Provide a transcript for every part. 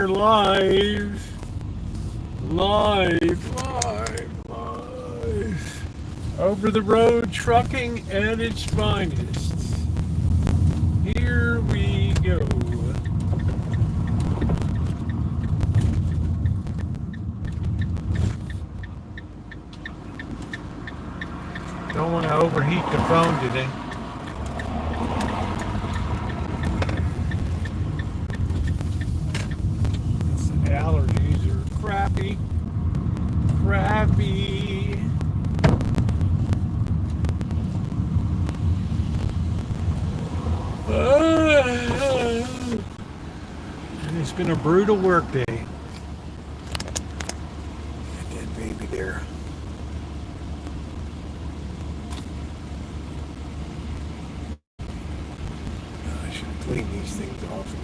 are live. Over the road, trucking at its finest. Here we go. Don't want to overheat the phone today. Allergies are crappy. It's been a brutal work day. Get that baby there. I should clean these things off.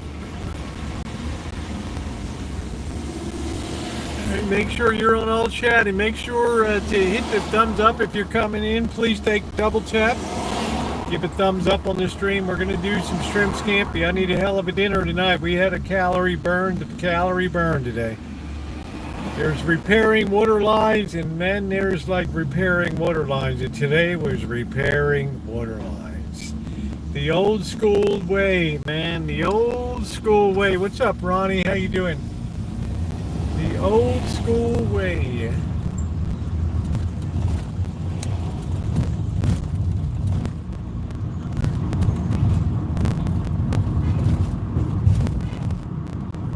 Make sure you're on all chat and make sure to hit the thumbs up if you're coming in. Please take double tap. Give a thumbs up on the stream. We're going to do some shrimp scampi. I need a hell of a dinner tonight. We had a calorie burn today. There's repairing water lines, and then there's like repairing water lines. And today was repairing water lines. The old school way, man. The old school way. What's up, Ronnie? How you doing? The old school way.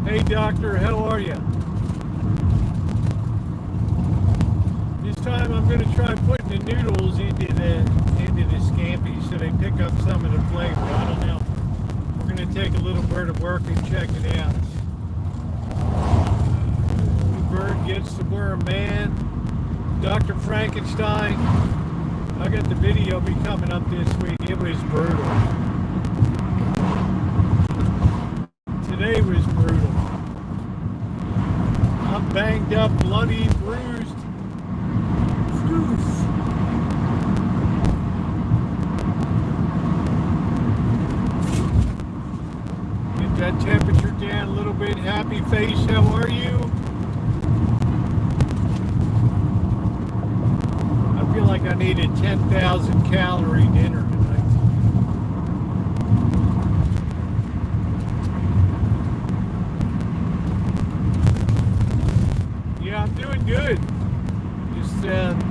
Hey doctor, how are you? This time I'm going to try putting the noodles into the scampi so they pick up some of the flavor. I don't know. We're going to take a little bit of work and check it out. Bird gets the worm, man. Dr. Frankenstein. I got the video be coming up this week. It was brutal. Today was brutal. I'm banged up, bloody, bruised. Get that temperature down a little bit. Happy face, how are you? I feel like I need a 10,000 calorie dinner tonight. Yeah, I'm doing good. Just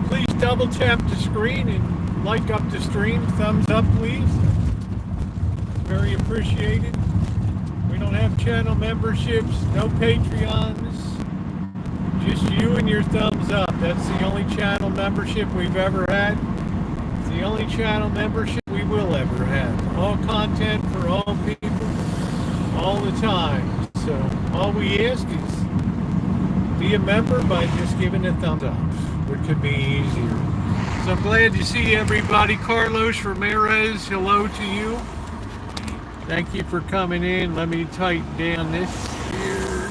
please double tap the screen and like up the stream. Thumbs up, please. Very appreciated. We don't have channel memberships, no Patreons. Just you and your thumbs up. That's the only channel membership we've ever had. It's the only channel membership we will ever have. All content for all people, all the time. So all we ask is be a member by just giving a thumbs up, which could be easier. So I'm glad to see everybody. Carlos Ramirez, hello to you. Thank you for coming in. Let me tighten down this here.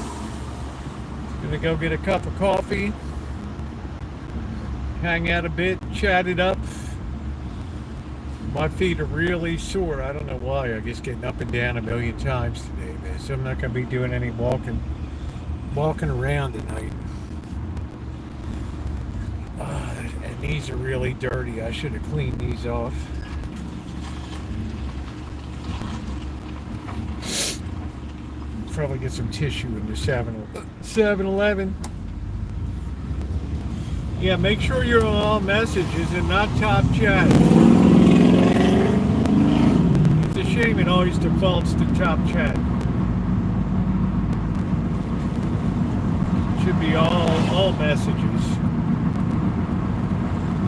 Gonna go get a cup of coffee, hang out a bit, chat it up. My feet are really sore. I don't know why. I guess getting up and down a million times today, man. So I'm not gonna be doing any walking around tonight. And these are really dirty. I should have cleaned these off. Probably get some tissue in the 7-Eleven. Yeah, make sure you're on all messages and not top chat. It's a shame it always defaults to top chat. It should be all messages.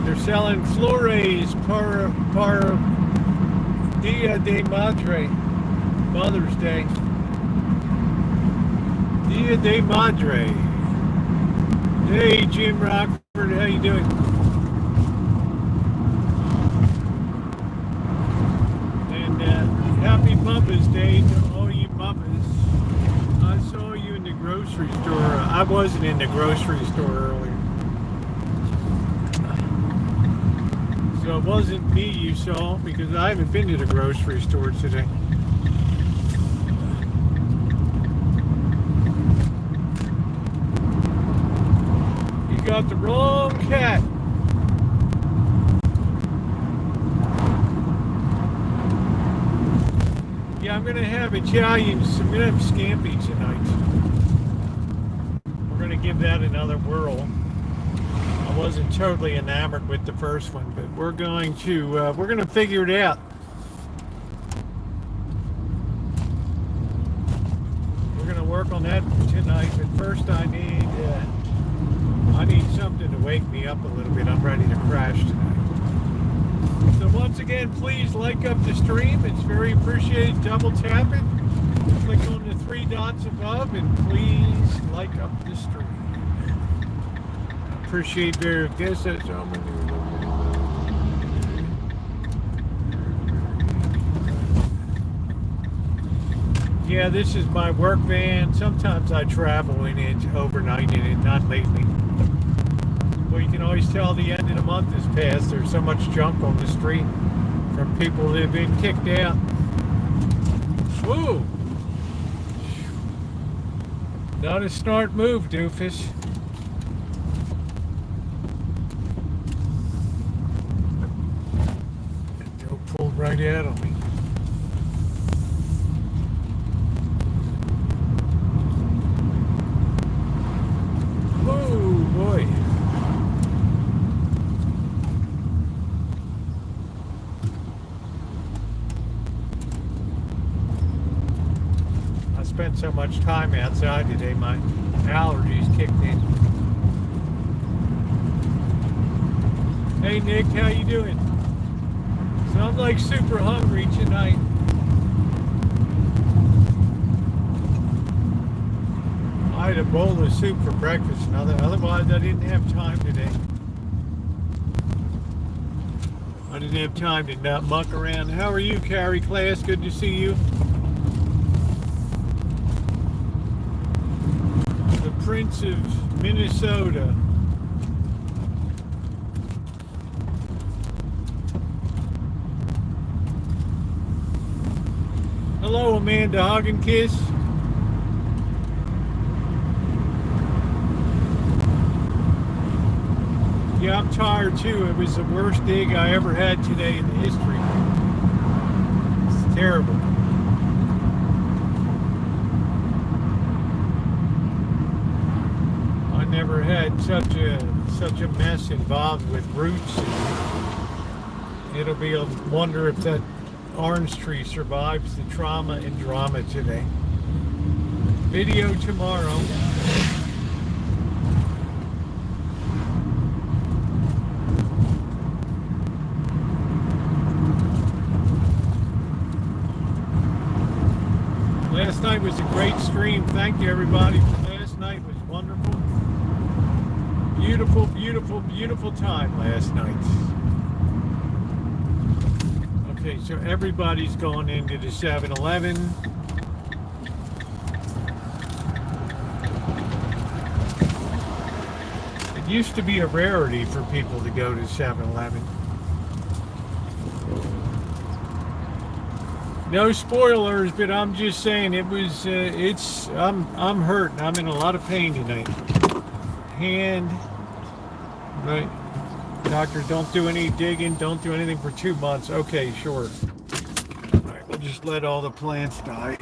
They're selling flores par Dia de Madre, Mother's Day. Dia de Madre. Hey, Jim Rockford, how you doing? And happy Mother's Day to all you mothers. I saw you in the grocery store. I wasn't in the grocery store earlier. So it wasn't me you saw, because I haven't been to the grocery store today. got the wrong cat. Yeah, I'm gonna have Italians. I'm gonna have Scampi tonight. We're gonna give that another whirl. I wasn't totally enamored with the first one, but we're gonna figure it out. We're gonna work on that tonight, but first I need something to wake me up a little bit. I'm ready to crash tonight. So once again, please like up the stream. It's very appreciated. Double tap it. Click on the 3 dots above and please like up the stream. Appreciate very guess that's all. Yeah, this is my work van. Sometimes I travel in it overnight in it, not lately. Well, you can always tell the end of the month is past. There's so much junk on the street from people that have been kicked out. Woo! Not a smart move, doofus. They'll pull right out on me. Oh boy. I spent so much time outside today, my allergies kicked in. Hey Nick, how you doing? So I'm like super hungry tonight. I had a bowl of soup for breakfast, and otherwise I didn't have time today. I didn't have time to not muck around. How are you, Carrie Class? Good to see you. The Prince of Minnesota. Hello, Amanda Hoggenkiss. Yeah, I'm tired too. It was the worst dig I ever had today in history. It's terrible. I never had such a mess involved with roots. It'll be a wonder if that orange tree survives the trauma and drama today. Video tomorrow. Last night was a great stream. Thank you, everybody. Last night was wonderful. Beautiful, beautiful, beautiful time last night. Okay, so everybody's going into the 7-Eleven. It used to be a rarity for people to go to 7-Eleven. No spoilers, but I'm just saying it was. I'm hurt. I'm in a lot of pain tonight. Hand, right? Doctor, don't do any digging. Don't do anything for 2 months. Okay, sure. All right, we'll just let all the plants die.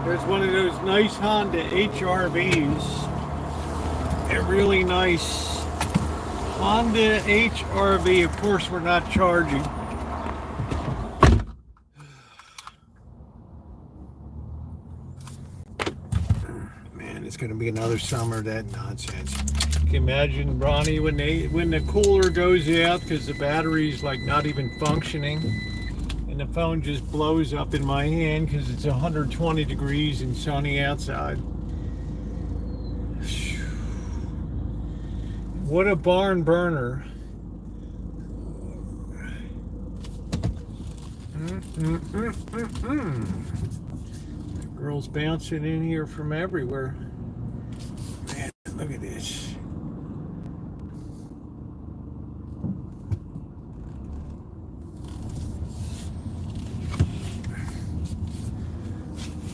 There's one of those nice Honda HRVs. A really nice Honda HRV. Of course, we're not charging. Man, it's going to be another summer of that nonsense. You can imagine, Ronnie, when the cooler goes out because the battery's like not even functioning, and the phone just blows up in my hand because it's 120 degrees and sunny outside. What a barn burner. The girls bouncing in here from everywhere. Man, look at this.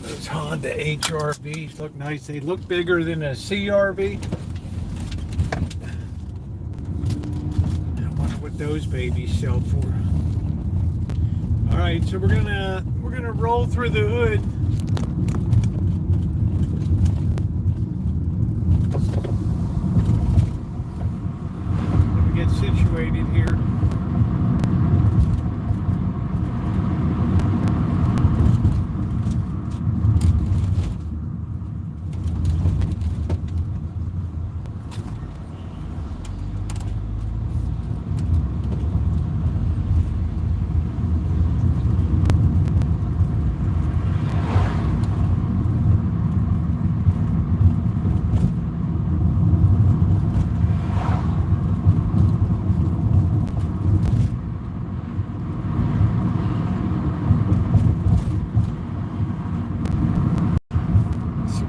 Those Honda HRVs look nice. They look bigger than a CRV. I wonder what those babies sell for. All right, so we're gonna roll through the hood. Let me get situated here.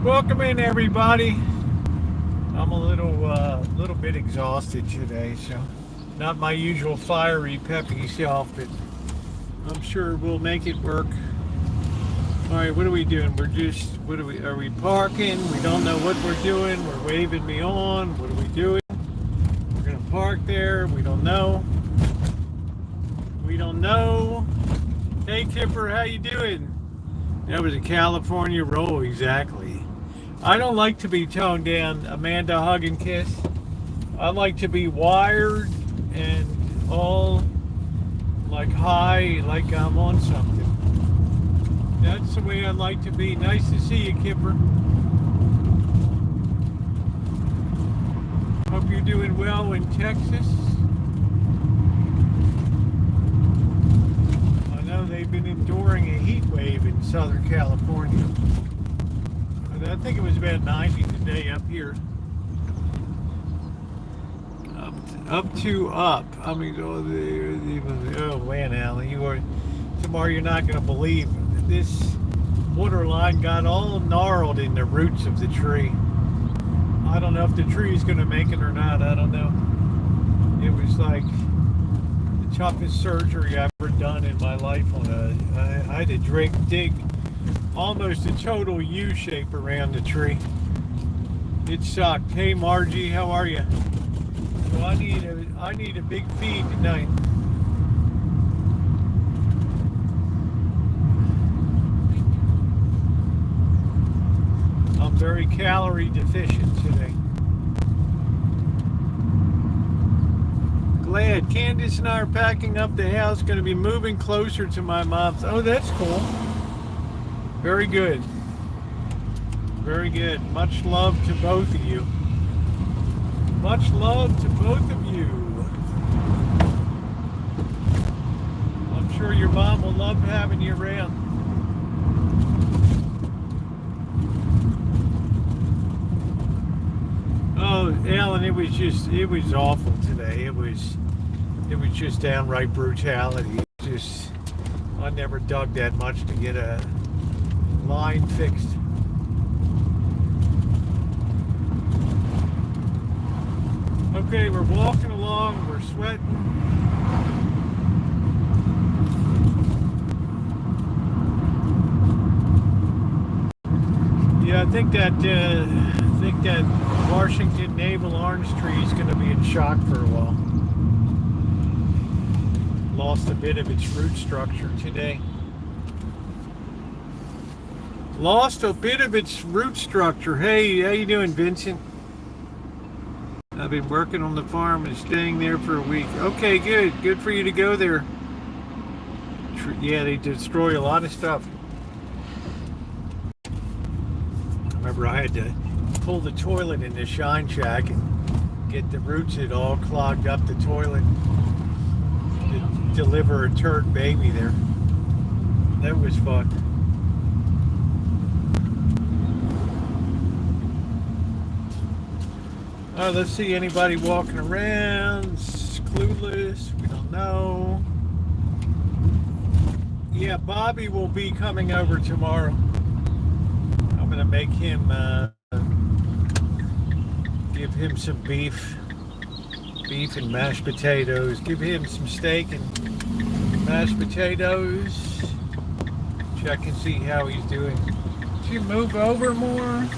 Welcome in, everybody. I'm a little bit exhausted today, so not my usual fiery, peppy self, but I'm sure we'll make it work. All right, what are we doing? Are we parking? We don't know what we're doing. We're waving me on. What are we doing? We're gonna park there. We don't know. We don't know. Hey, Kipper, how you doing? That was a California roll, exactly. I don't like to be toned down, Amanda, hug and kiss. I like to be wired and all like high, like I'm on something. That's the way I like to be. Nice to see you, Kipper. Hope you're doing well in Texas. I know they've been enduring a heat wave in Southern California. I think it was about 90 today up here. Up. I mean, oh man, Alan, tomorrow you're not going to believe this water line got all gnarled in the roots of the tree. I don't know if the tree is going to make it or not. I don't know. It was like the toughest surgery I've ever done in my life. I had to dig almost a total U shape around the tree. It sucked. Hey Margie, how are you? So I need a big feed tonight. I'm very calorie deficient today. Glad Candace and I are packing up the house, going to be moving closer to my mom's. Oh, that's cool. Very good. Very good. Much love to both of you. Much love to both of you. I'm sure your mom will love having you around. Oh, Alan, it was awful today. It was just downright brutality. I never dug that much to get a line fixed. Okay, we're walking along, we're sweating. Yeah, I think that Washington navel orange tree is going to be in shock for a while. Lost a bit of its root structure today. lost a bit of its root structure. Hey, how you doing, Vincent? I've been working on the farm and staying there for a week. Okay, good. Good for you to go there. Yeah, they destroy a lot of stuff. I remember I had to pull the toilet in the Shine Shack and get the roots that all clogged up the toilet to deliver a turd baby there. That was fun. Let's see, anybody walking around, clueless, we don't know. Yeah, Bobby will be coming over tomorrow. I'm gonna make him, give him some beef and mashed potatoes. Give him some steak and mashed potatoes. Check and see how he's doing. Should you move over more?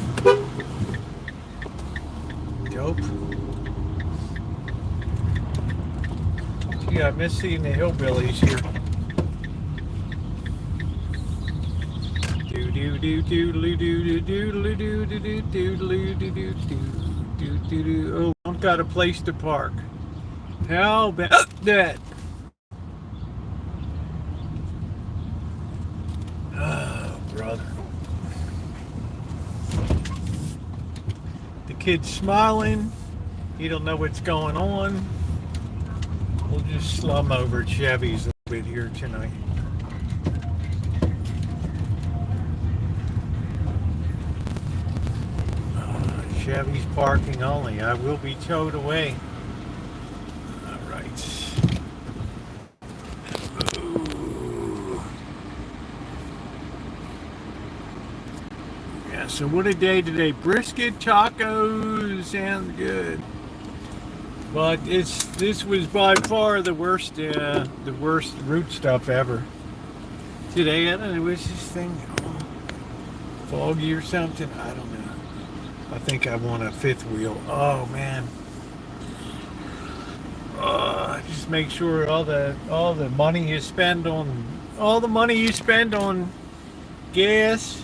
Dope. Gee, I miss seeing the hillbillies here. Oh, I've got a place to park. How about that? Oh, brother. The kid's smiling. He don't know what's going on. We'll just slum over Chevy's a little bit here tonight. Chevy's parking only. I will be towed away. All right. Ooh. Yeah, so what a day today. Brisket, tacos, sounds good. But this was by far the worst root stuff ever. Today, I don't know, was this thing foggy or something? I don't know. I think I want a fifth wheel. Oh man. Just make sure all the money you spend on gas,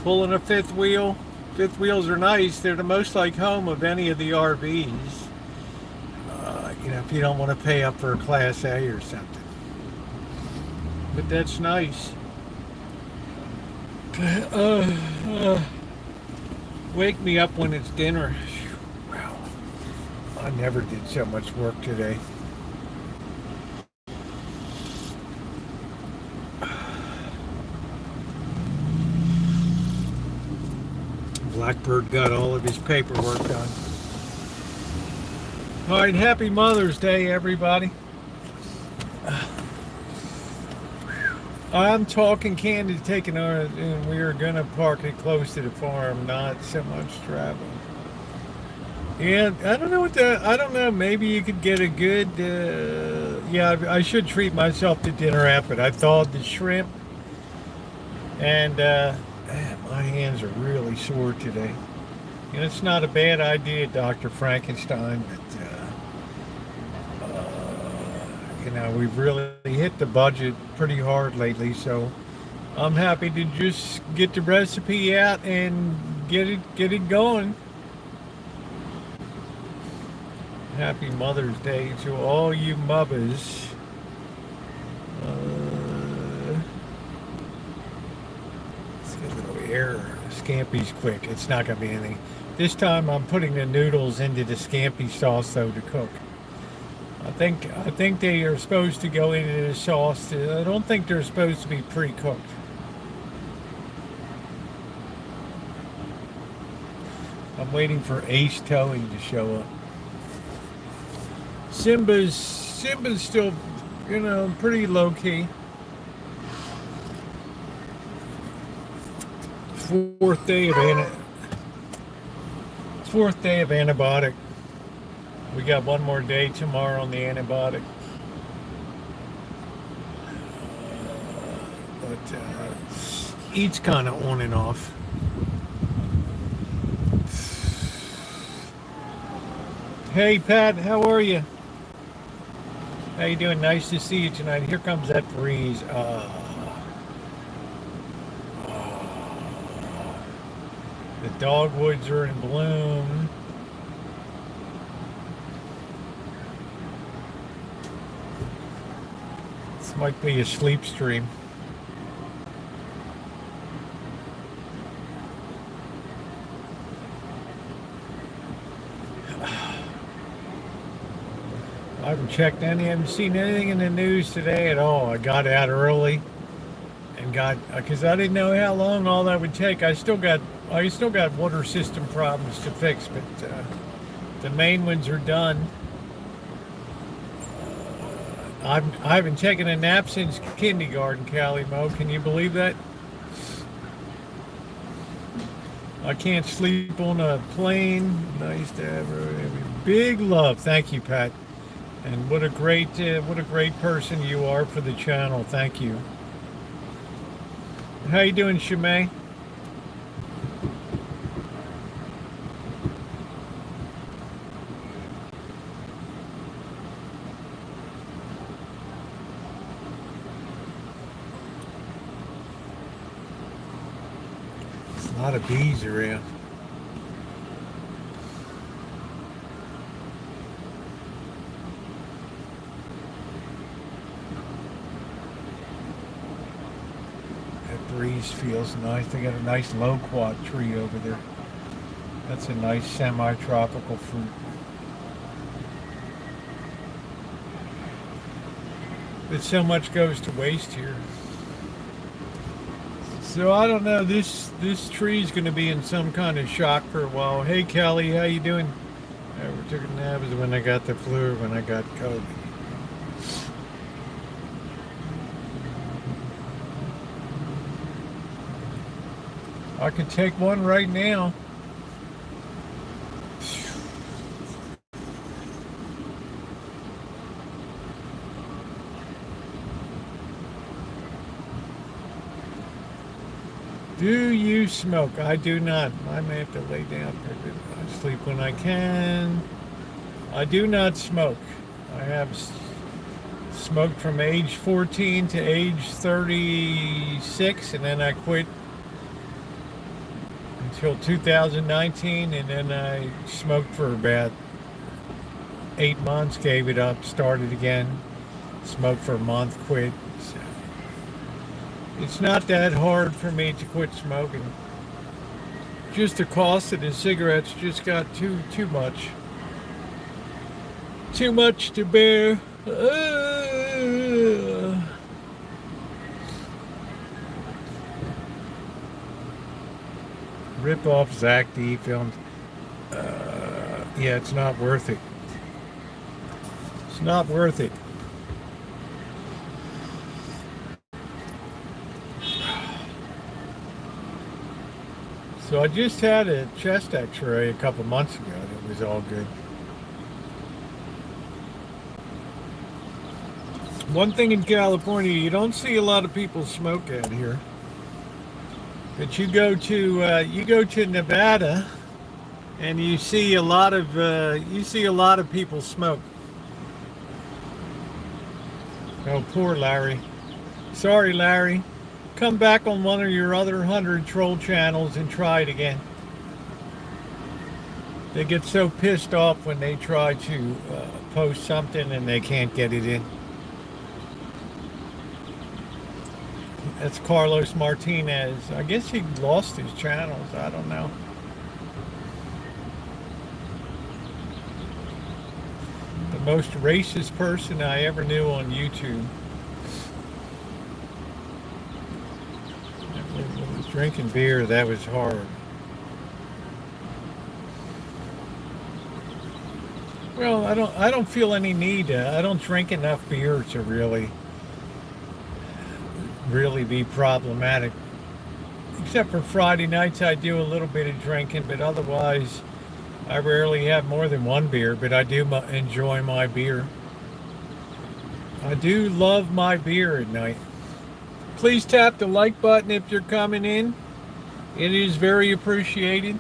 pulling a fifth wheel. Fifth wheels are nice. They're the most like home of any of the RVs. If you don't want to pay up for a Class A or something. But that's nice. Wake me up when it's dinner. Wow. I never did so much work today. Blackbird got all of his paperwork done. All right, happy Mother's Day, everybody. I'm talking Candy taking ours, and we are gonna park it close to the farm, not so much travel. And I don't know. Maybe you could get a good. Yeah, I should treat myself to dinner after. I thawed the shrimp, and man, my hands are really sore today. And it's not a bad idea, Dr. Frankenstein, but we've really hit the budget pretty hard lately, so I'm happy to just get the recipe out and get it going. Happy Mother's Day to all you mothers. Let's get a little air. Scampi's quick. It's not going to be anything. This time I'm putting the noodles into the Scampi sauce though to cook. I think they are supposed to go into the sauce. I don't think they're supposed to be pre-cooked. I'm waiting for Ace Towing to show up. Simba's still, pretty low key. Fourth day of antibiotic. We got one more day tomorrow on the antibiotic. But each kind of on and off. Hey Pat, how are you? How you doing? Nice to see you tonight. Here comes that breeze. The dogwoods are in bloom. This might be a sleep stream. I haven't checked any, haven't seen anything in the news today at all. I got out early and because I didn't know how long all that would take. I still got water system problems to fix, but the main ones are done. I haven't taken a nap since kindergarten, Callie Mo. Can you believe that? I can't sleep on a plane. Nice to have her. Big love. Thank you, Pat. And what a great person you are for the channel. Thank you. How you doing, Shimei? There's a lot of bees around. Breeze feels nice. They got a nice loquat tree over there. That's a nice semi-tropical fruit. But so much goes to waste here. So I don't know. This tree's going to be in some kind of shock for a while. Hey Kelly, how you doing? We took a nap when I got the flu, when I got COVID. I could take one right now. Do you smoke? I do not. I may have to lay down for a bit. I sleep when I can. I do not smoke. I have smoked from age 14 to age 36, and then I quit until 2019, and then I smoked for about 8 months, gave it up, started again, smoked for a month, quit. So it's not that hard for me to quit smoking. Just the cost of the cigarettes just got too much. Too much to bear. Rip off Zach D films. Yeah, it's not worth it. It's not worth it. So I just had a chest x-ray a couple months ago. It was all good. One thing in California, you don't see a lot of people smoke out here. But you go to Nevada, and you see a lot of people smoke. Oh, poor Larry. Sorry, Larry. Come back on one of your other 100 troll channels and try it again. They get so pissed off when they try to post something and they can't get it in. That's Carlos Martinez. I guess he lost his channels. I don't know. The most racist person I ever knew on YouTube. When I was drinking beer, that was hard. Well, I don't feel any need. I don't drink enough beer to really be problematic. Except for Friday nights, I do a little bit of drinking, but otherwise, I rarely have more than one beer, but I do enjoy my beer. I do love my beer at night. Please tap the like button if you're coming in. It is very appreciated.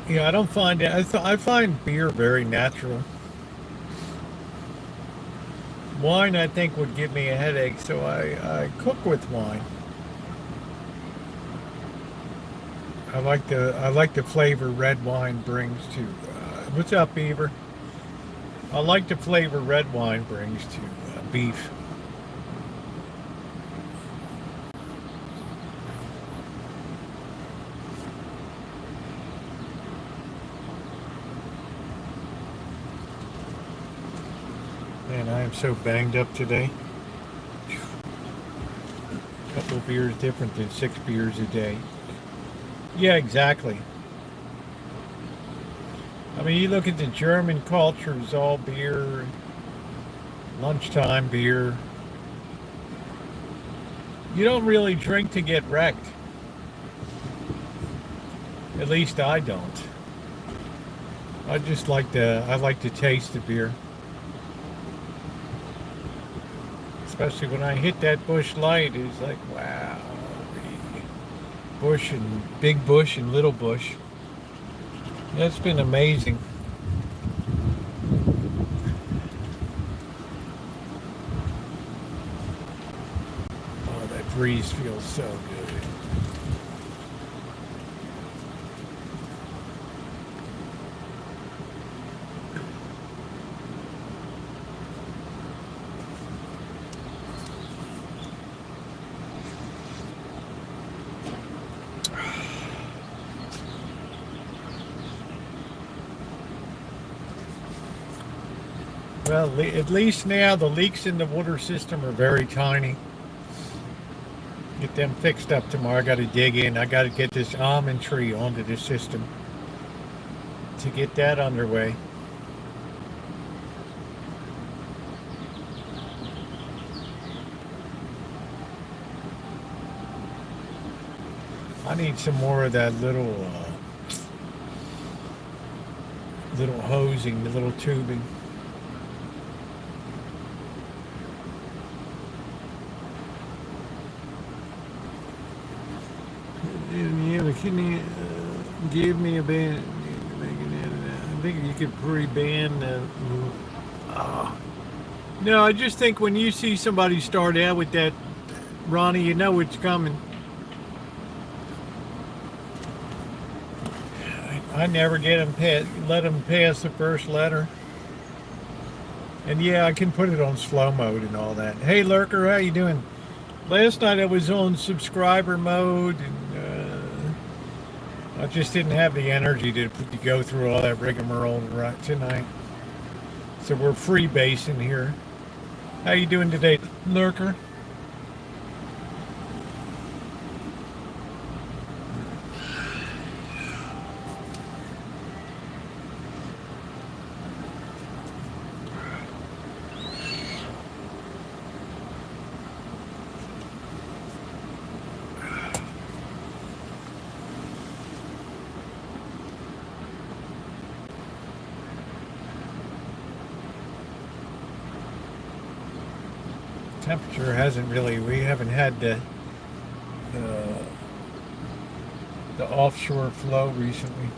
Yeah, I don't find it. I find beer very natural. Wine, I think, would give me a headache, so I cook with wine. I like the flavor red wine brings to. What's up, Beaver? I like the flavor red wine brings to beef. Man, I am so banged up today. A couple of beers different than 6 beers a day. Yeah, exactly. I mean, you look at the German culture, it's all beer, lunchtime beer. You don't really drink to get wrecked. At least I don't. I like to taste the beer. Especially when I hit that Bush Light, it's like, wow. Bush and Big Bush and Little Bush. That's been amazing. Oh, that breeze feels so good. Well, at least now the leaks in the water system are very tiny. Get them fixed up tomorrow. I got to dig in. I got to get this almond tree onto the system to get that underway. I need some more of that little hosing, the little tubing. Can you give me a band? I think you could pre-ban. No, I just think when you see somebody start out with that, Ronnie, you know it's coming. I never let them pass the first letter. And yeah, I can put it on slow mode and all that. Hey, Lurker, how you doing? Last night I was on subscriber mode, and I just didn't have the energy to go through all that rigmarole right tonight. So we're freebasing here. How you doing today, Lurker? Temperature hasn't really, we haven't had the offshore flow recently.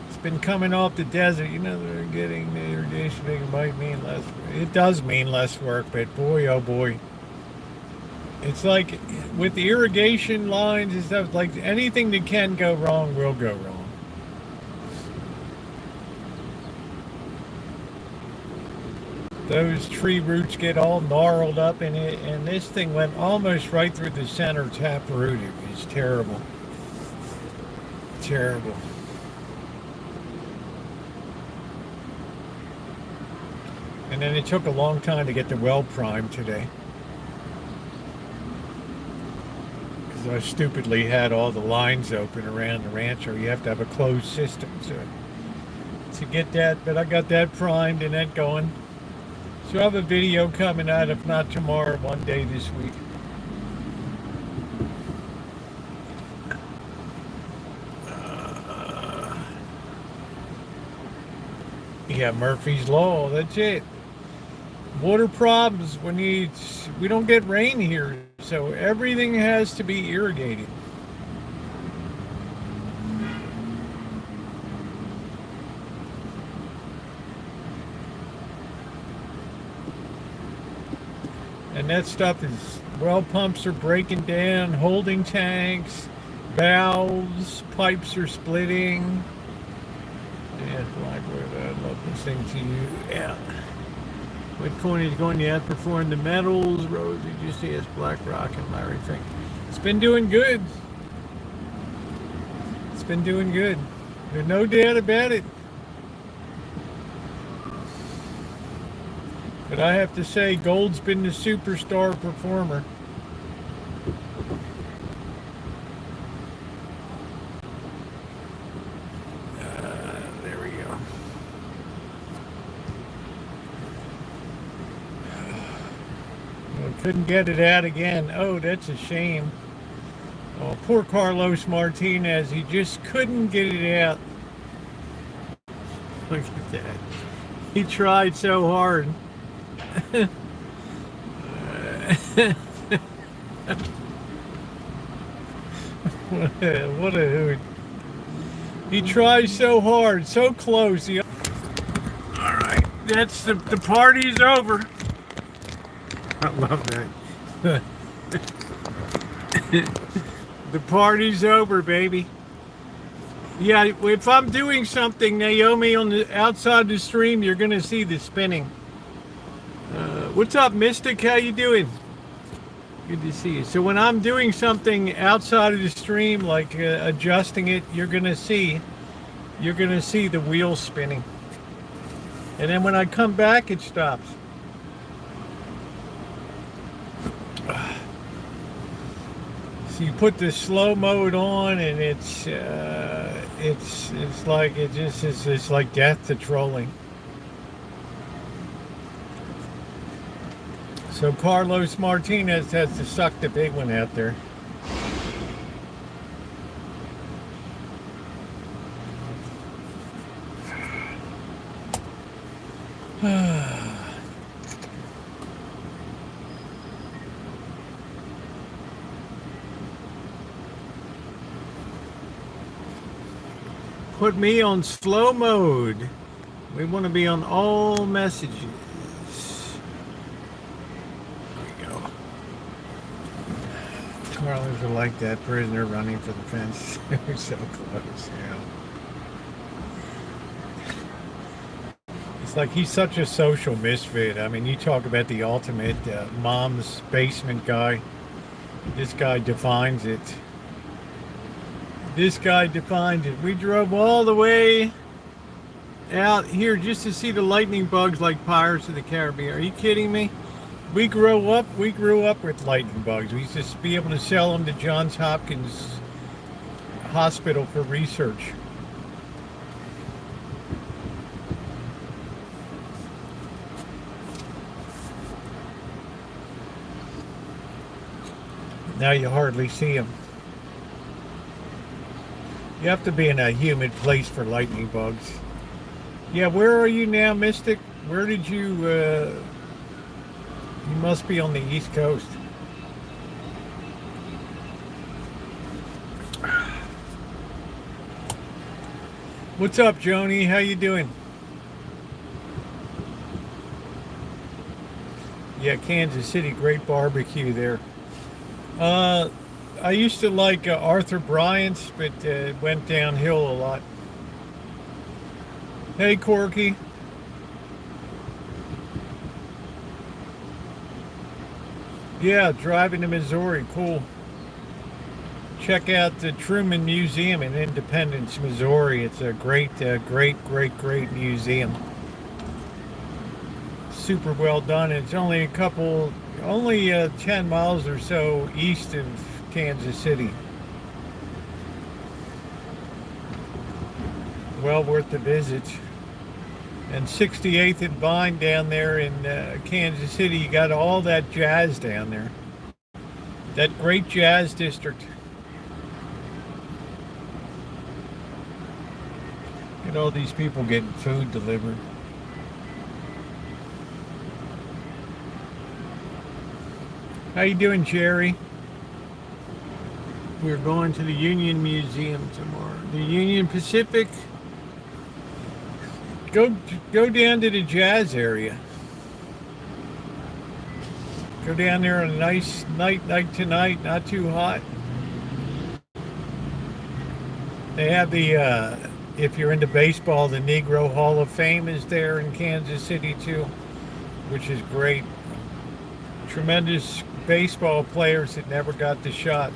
It's been coming off the desert. You know, they're getting the irrigation. It might mean less. It does mean less work, but boy, oh boy. It's like with the irrigation lines and stuff, like anything that can go wrong will go wrong. Those tree roots get all gnarled up in it, and this thing went almost right through the center tap root. It was terrible. Terrible. And then it took a long time to get the well primed today. Because I stupidly had all the lines open around the Rancho. You have to have a closed system to get that, but I got that primed and that going. So I have a video coming out, if not tomorrow, one day this week. Yeah, Murphy's Law, that's it. Water problems when we don't get rain here, so everything has to be irrigated. And that stuff is, well pumps are breaking down, holding tanks, valves, pipes are splitting. Yeah, Blackwood, I love listening to you. Yeah. What coin is going to outperform the metals? Rosie just asked BlackRock and Larry Fink. It's been doing good. It's been doing good. There's no doubt about it. But I have to say, gold's been the superstar performer. There we go. Well, couldn't get it out again. Oh, that's a shame. Oh, poor Carlos Martinez. He just couldn't get it out. Look at that. He tried so hard. What a hoot. He tries so hard, so close. Alright, that's the party's over. I love that. The party's over, baby. Yeah, if I'm doing something, Naomi, on the outside the stream, you're gonna see the spinning. What's up, Mystic? How you doing? Good to see you. So when I'm doing something outside of the stream, like adjusting it, you're gonna see the wheel spinning. And then when I come back, it stops. So you put the slow mode on, and it's like it's like death to trolling. So Carlos Martinez has to suck the big one out there. Put me on slow mode. We want to be on all messages. Carlos are like that prisoner running for the fence. We're so close, yeah. It's like he's such a social misfit. I mean, you talk about the ultimate mom's basement guy. This guy defines it. This guy defines it. We drove all the way out here just to see the lightning bugs like Pirates of the Caribbean. Are you kidding me? We grew up with lightning bugs. We used to be able to sell them to Johns Hopkins Hospital for research. Now you hardly see them. You have to be in a humid place for lightning bugs. Yeah, where are you now, Mystic? Where did you... You must be on the East Coast. What's up, Joni? How you doing? Yeah, Kansas City, great barbecue there. I used to like Arthur Bryant's, but went downhill a lot. Hey, Corky. Yeah, driving to Missouri, cool. Check out the Truman Museum in Independence, Missouri. It's a great museum. Super well done. It's only 10 miles or so east of Kansas City. Well worth the visit. And 68th and Vine down there in Kansas City, you got all that jazz down there. That great jazz district. Get all these people getting food delivered. How you doing, Jerry? We're going to the Union Museum tomorrow. The Union Pacific. Go down to the jazz area. Go down there on a nice night tonight, not too hot. They have the, if you're into baseball, the Negro Hall of Fame is there in Kansas City too, which is great. Tremendous baseball players that never got the shot.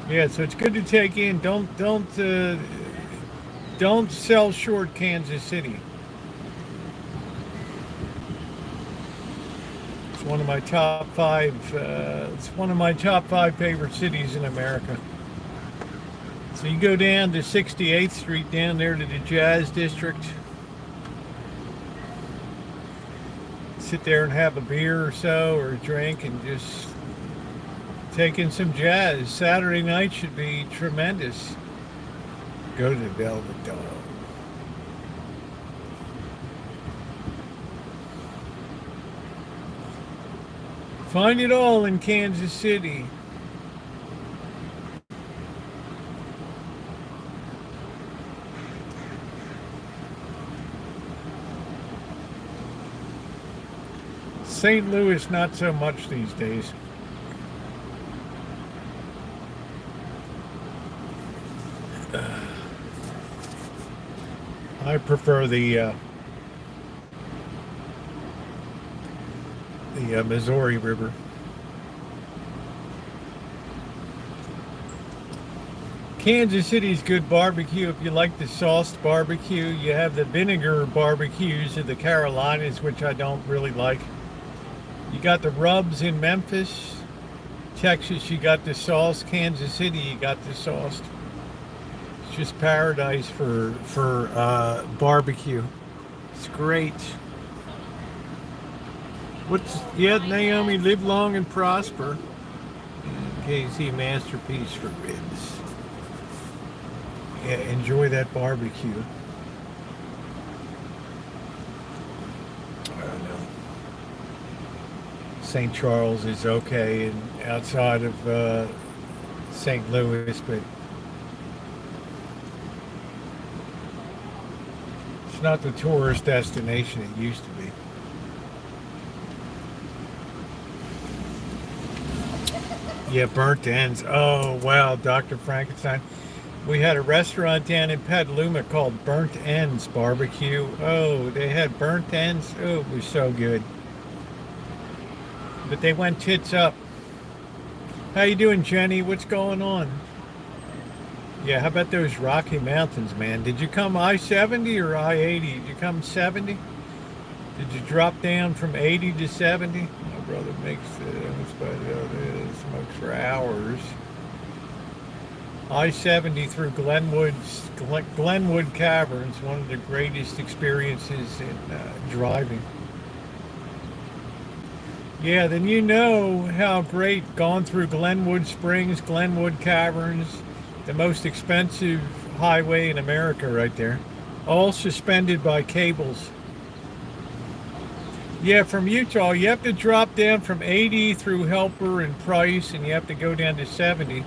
Yeah, so it's good to take in. Don't sell short Kansas City. It's one of my top five. It's one of my top five favorite cities in America. So you go down to 68th Street, down there to the Jazz District. Sit there and have a beer or so, or a drink, and just take in some jazz. Saturday night should be tremendous. Go to the Velvet Dog. Find it all in Kansas City. St. Louis, not so much these days. I prefer the Missouri River. Kansas City's good barbecue if you like the sauced barbecue. You have the vinegar barbecues of the Carolinas, which I don't really like. You got the rubs in Memphis. Texas, you got the sauce. Kansas City, you got the sauced. It's just paradise for barbecue. It's great. Yeah, Naomi, live long and prosper. KC Masterpiece for ribs. Yeah, enjoy that barbecue. I don't know. St. Charles is okay and outside of St. Louis, but it's not the tourist destination it used to be. Yeah, burnt ends. Oh, wow, Dr. Frankenstein. We had a restaurant down in Petaluma called Burnt Ends Barbecue. Oh, they had burnt ends. Oh, it was so good. But they went tits up. How you doing, Jenny? What's going on? Yeah, how about those Rocky Mountains, man? Did you come I-70 or I-80? Did you come 70? Did you drop down from 80 to 70? My brother makes smokes for hours. I-70 through Glenwood Caverns, one of the greatest experiences in driving. Yeah, then you know how great gone through Glenwood Springs, Glenwood Caverns, the most expensive highway in America right there. All suspended by cables. Yeah, from Utah, you have to drop down from 80 through Helper and Price, and you have to go down to 70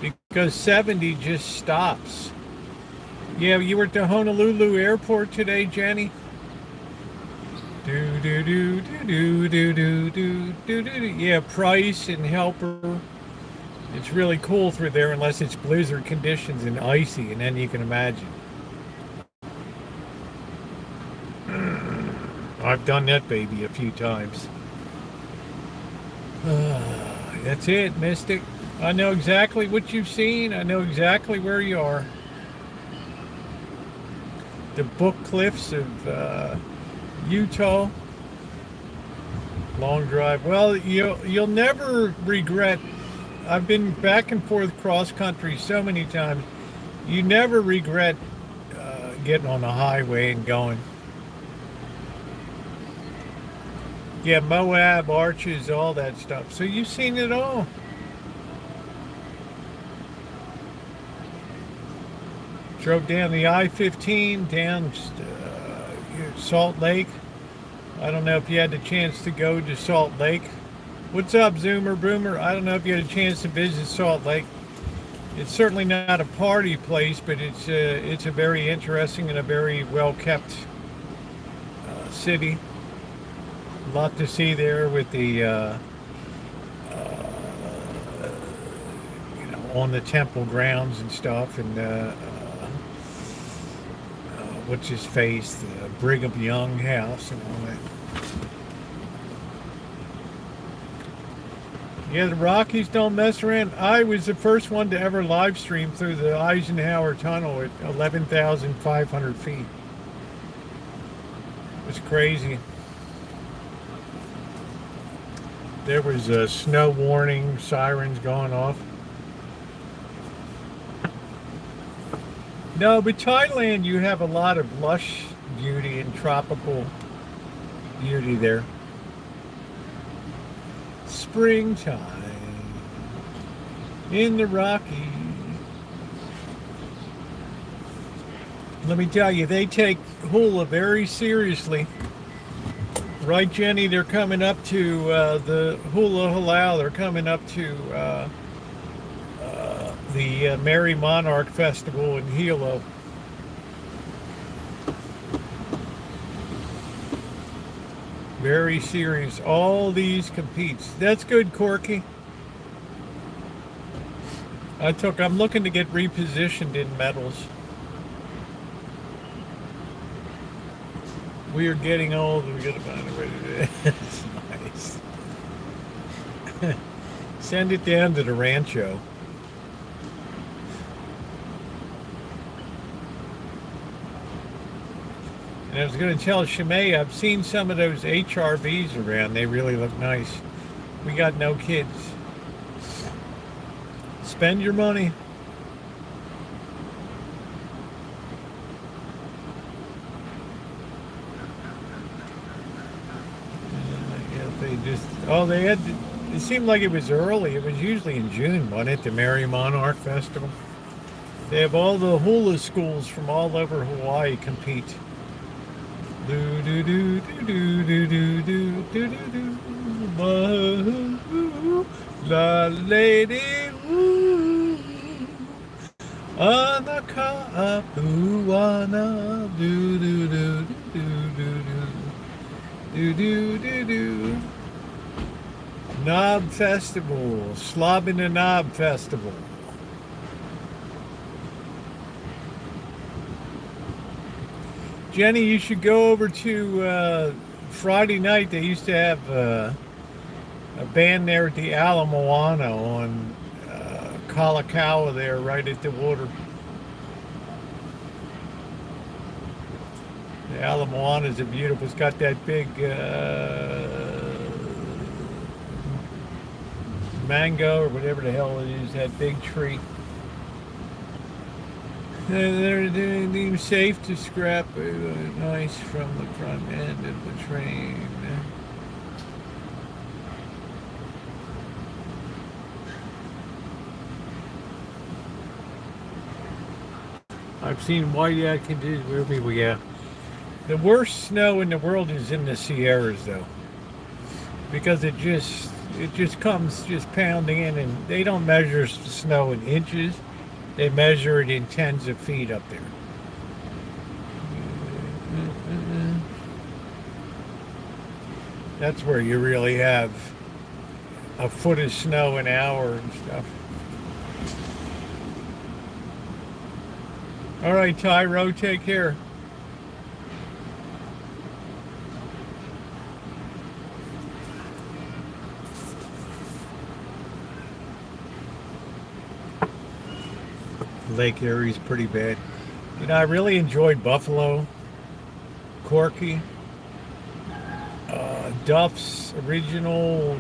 because 70 just stops. Yeah, you were at the Honolulu airport today, Jenny? Yeah, Price and Helper. It's really cool through there unless it's blizzard conditions and icy, and then you can imagine. I've done that baby a few times. That's it, Mystic. I know exactly what you've seen. I know exactly where you are. The Book Cliffs of Utah. Long drive. Well, you'll never regret. I've been back and forth cross country so many times. You never regret getting on the highway and going. Yeah, Moab, Arches, all that stuff. So you've seen it all. Drove down the I-15, down Salt Lake. I don't know if you had the chance to go to Salt Lake. What's up, Zoomer Boomer? I don't know if you had a chance to visit Salt Lake. It's certainly not a party place, but it's a very interesting and a very well-kept city. A lot to see there with the, on the temple grounds and stuff, and what's his face, the Brigham Young house and all that. Yeah, the Rockies don't mess around. I was the first one to ever live stream through the Eisenhower Tunnel at 11,500 feet. It was crazy. There was a snow warning, sirens going off. No, but Thailand, you have a lot of lush beauty and tropical beauty there. Springtime in the Rockies. Let me tell you, they take hula very seriously. Right, Jenny? They're coming up to the hula halal. They're coming up to the Merry Monarch Festival in Hilo. Very serious. All these competes. That's good, Corky. I'm looking to get repositioned in medals. We are getting old. We gotta find a way to do it. That's nice. Send it down to the Rancho. And I was going to tell Shimei, I've seen some of those HRVs around. They really look nice. We got no kids. Spend your money. It seemed like it was early. It was usually in June, wasn't it? The Merry Monarch Festival. They have all the hula schools from all over Hawaii compete. Do do do do do do do do do do. La lady woo on the kapuana do do do do do do do do do. Knob Festival, Slobbing the Knob Festival. Jenny, you should go over to Friday night. They used to have a band there at the Ala Moana on Kalakaua there, right at the water. The Ala Moana is beautiful. It's got that big mango or whatever the hell it is, that big tree. They're deemed safe to scrap ice from the front end of the train. I've seen whiteout conditions. Where be we at? The worst snow in the world is in the Sierras, though, because it just comes pounding in, and they don't measure snow in inches. They measure it in tens of feet up there. That's where you really have a foot of snow an hour and stuff. All right, Tyro, take care. Lake Erie's pretty bad. You know, I really enjoyed Buffalo, Corky, Duff's original.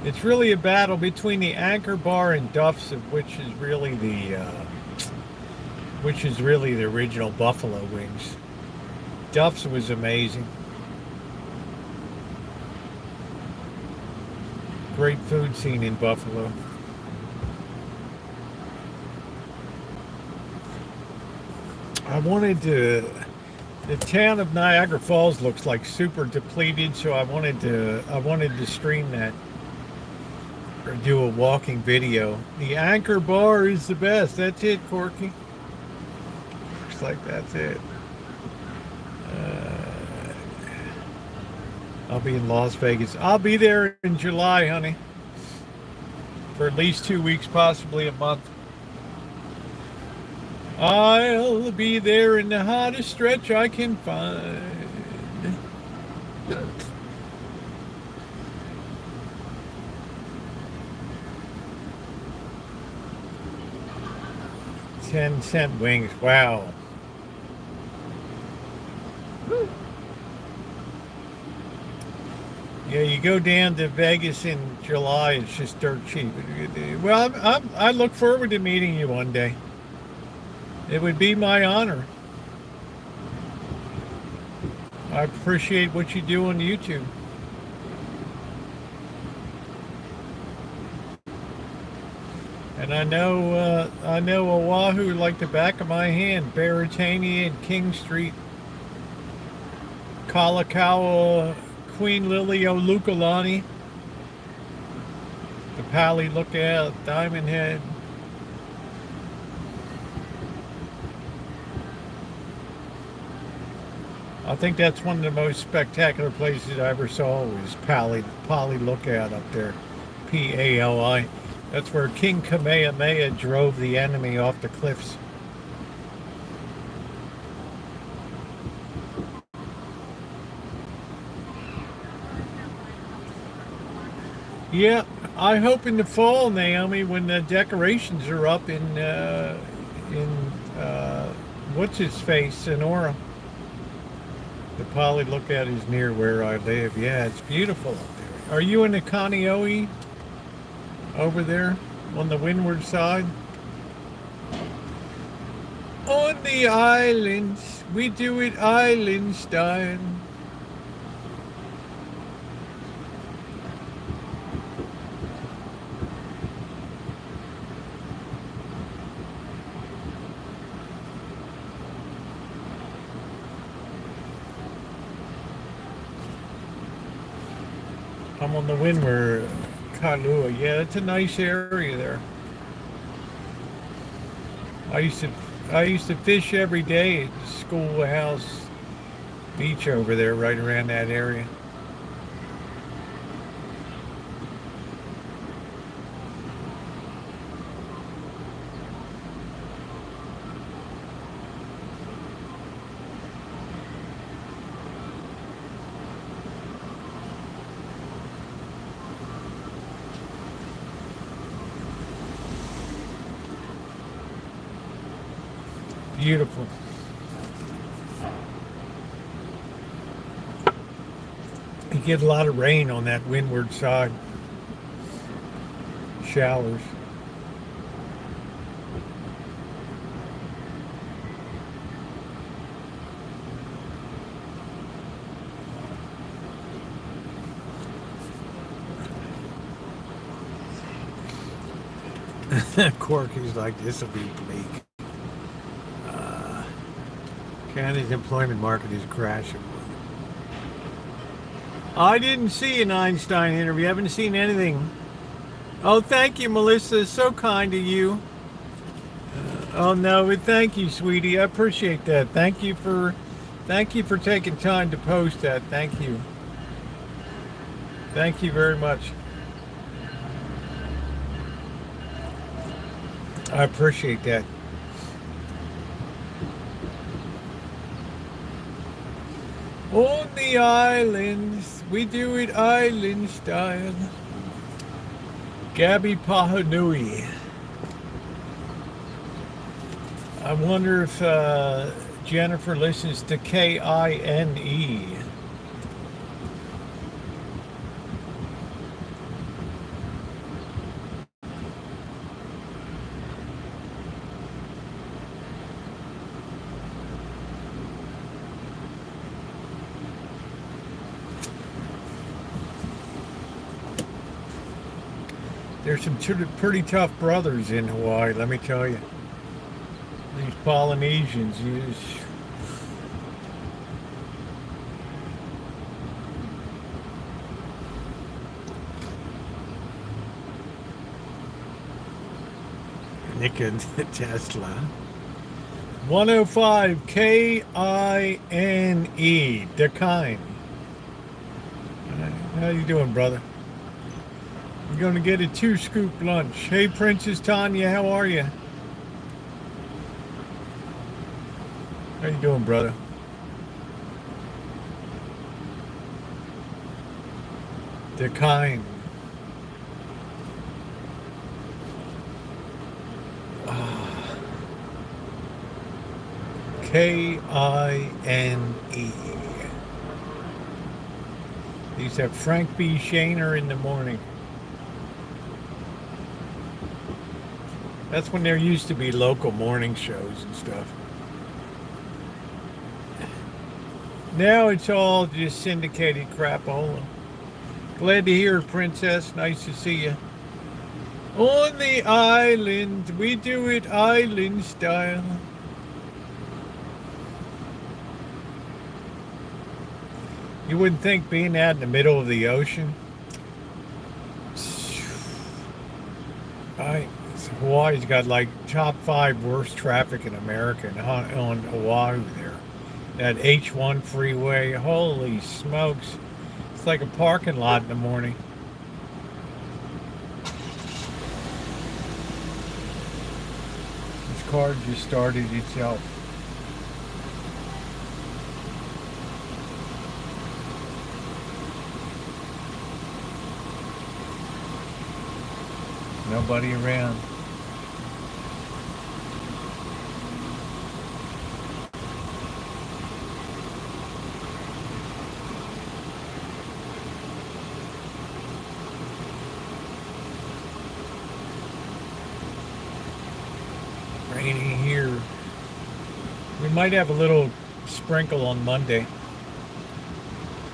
It's really a battle between the Anchor Bar and Duff's, which is really the original Buffalo wings. Duff's was amazing. Great food scene in Buffalo. The town of Niagara Falls looks like super depleted, so I wanted to stream that or do a walking video. The Anchor Bar is the best. That's it, Corky. Looks like that's it. I'll be in Las Vegas. I'll be there in July, honey. For at least 2 weeks, possibly a month. I'll be there in the hottest stretch I can find. 10-cent wings. Wow. Yeah, you go down to Vegas in July, it's just dirt cheap. Well, I look forward to meeting you one day. It would be my honor. I appreciate what you do on YouTube. And I know Oahu like the back of my hand. Baratania and King Street, Kalakaua, Queen Lily Olukalani, the Pali Lookout, Diamond Head. I think that's one of the most spectacular places I ever saw was Pali Lookout up there, Pali. That's where King Kamehameha drove the enemy off the cliffs. Yeah, I hope in the fall, Naomi, when the decorations are up in what's his face, Sonora. The Pali Lookout is near where I live. Yeah, it's beautiful up there. Are you in the Kaneohe over there on the windward side? On the islands, we do it island style. I'm on the windward, Kailua. Yeah, it's a nice area there. I used to fish every day at the Schoolhouse Beach over there, right around that area. Beautiful. You get a lot of rain on that windward side. Showers. Corky's like, this will be bleak. Canada's employment market is crashing. I didn't see an Einstein interview. I haven't seen anything. Oh, thank you, Melissa. So kind of you. Oh no, thank you, sweetie. I appreciate that. Thank you for taking time to post that. Thank you. Thank you very much. I appreciate that. On the islands, we do it island style. Gabby Pahanui. I wonder if Jennifer listens to KINE. There's some pretty tough brothers in Hawaii, let me tell you. These Polynesians use... Nikola Tesla. 105 KINE, Dakine. How you doing, brother? You're going to get a 2-scoop lunch. Hey, Princess Tanya, how are you? How you doing, brother? The kind. K-I-N-E. He said Frank B. Shaner in the morning. That's when there used to be local morning shows and stuff. Now it's all just syndicated crapola. Glad to hear it, Princess. Nice to see you. On the island, we do it island style. You wouldn't think being out in the middle of the ocean. Hawaii's got like top 5 worst traffic in America on Oahu there. That H1 freeway, holy smokes. It's like a parking lot in the morning. This car just started itself. Nobody around. Raining here. We might have a little sprinkle on Monday.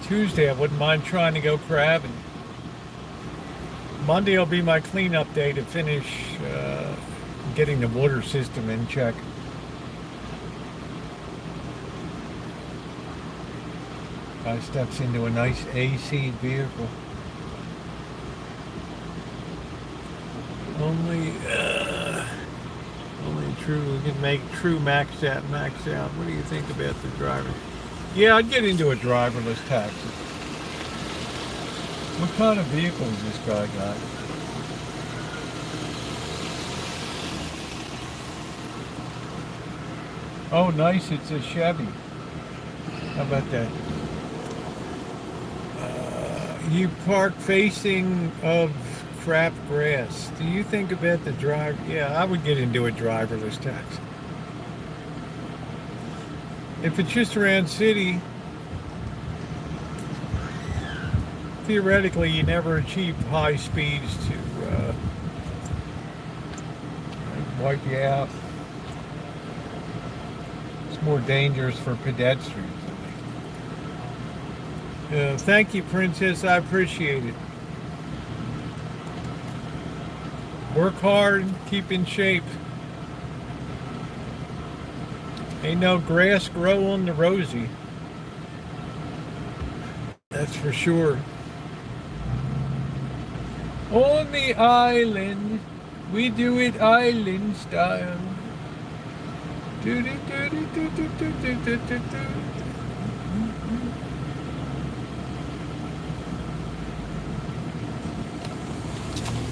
Tuesday, I wouldn't mind trying to go crabbing. Monday will be my cleanup day to finish getting the water system in check. Guy steps into a nice AC vehicle. Only true, we can make true max out. What do you think about the driver? Yeah, I'd get into a driverless taxi. What kind of vehicle has this guy got? Oh, nice, it's a Chevy. How about that? You park facing of crap grass. Do you think about the drive? Yeah, I would get into a driverless taxi. If it's just around city, theoretically, you never achieve high speeds to wipe you out. It's more dangerous for pedestrians. Thank you, Princess. I appreciate it. Work hard, keep in shape. Ain't no grass grow on the Rosie. That's for sure. On the island, we do it island style.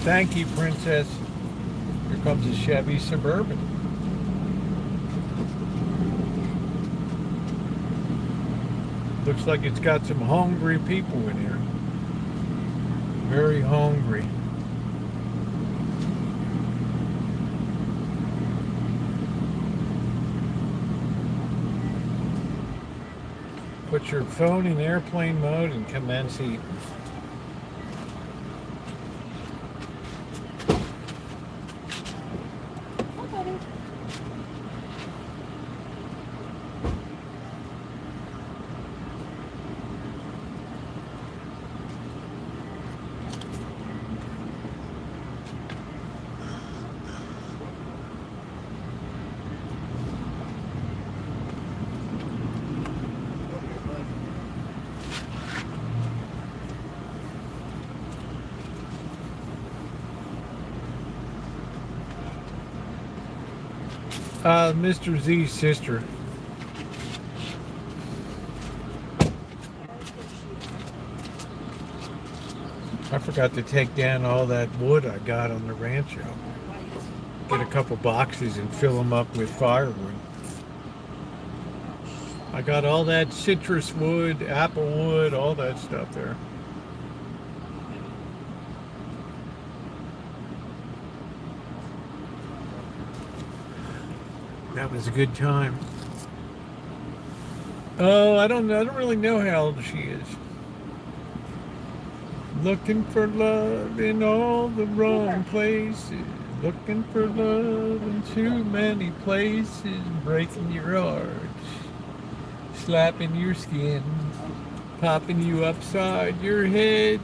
Thank you, Princess. Here comes a Chevy Suburban. Looks like it's got some hungry people in here. Very hungry. Put your phone in airplane mode and commence eating. Mr. Z's sister. I forgot to take down all that wood I got on the Rancho. Get a couple boxes and fill them up with firewood. I got all that citrus wood, apple wood, all that stuff there. That was a good time. Oh, I don't know. I don't really know how old she is. Looking for love in all the wrong places. Looking for love in too many places. Breaking your heart. Slapping your skin. Popping you upside your head.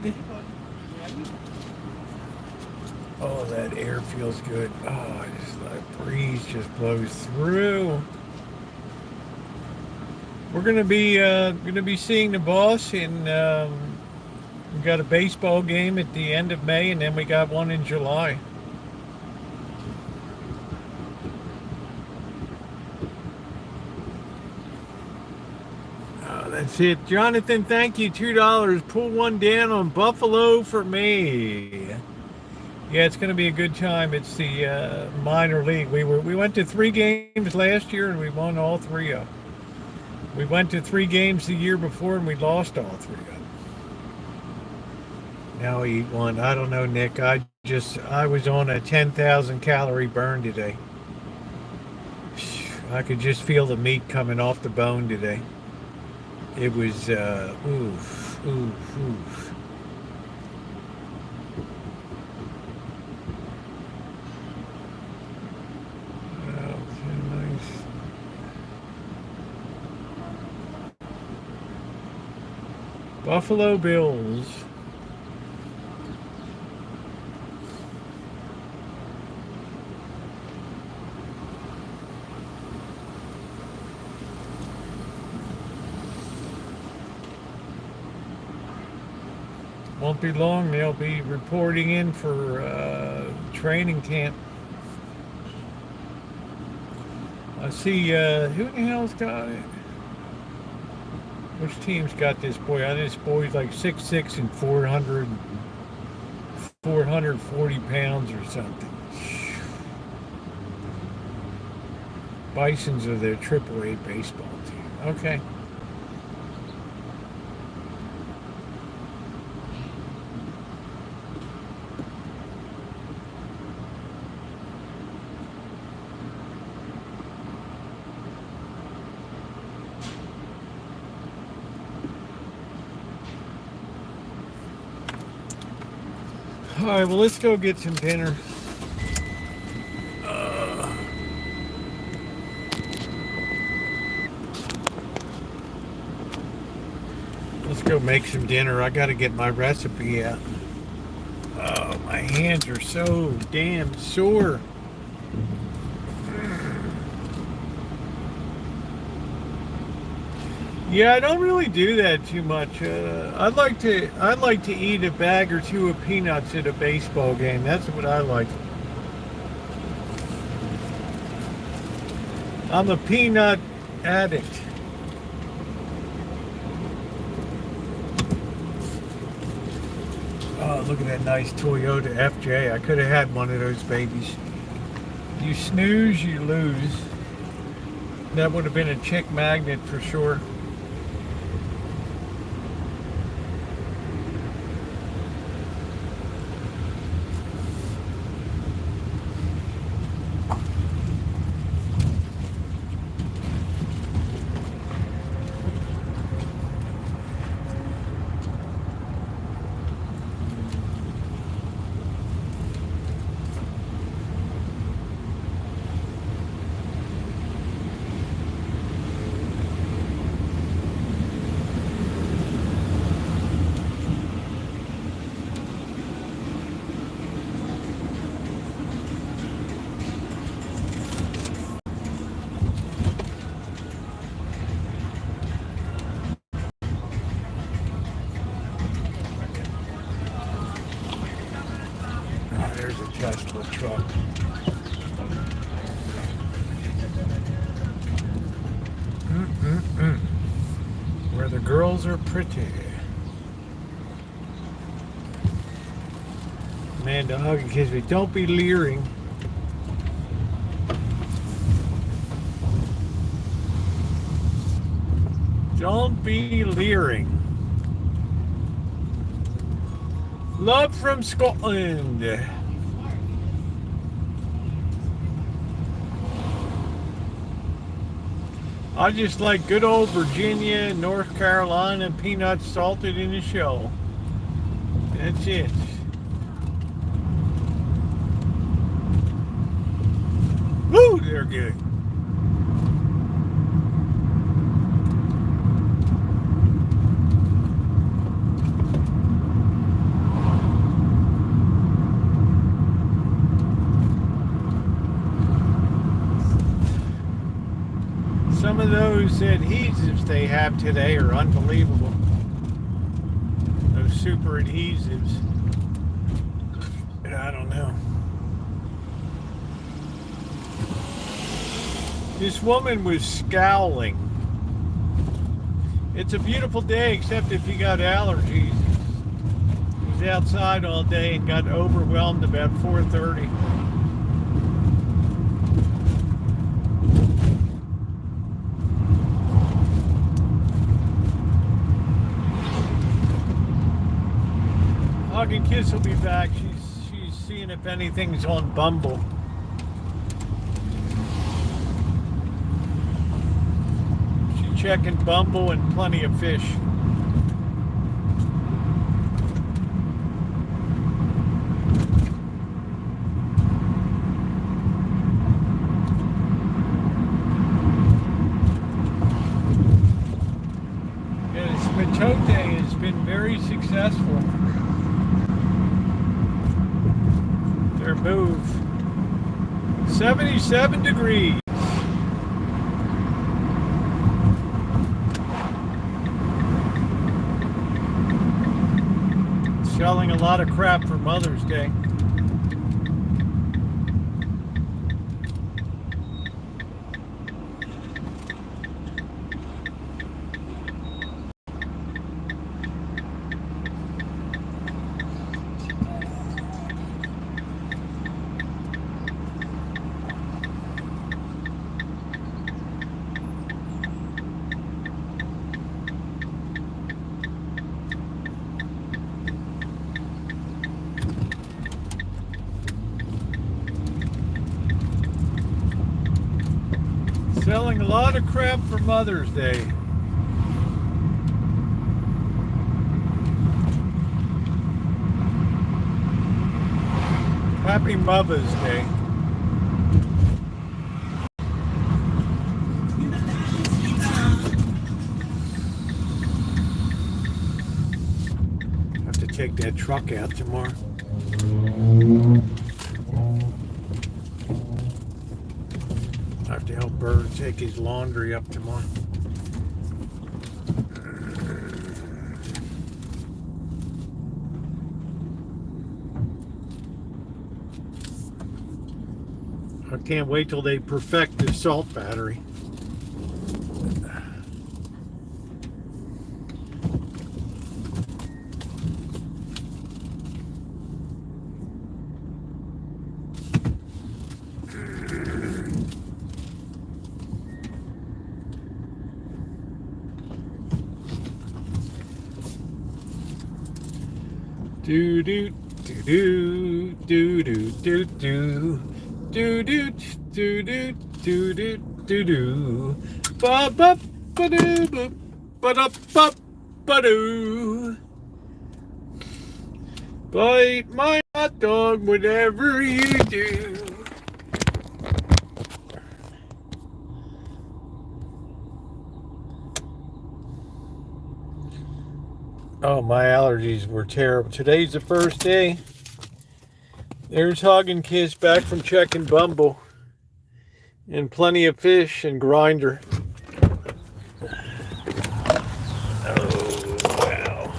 Oh, that air feels good. Oh, that breeze just blows through. We're gonna be seeing the boss in. We got a baseball game at the end of May, and then we got one in July. That's it. Jonathan, thank you. $2. Pull one down on Buffalo for me. Yeah, it's going to be a good time. It's the minor league. We went to 3 games last year, and we won all 3 of them. We went to 3 games the year before, and we lost all 3 of them. Now we eat one. I don't know, Nick. I was on a 10,000 calorie burn today. I could just feel the meat coming off the bone today. It was oof, oof, oof. Oh, nice. Buffalo Bills. Won't be long. They'll be reporting in for training camp. I see who the hell's got it? Which team's got this boy? This boy's like 6'6" and 440 pounds or something. Bisons are their AAA baseball team. Okay. All right, well, let's go get some dinner. Let's go make some dinner. I got to get my recipe out. Oh, my hands are so damn sore. Yeah, I don't really do that too much. I'd like to eat a bag or 2 of peanuts at a baseball game. That's what I like. I'm a peanut addict. Oh, look at that nice Toyota FJ. I could have had one of those babies. You snooze, you lose. That would have been a chick magnet for sure. There's a Tesla truck. Where the girls are pretty. Amanda hugging kids me. Don't be leering. Don't be leering. Love from Scotland. I just like good old Virginia, North Carolina, peanuts salted in the shell. That's it. Woo, they're good. Some of those adhesives they have today are unbelievable. Those super adhesives. I don't know. This woman was scowling. It's a beautiful day, except if you got allergies. I was outside all day and got overwhelmed about 4:30. Hug and Kiss will be back. She's seeing if anything's on Bumble. She's checking Bumble and Plenty of Fish. Yes, Matote has been very successful. Their move. 77 degrees. Selling a lot of crap for Mother's Day. Selling a lot of crap for Mother's Day. Happy Mother's Day. Have to take that truck out tomorrow. I have to help Bird take his laundry up tomorrow. I can't wait till they perfect the salt battery. Do do do do do do do do do do do do do do do ba ba ba do ba da ba ba do. Bite my hot dog, whatever you do. Oh, my allergies were terrible. Today's the first day. There's Hug and Kiss back from checking Bumble. And Plenty of Fish and Grinder. Oh, wow.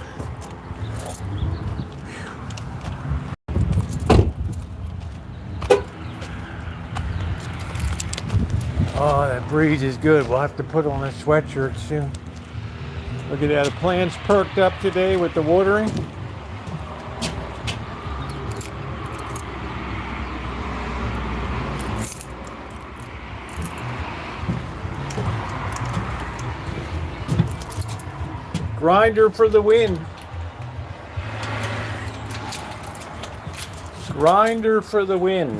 Oh, that breeze is good. We'll have to put on a sweatshirt soon. Look at that, the plant's perked up today with the watering. Grinder for the win. Grinder for the win.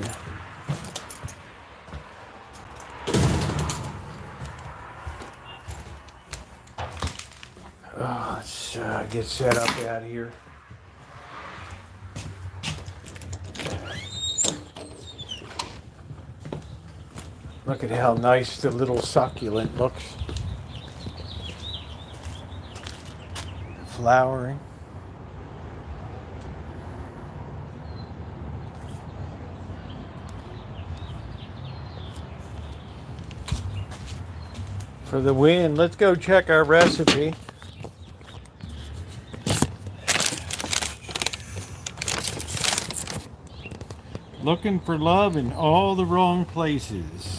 Oh, let's get set up out here. Look at how nice the little succulent looks. Flowering. For the win. Let's go check our recipe. Looking for love in all the wrong places.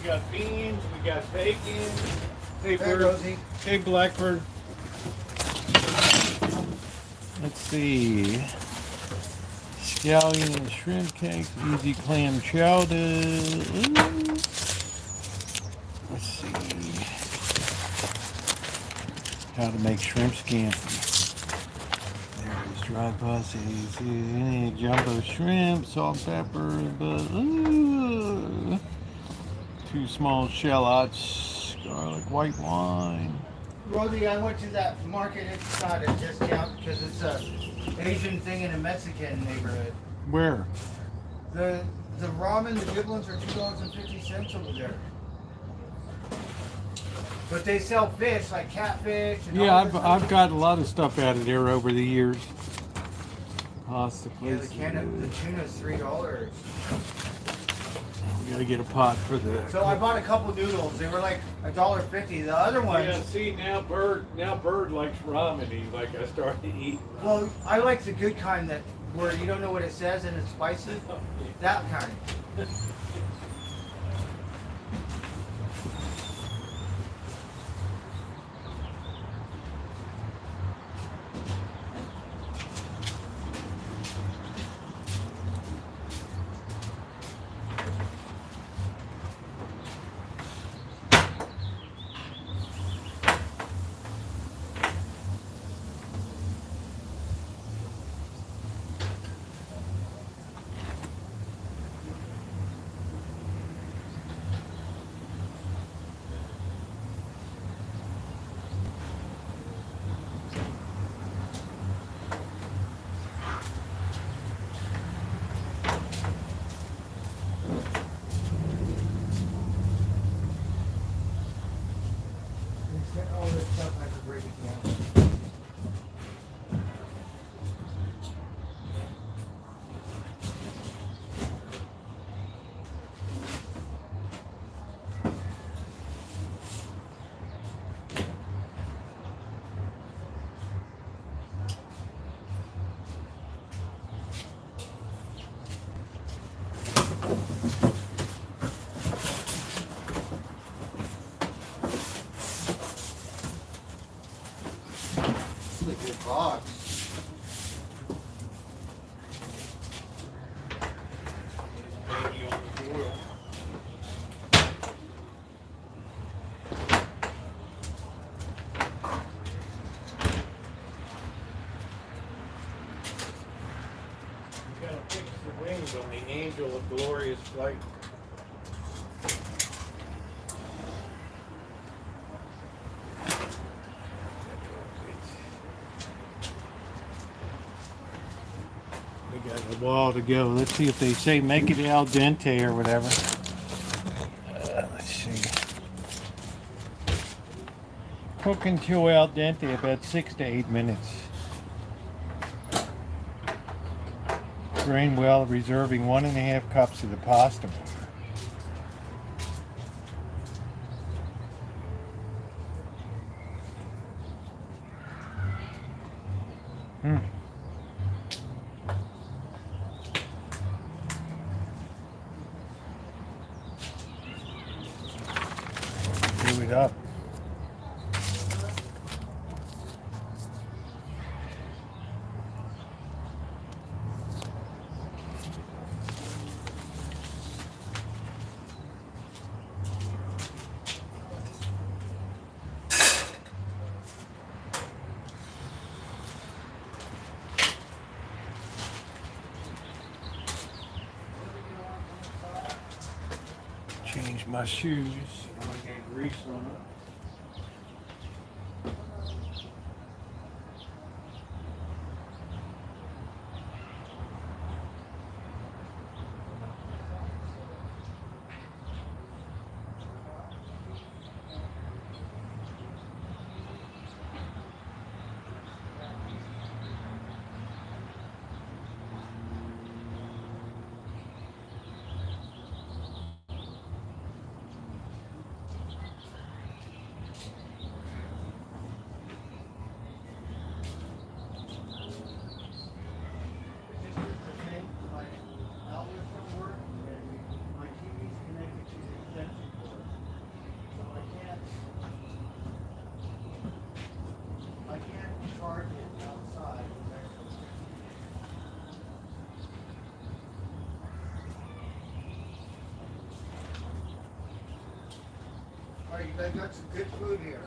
We got beans, we got bacon. Hey, Rosie. Hey, Blackbird. Let's see. Scallion and shrimp cakes, easy clam chowder. Ooh. Let's see. How to make shrimp scampi. There's dry pussy, jumbo shrimp, salt, pepper, but ooh. 2 small shallots, garlic, white wine. Rosie, I went to that market. It's not a discount because it's a Asian thing in a Mexican neighborhood. Where? The ramen, the good ones are $2.50 over there. But they sell fish like catfish. And Yeah, all this I've stuff. got a lot of stuff out of there over the years. Pasta Yeah, places. the can of the tuna's $3. We gotta get a pot for the. So I bought a couple noodles. They were like $1.50. The other ones. Yeah, see now Bird likes ramen. He like I started to eat. Well, I like the good kind that where you don't know what it says and it's spicy. That kind. All this stuff I could break it down. It's a good box. sound on the Angel of Glorious Flight. We got a while to go. Let's see if they say make it al dente or whatever. Let's see. Cook until al dente, about 6 to 8 minutes. Drain well, reserving 1.5 cups of the pasta water. Do it up. Change my shoes. I'm gonna get grease on them. They got some good food here.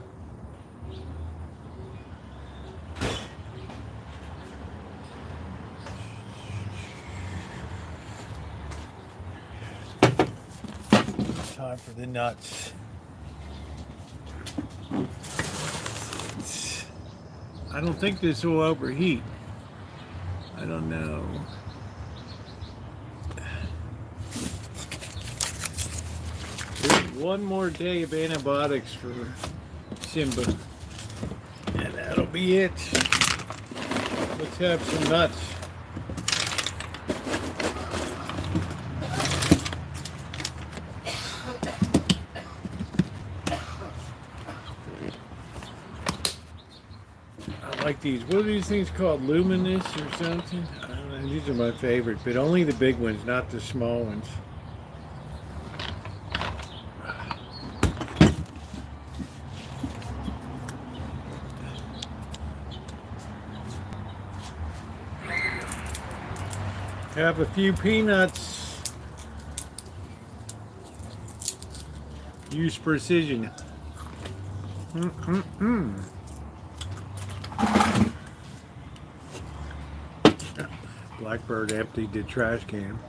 Time for the nuts. I don't think this will overheat. I don't know. One more day of antibiotics for Simba, and that'll be it. Let's have some nuts. I like these. What are these things called? Luminous or something? I don't know. These are my favorite, but only the big ones, not the small ones. Have a few peanuts. Use precision. Blackbird emptied the trash can.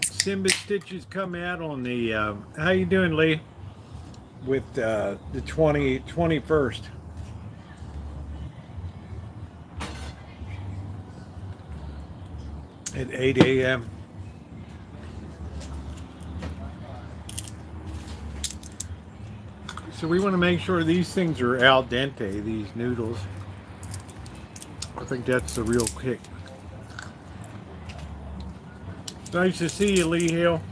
Simba stitches come out on the, how you doing, Lee? With the 21st. At 8 a.m. So we want to make sure these things are al dente, these noodles. I think that's the real kick. Nice to see you, Lee Hill.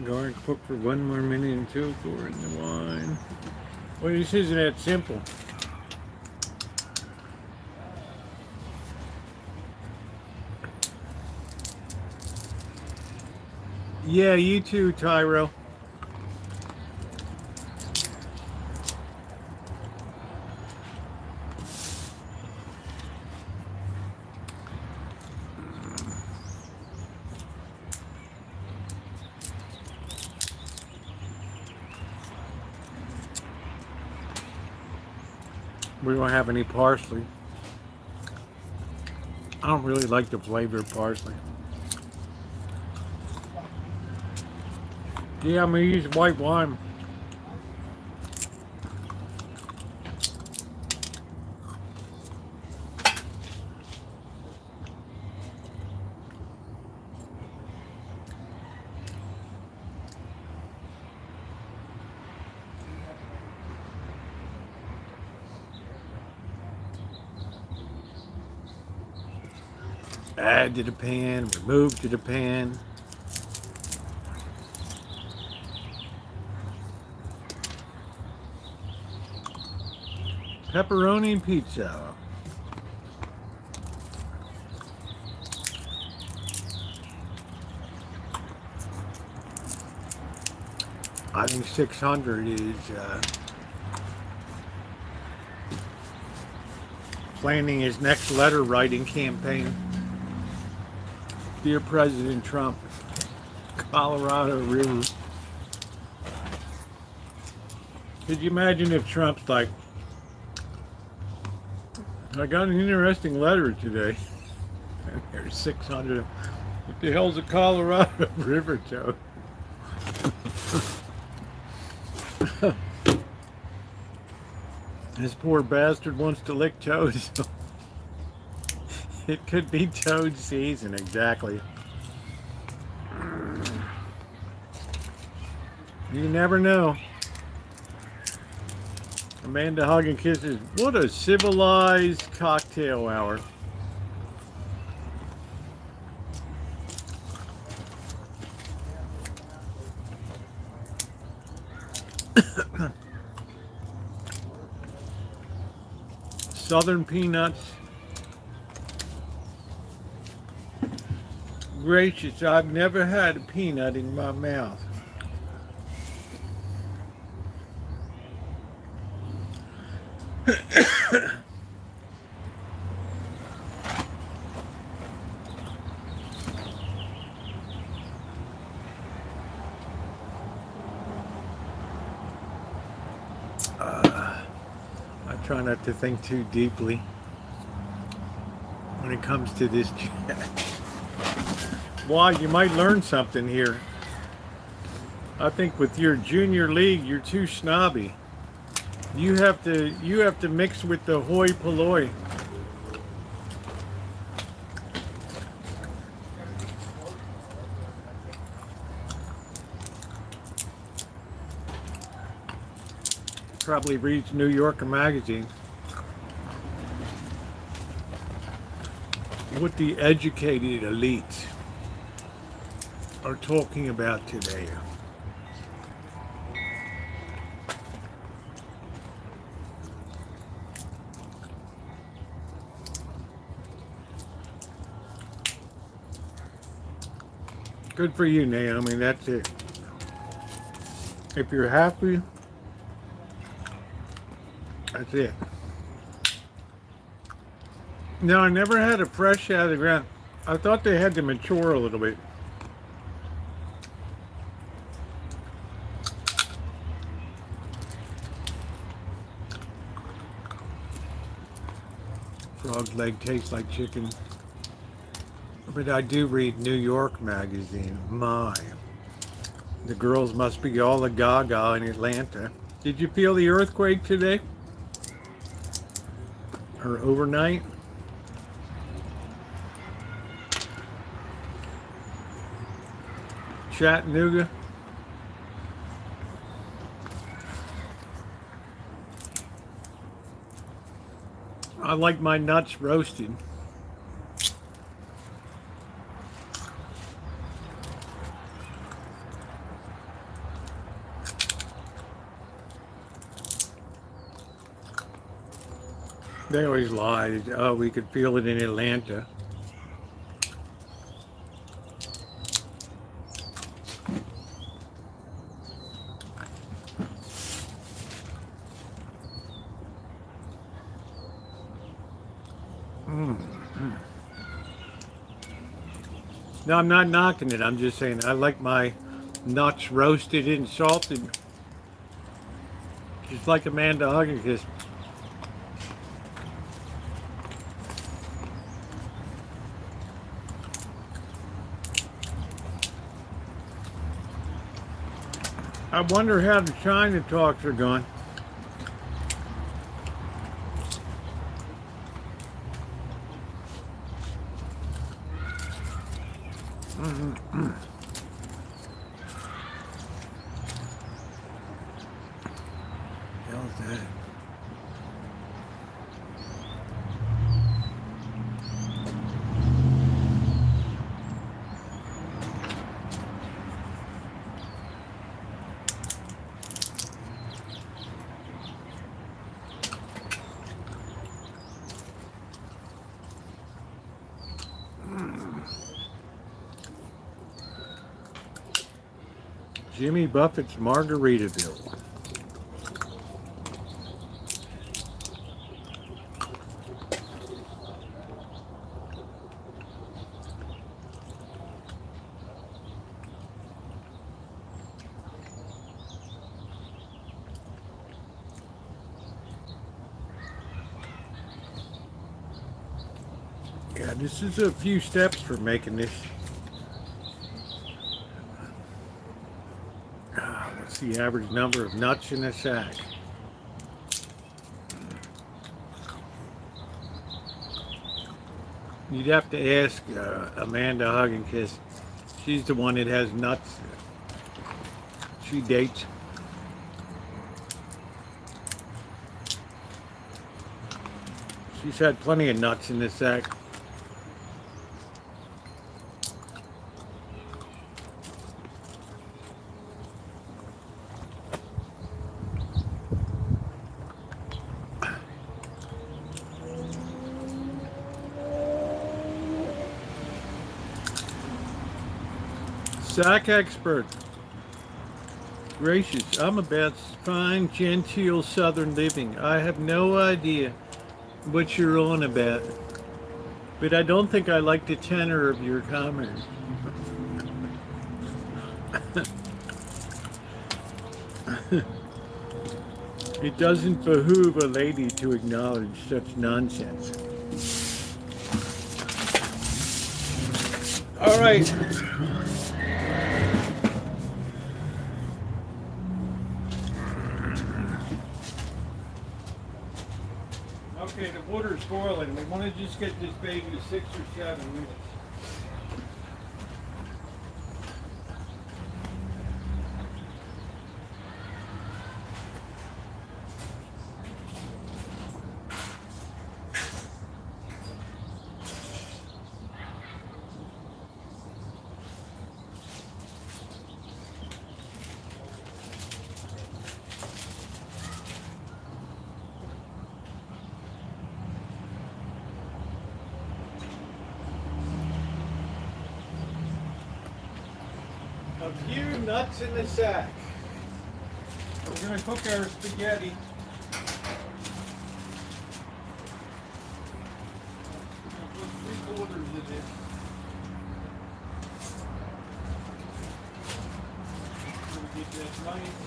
Garlic cook for 1 more minute until pour in the wine. Well, this isn't that simple. Yeah, you too, Tyro. We don't have any parsley. I don't really like the flavor of parsley. Yeah, I'm gonna use white wine. Add to the pan, remove to the pan. Pepperoni pizza. I think 600 is planning his next letter writing campaign. Dear President Trump, Colorado River. Could you imagine if Trump's like, I got an interesting letter today. And there's 600. What the hell's a Colorado River toad? This poor bastard wants to lick toads. It could be toad season, exactly. You never know. Amanda Hug and Kisses. What a civilized cocktail hour. Southern peanuts. Gracious, I've never had a peanut in my mouth. I try not to think too deeply when it comes to this chat. Why, you might learn something here. I think with your junior league, you're too snobby. You have to mix with the hoi polloi. Probably reads New Yorker magazine. What the educated elite are talking about today. Good for you, Naomi. That's it. If you're happy, that's it. No, I never had it fresh out of the ground. I thought they had to mature a little bit. Frog's leg tastes like chicken. But I do read New York magazine. My. The girls must be all a gaga in Atlanta. Did you feel the earthquake today? Or overnight? Chattanooga? I like my nuts roasted. They always lie. Oh, we could feel it in Atlanta. No, I'm not knocking it. I'm just saying I like my nuts roasted and salted. Just like Amanda Huggins. I wonder how the China talks are going. How's that? Jimmy Buffett's Margaritaville. Yeah, this is a few steps for making this. What's the average number of nuts in a sack? You'd have to ask Amanda Huggins, because she's the one that has nuts. She dates. She's had plenty of nuts in this sack. Sack expert. Gracious, I'm about fine, genteel southern living. I have no idea what you're on about, but I don't think I like the tenor of your comments. It doesn't behoove a lady to acknowledge such nonsense. All right. Okay, the water's boiling. We want to just get this baby to 6 or 7 minutes. A few nuts in the sack. We're going to cook our spaghetti. Put 3/4 of this. Get that nice.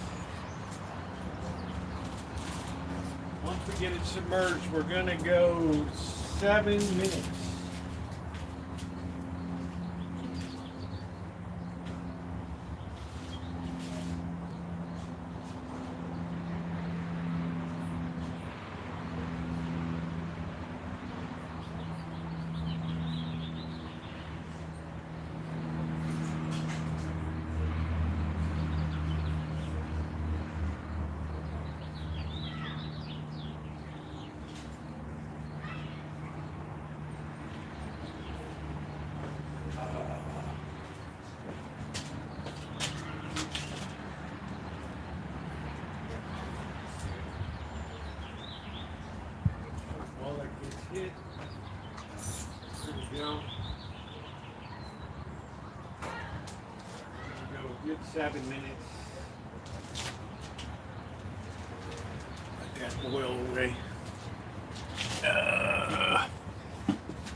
Once we get it submerged, we're going to go 7 minutes. Hit. There we go. There we go. Good 7 minutes. Let that boil away.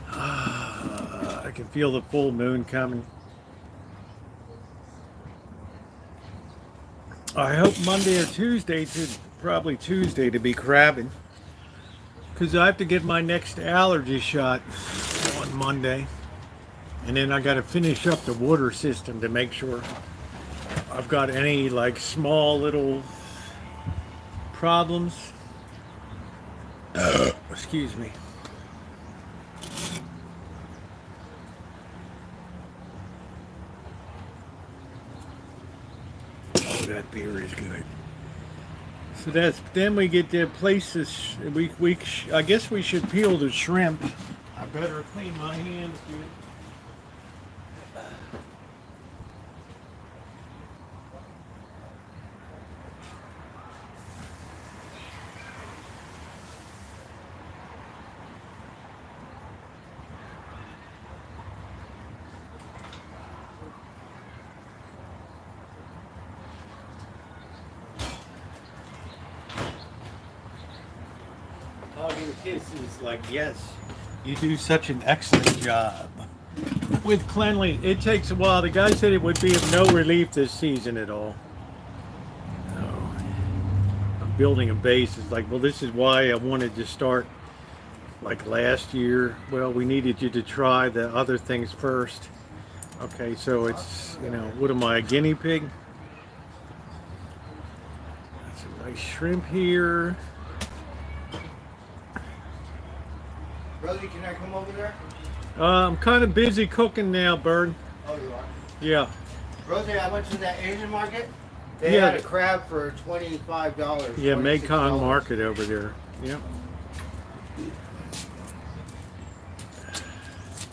I can feel the full moon coming. I hope Monday or Tuesday, probably Tuesday, to be crabbing. Because I have to get my next allergy shot on Monday. And then I got to finish up the water system to make sure I've got any like small little problems. Excuse me. Oh, that beer is good. So then we get to places. I guess we should peel the shrimp. I better clean my hands, dude. Hugging kisses like, yes, you do such an excellent job. With cleanliness, it takes a while. The guy said it would be of no relief this season at all. No. I'm building a base. It's like, well, this is why I wanted to start like last year. Well, we needed you to try the other things first. Okay, so it's, you know, what am I, a guinea pig? That's a nice shrimp here. Rosie, can I come over there? I'm kind of busy cooking now, Bird. Oh, you are? Yeah. Rosie, I went to that Asian market. They had a crab for $25. Yeah, Mekong $26. Market over there. Yeah.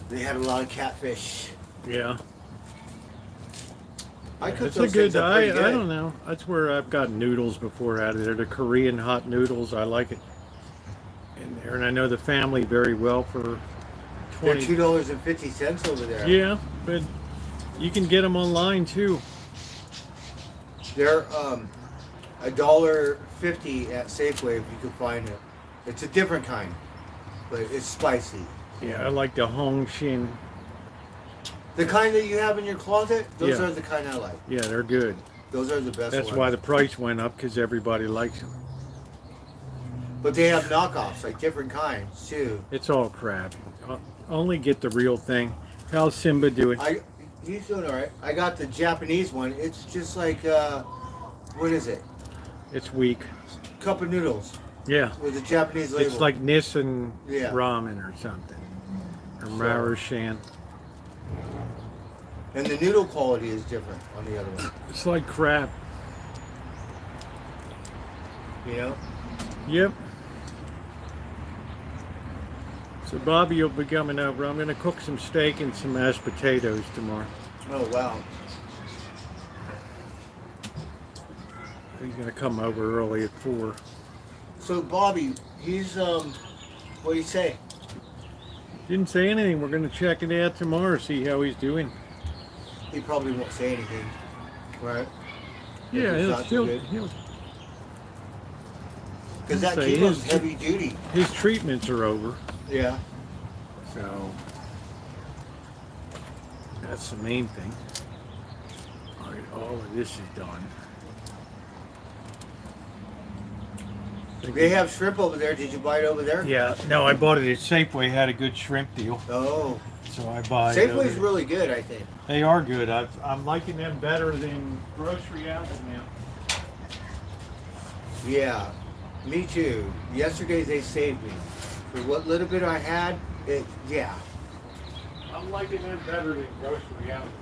They had a lot of catfish. Yeah. I cooked It's a those good, things up pretty good. I don't know. That's where I've got noodles before out of there. The Korean hot noodles. I like it in there. And I know the family very well for They're 20. $2.50 over there. Yeah, but you can get them online too. They're $1.50 at Safeway if you can find it. It's a different kind, but it's spicy. Yeah, I like the Hong Shin. The kind that you have in your closet, those Yeah. are the kind I like. Yeah, they're good. Those are the best That's ones. why the price went up, because everybody likes them. But they have knockoffs, like different kinds too. It's all crap. Only get the real thing. How's Simba doing? He's doing all right. I got the Japanese one. It's just like, what is it? It's weak. Cup of noodles Yeah. with a Japanese label. It's like Nissan Yeah. ramen or something. Or Marushan. And the noodle quality is different on the other one. It's like crap. You know? Yep. So Bobby will be coming over. I'm going to cook some steak and some mashed potatoes tomorrow. Oh, wow. He's going to come over early at 4. So, Bobby, he's, what do you say? Didn't say anything. We're going to check it out tomorrow, see how he's doing. He probably won't say anything. Right? Yeah, he'll Because that say kelo's his- heavy duty. his treatments are over. Yeah. So that's the main thing. All right, all of this is done. They have shrimp over there. Did you buy it over there? Yeah, no, I bought it at Safeway. Had a good shrimp deal, Oh. so I buy. it over Safeway's there. really good, I think. They are good. I'm liking them better than grocery outlet now. Yeah. Me too. Yesterday they saved me. For what little bit I had, yeah. I'm liking them better than grocery outlet.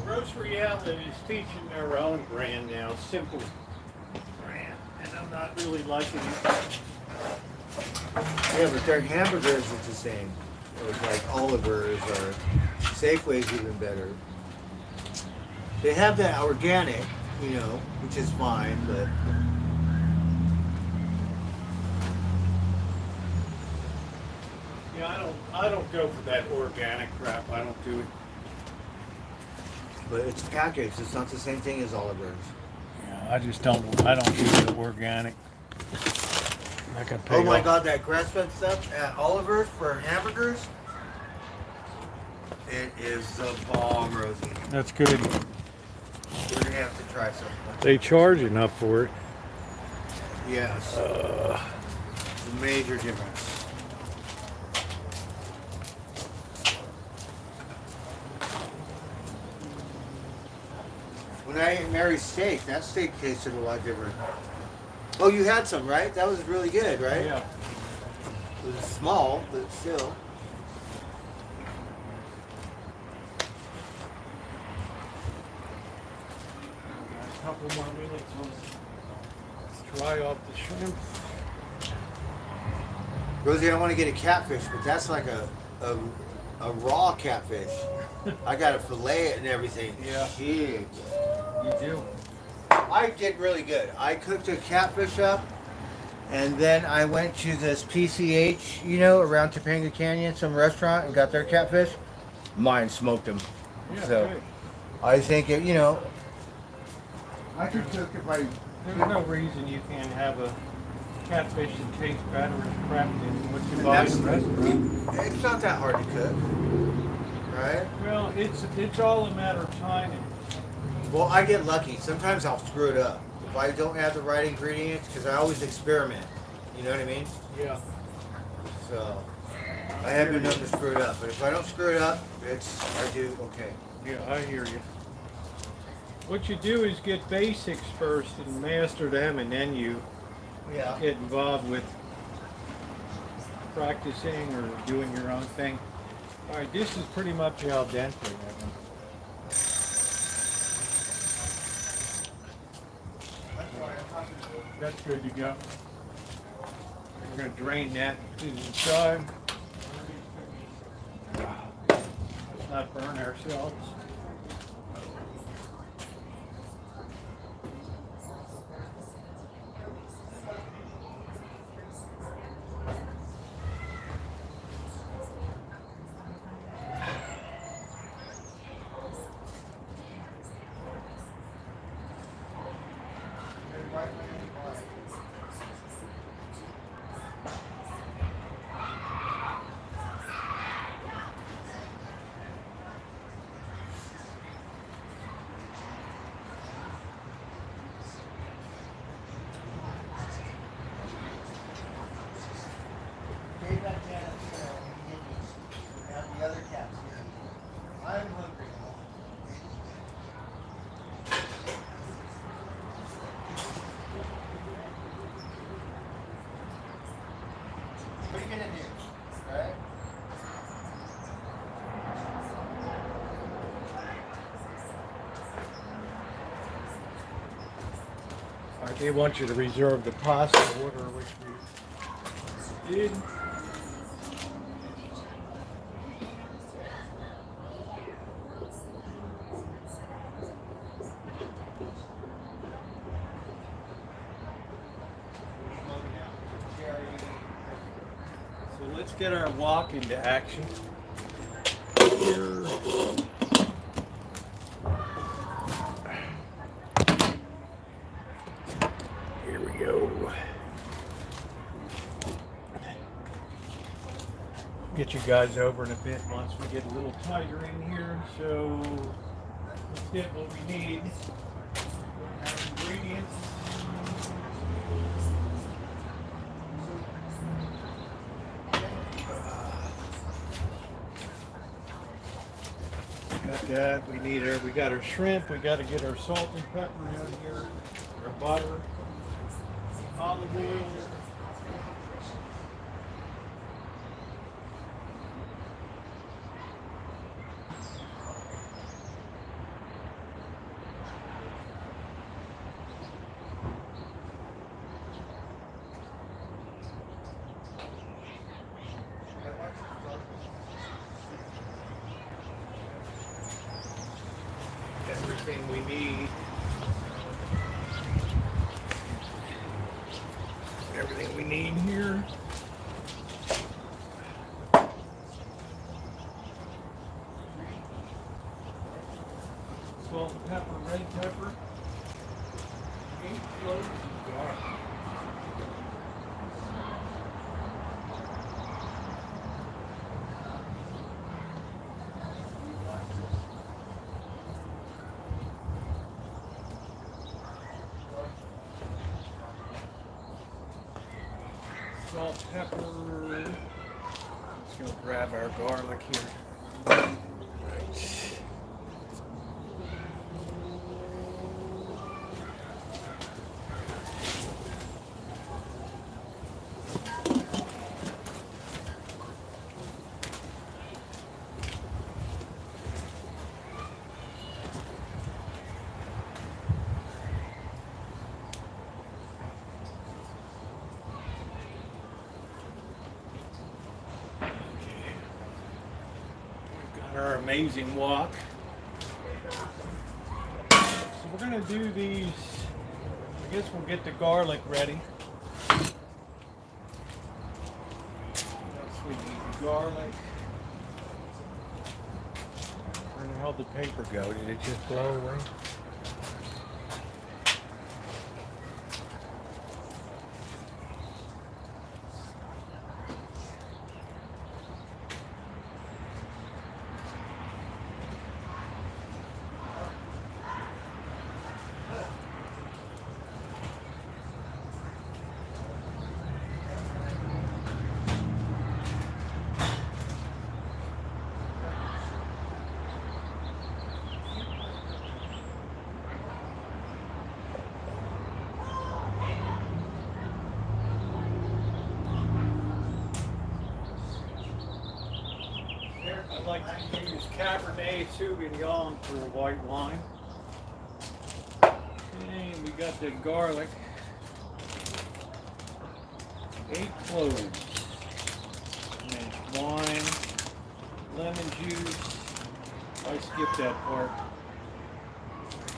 Grocery outlet is teaching their own brand now, simple brand, and I'm not really liking it. Yeah, but their hamburgers is the same. Or like Oliver's or Safeway's even better. They have that organic, you know, which is fine, but Yeah, I don't go for that organic crap. I don't do it. it's packaged. It's not the same thing as Oliver's. Yeah, I don't do the organic. Like I pay Oh my off. God, that grass-fed stuff at Oliver's for hamburgers, it is the bomb, Rosie. That's good. We're gonna have to try something. They charge enough for it. Yes, it's a major difference. when I ate Mary's steak, that steak tasted a lot different. Oh, you had some, right? That was really good, right? Yeah. It was small, but still. A couple more minutes. Let's dry off the shrimp. Rosie, I want to get a catfish, but that's like a raw catfish. I got to fillet it and everything. Yeah. Shit. You do. I did really good. I cooked a catfish up, and then I went to this PCH, you know, around Topanga Canyon, some restaurant, and got their catfish. Mine smoked them. Yeah, So good. I think it, you know, I could cook if I. There's no reason you can't have a catfish that tastes better and prepped than what you And buy that's- in a restaurant. It's not that hard to cook, right? Well, it's all a matter of timing. Well, I get lucky. Sometimes I'll screw it up if I don't have the right ingredients because I always experiment. You know what I mean? Yeah. So I have been known to screw it up, but if I don't screw it up, I do okay. Yeah, I hear you. What you do is get basics first and master them, and then you Yeah. get involved with practicing or doing your own thing. All right, this is pretty much al dente. Evan. That's good to go. We're going to drain that to the side. Let's not burn ourselves. I'm hungry. What are you gonna do? Right? All right, they want you to reserve the pasta order, which we did. So let's get our walk into action. Here. Here we go. Get you guys over in a bit once we get a little tighter in here. So let's get what we need. Our ingredients. Got that. We got our shrimp. We got to get our salt and pepper in here. Our butter, olive oil. Everything we need. Everything we need here. Salt and pepper, red pepper. 8 cloves of garlic. Salt, pepper. Let's go grab our garlic here. Right. our amazing walk. So we're going to do these. I guess we'll get the garlic ready. We need the garlic. Where the hell did the paper go? Did it just blow away? I like to use Cabernet Sauvignon for a white wine. And we got the garlic. 8 cloves. And then wine, lemon juice. I skipped that part.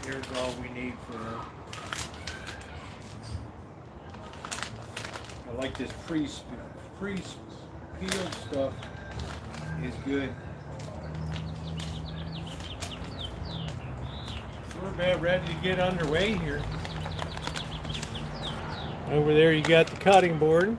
Here's all we need for that. I like this pre-peeled stuff. Is good. We're about ready to get underway here. Over there you got the cutting board.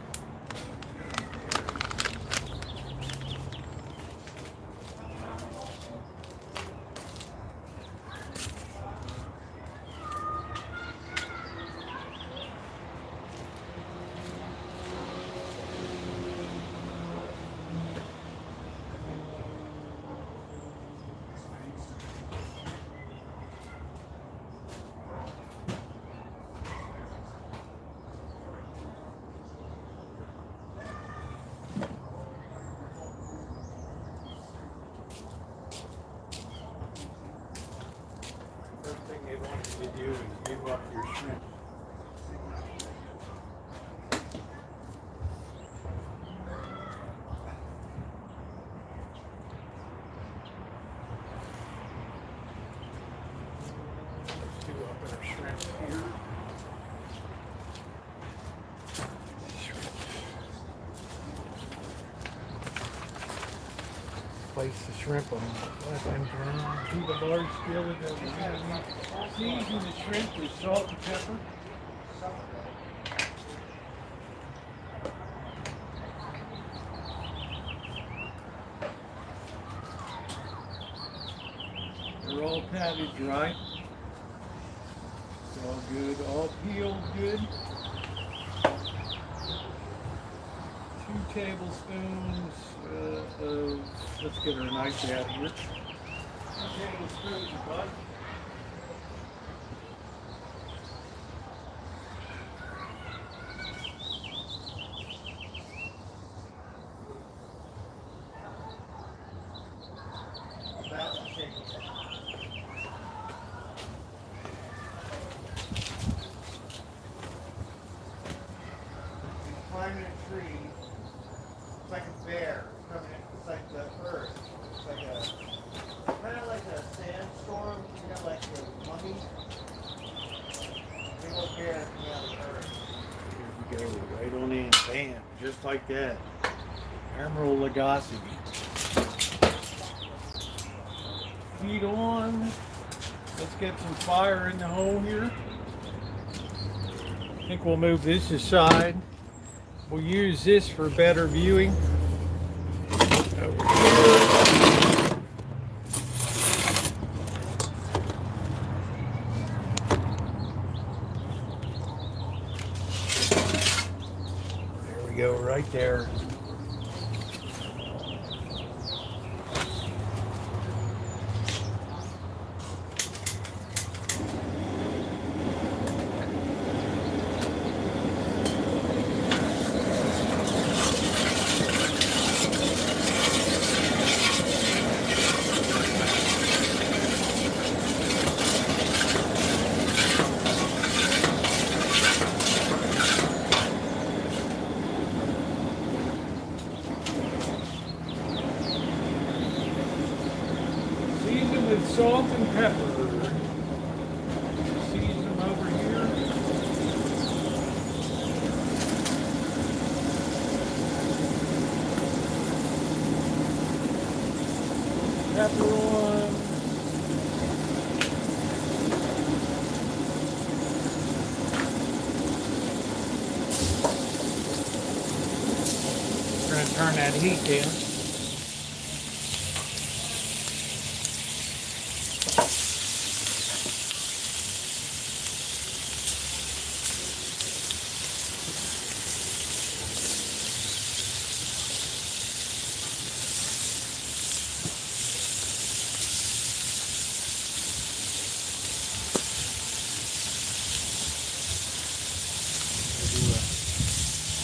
To do is give up your shrimp. Let's do up our shrimp here. Place the shrimp on the left hand ground. Keep a large skillet over here. Season the shrimp with salt and pepper. They're all patted dry. It's all good, all peeled good. 2 tablespoons of, let's get our knife out here. 2 tablespoons of butter. Climbing a tree, it's like a bear coming in, it's like the earth, it's like a, kind of like a sandstorm, you know, like a mummy. Big old bear coming out of the earth. Here we go, right on in, bam, just like that. Admiral Lagasse. Heat on. Let's get some fire in the hole here. I think we'll move this aside. We'll use this for better viewing. Over here. There we go, right there. with salt and pepper. Season them over here. Pepper on. We're going to turn that heat down.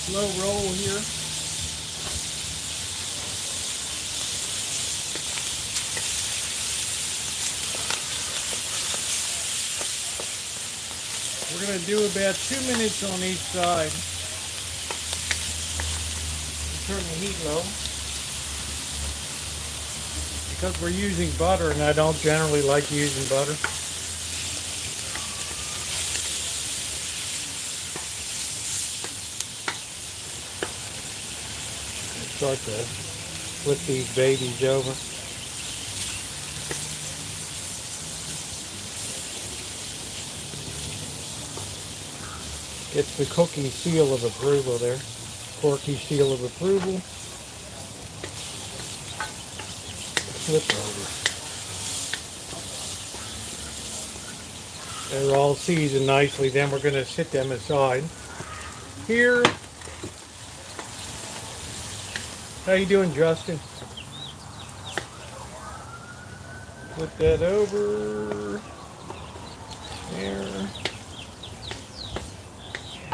Slow roll here. We're going to do about 2 minutes on each side. Turn the heat low. Because we're using butter, and I don't generally like using butter. Start to flip these babies over. Gets the cookie seal of approval there. Corky seal of approval. Flip over. They're all seasoned nicely. Then we're going to sit them aside. Here. How you doing, Justin? Flip that over. There.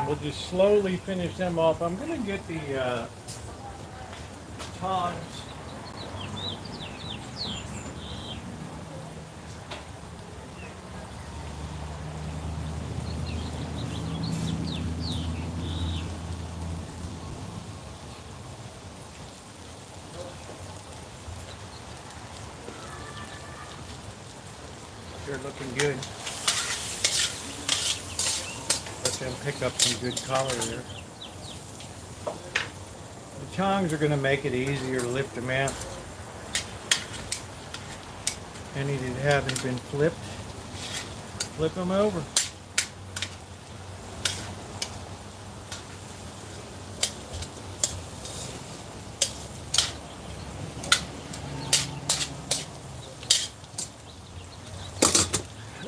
We'll just slowly finish them off. I'm going to get the tongs. They're looking good. Let them pick up some good color there. The tongs are going to make it easier to lift them out. Any that haven't been flipped, flip them over.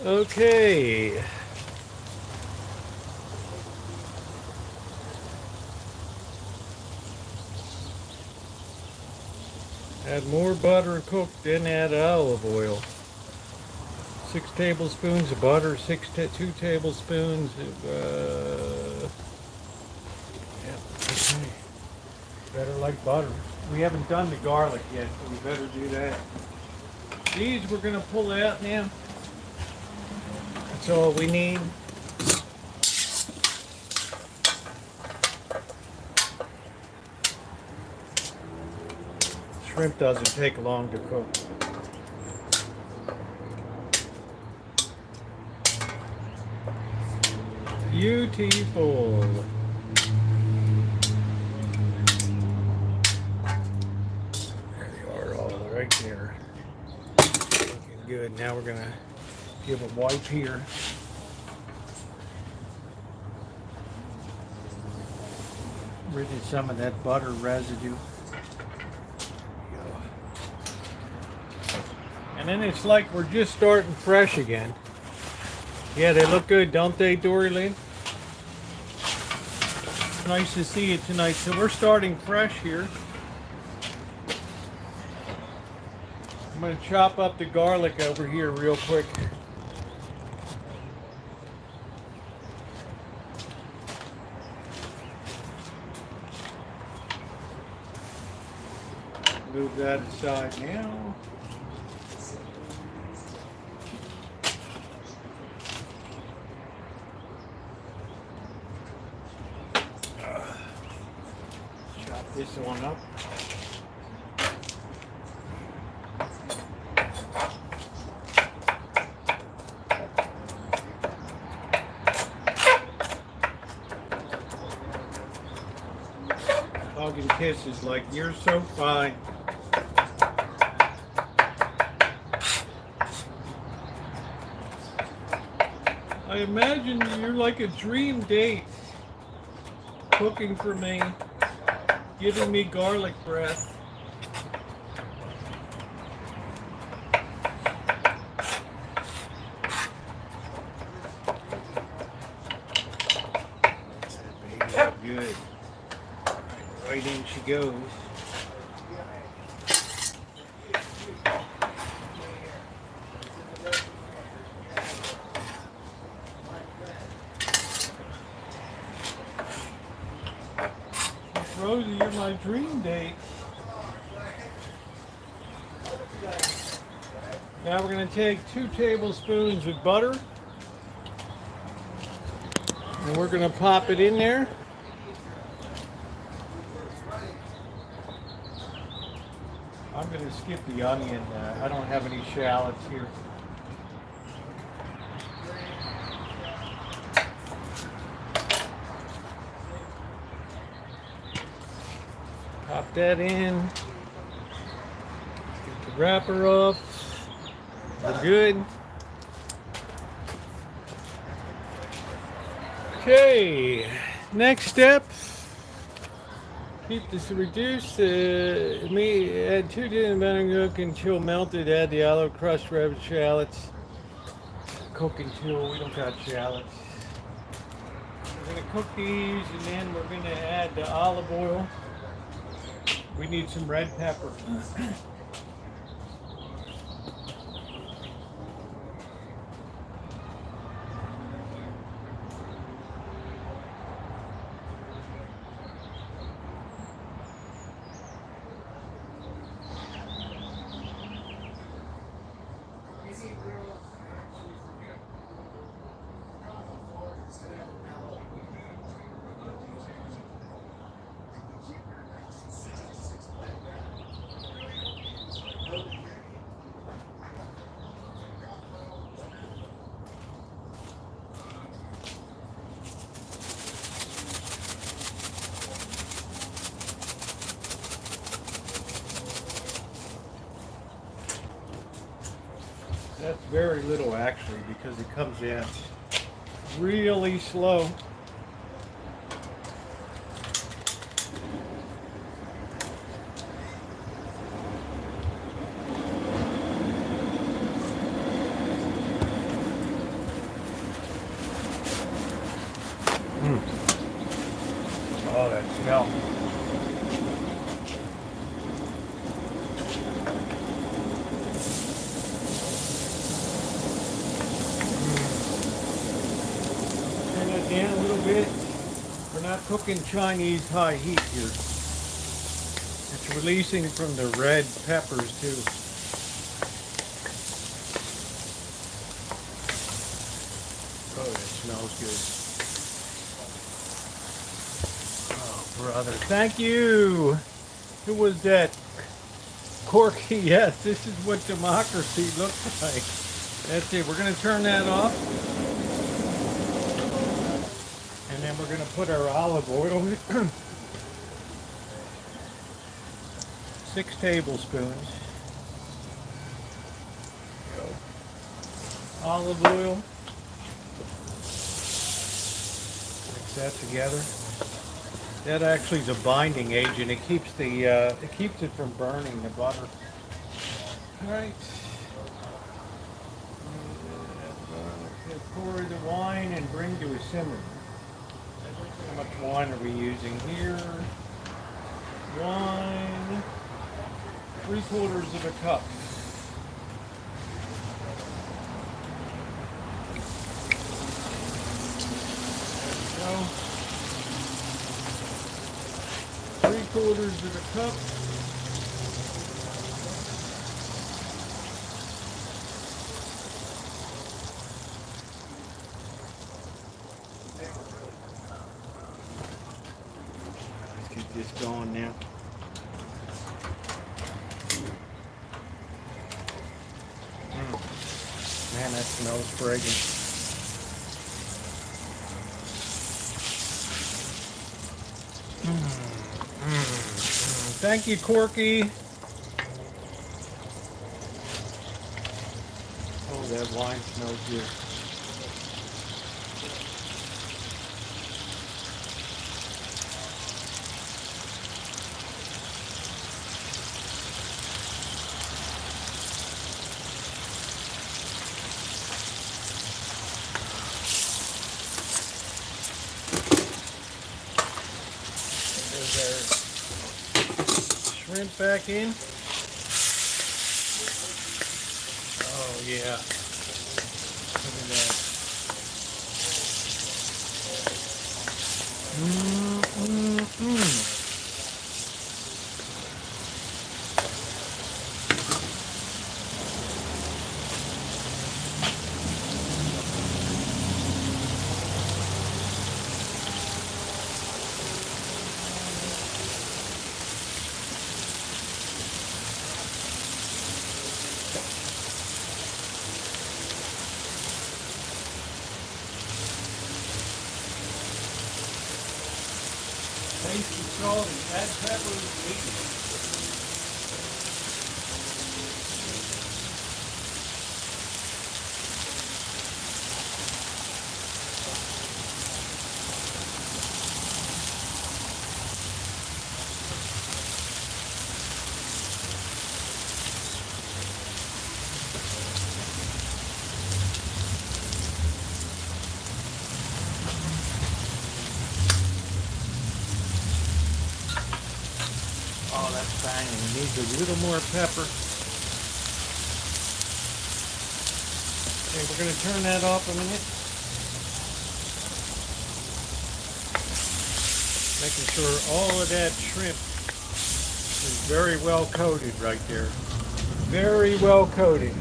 Okay. Add more butter and cook, then add olive oil. 6 tablespoons of butter, 2 tablespoons of, okay. Better like butter. We haven't done the garlic yet, so we better do that. These we're gonna pull out now. That's all we need. Shrimp doesn't take long to cook. Beautiful. There they are, all right there. Looking good. Now we're gonna give a wipe here. Rid of some of that butter residue. And then it's like we're just starting fresh again. Yeah, they look good, don't they, Dory Lynn? Nice to see you tonight. So we're starting fresh here. I'm going to chop up the garlic over here real quick. Move that aside now. Chop this one up. kisses like you're so fine. I imagine you're like a dream date, cooking for me, giving me garlic breath. Good. Right in she goes. Rosie, you're my dream date. Now we're going to take 2 tablespoons of butter and we're going to pop it in there. I'm going to skip the onion. I don't have any shallots here. Pop that in. Get the wrapper off. We're good. Okay, next step. Keep this reduced. Add 2 to vinegar, cook until melted. Add the olive crushed rabbit shallots. Cook until we don't got shallots. We're gonna cook these, and then we're gonna add the olive oil. We need some red pepper. That's very little actually, because it comes in really slow. Oh, that smell. In a little bit. We're not cooking Chinese high heat here. It's releasing from the red peppers too. Oh, that smells good. Oh, brother. Thank you. Who was that? Corky. Yes, this is what democracy looks like. That's it. We're going to turn that off. And then we're going to put our olive oil in. 6 tablespoons. Olive oil. Mix that together. That actually is a binding agent. It keeps it from burning the butter. All right. Pour the wine and bring to a simmer. How much wine are we using here? Wine, 3/4 of a cup. There we go. 3/4 of a cup. This going now. Man, that smells fragrant. Thank you, Corky. Oh, that wine smells good. There's our shrimp back in. Oh yeah, look at that. Tasty, salty, add pepper, eat. Oh, that's banging. It needs a little more pepper. Okay, we're going to turn that off a minute. Making sure all of that shrimp is very well coated right there. Very well coated.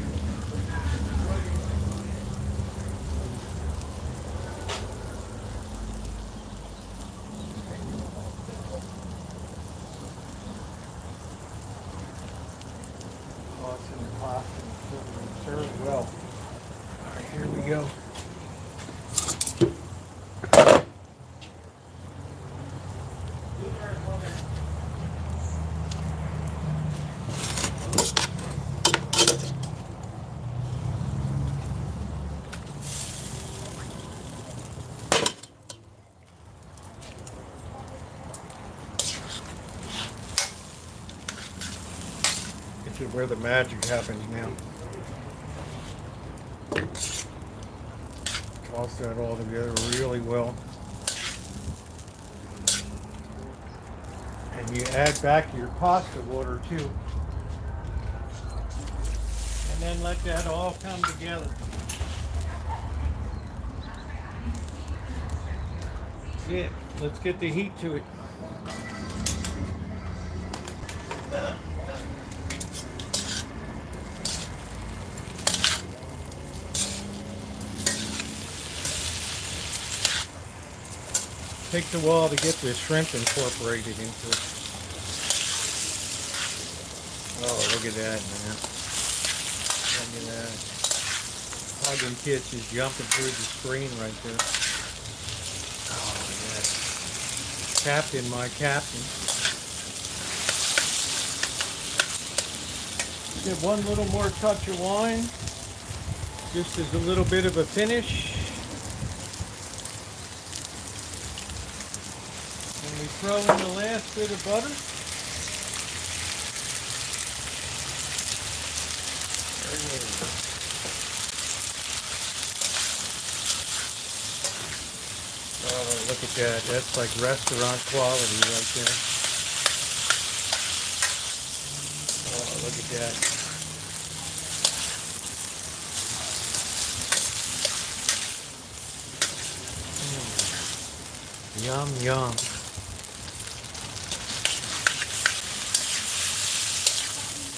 In the pot and serve well. All right, here we go. This is where the magic happens now. Toss that all together really well. And you add back your pasta water too. And then let that all come together. That's it. Let's get the heat to it. Takes a while to get the shrimp incorporated into it. Oh, look at that, man. Look at that. Hugging kids is jumping through the screen right there. Oh, yeah. Captain, my captain. Give one little more touch of wine. Just as a little bit of a finish. We throw in the last bit of butter. Oh, look at that. That's like restaurant quality right there. Oh, look at that. Yum, yum.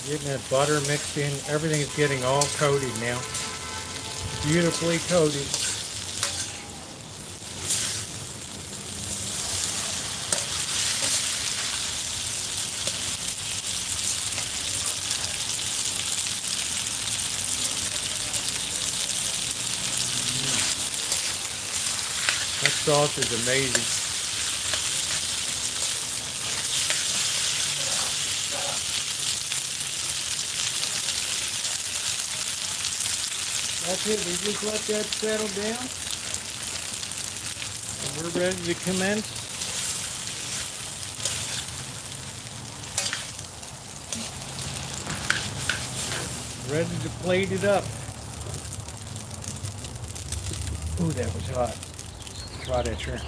Getting that butter mixed in. Everything's getting all coated now. Beautifully coated. That sauce is amazing. That's it. We just let that settle down. And we're ready to commence. Ready to plate it up. Ooh, that was hot. Try that shrimp.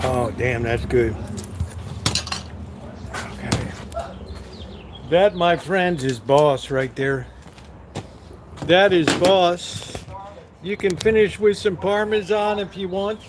Oh, damn, that's good. Okay. That, my friends, is boss right there. That is boss. You can finish with some Parmesan if you want.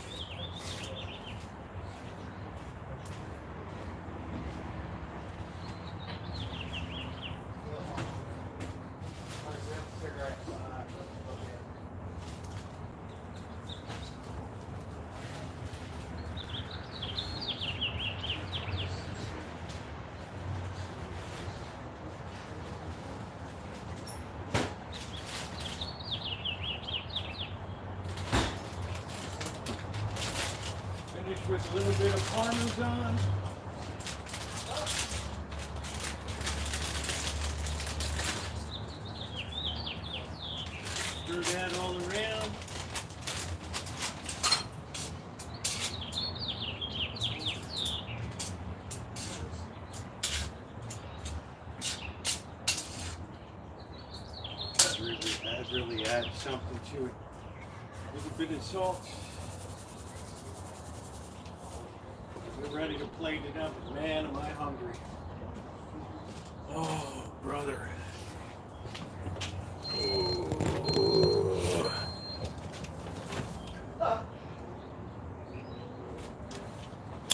Finish with a little bit of Parmesan. Stir that all around. That really adds something to it. A little bit of salt. We're ready to plate it up. Man, am I hungry. Oh, brother.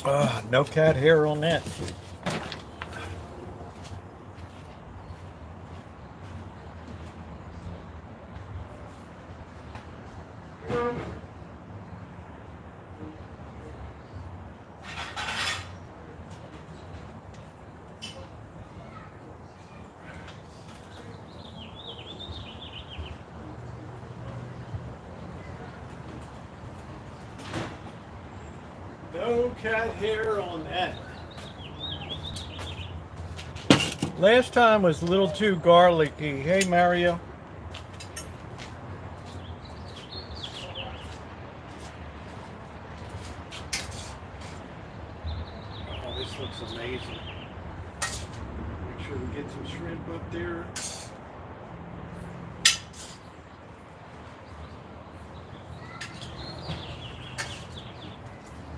Oh, no cat hair on that. No cat hair on that. Last time was a little too garlicky. Hey, Mario. Oh, this looks amazing. Make sure we get some shrimp up there.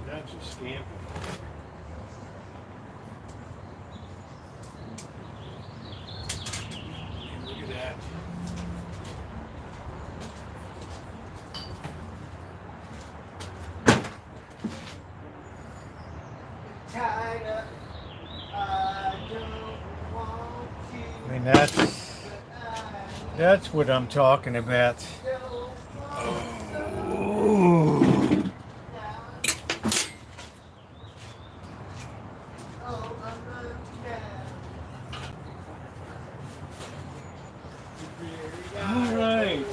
That's a Scampi. Look at that. I mean, that's what I'm talking about. Oh. All right.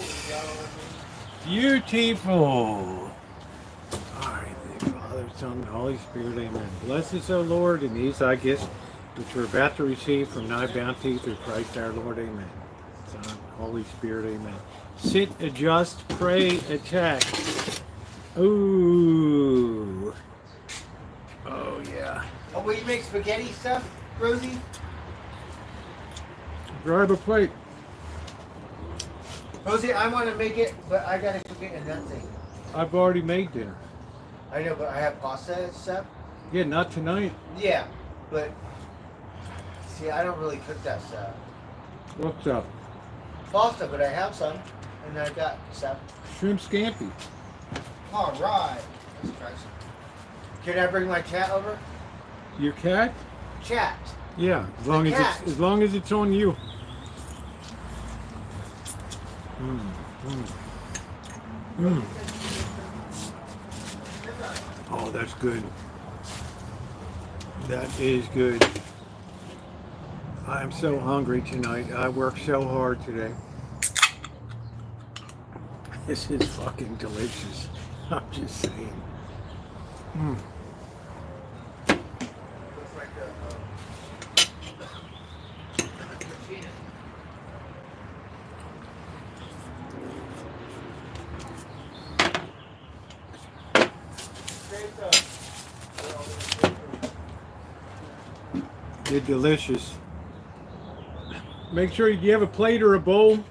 Beautiful. All right, Father, Son, and Holy Spirit, amen. Bless us, O Lord, in these thy gifts, which we're about to receive from thy bounty through Christ our Lord, amen. Son, Holy Spirit, amen. Sit, adjust, pray, attack. Ooh. Oh, yeah. Oh, will you make spaghetti stuff, Rosie? Grab a plate. Rosie, I want to make it, but I gotta cook it in that thing. I've already made dinner. I know, but I have pasta and stuff. Yeah, not tonight. Yeah, but see, I don't really cook that stuff. What's up? Pasta, but I have some, and I got stuff. Shrimp scampi. All right. Let's try some. Can I bring my cat over? Your cat? Chat. Yeah, as long as it's on you. Oh, that's good. That is good. I'm so hungry tonight. I worked so hard today. This is fucking delicious. I'm just saying. Mm. Looks like a They're delicious. Make sure you have a plate or a bowl.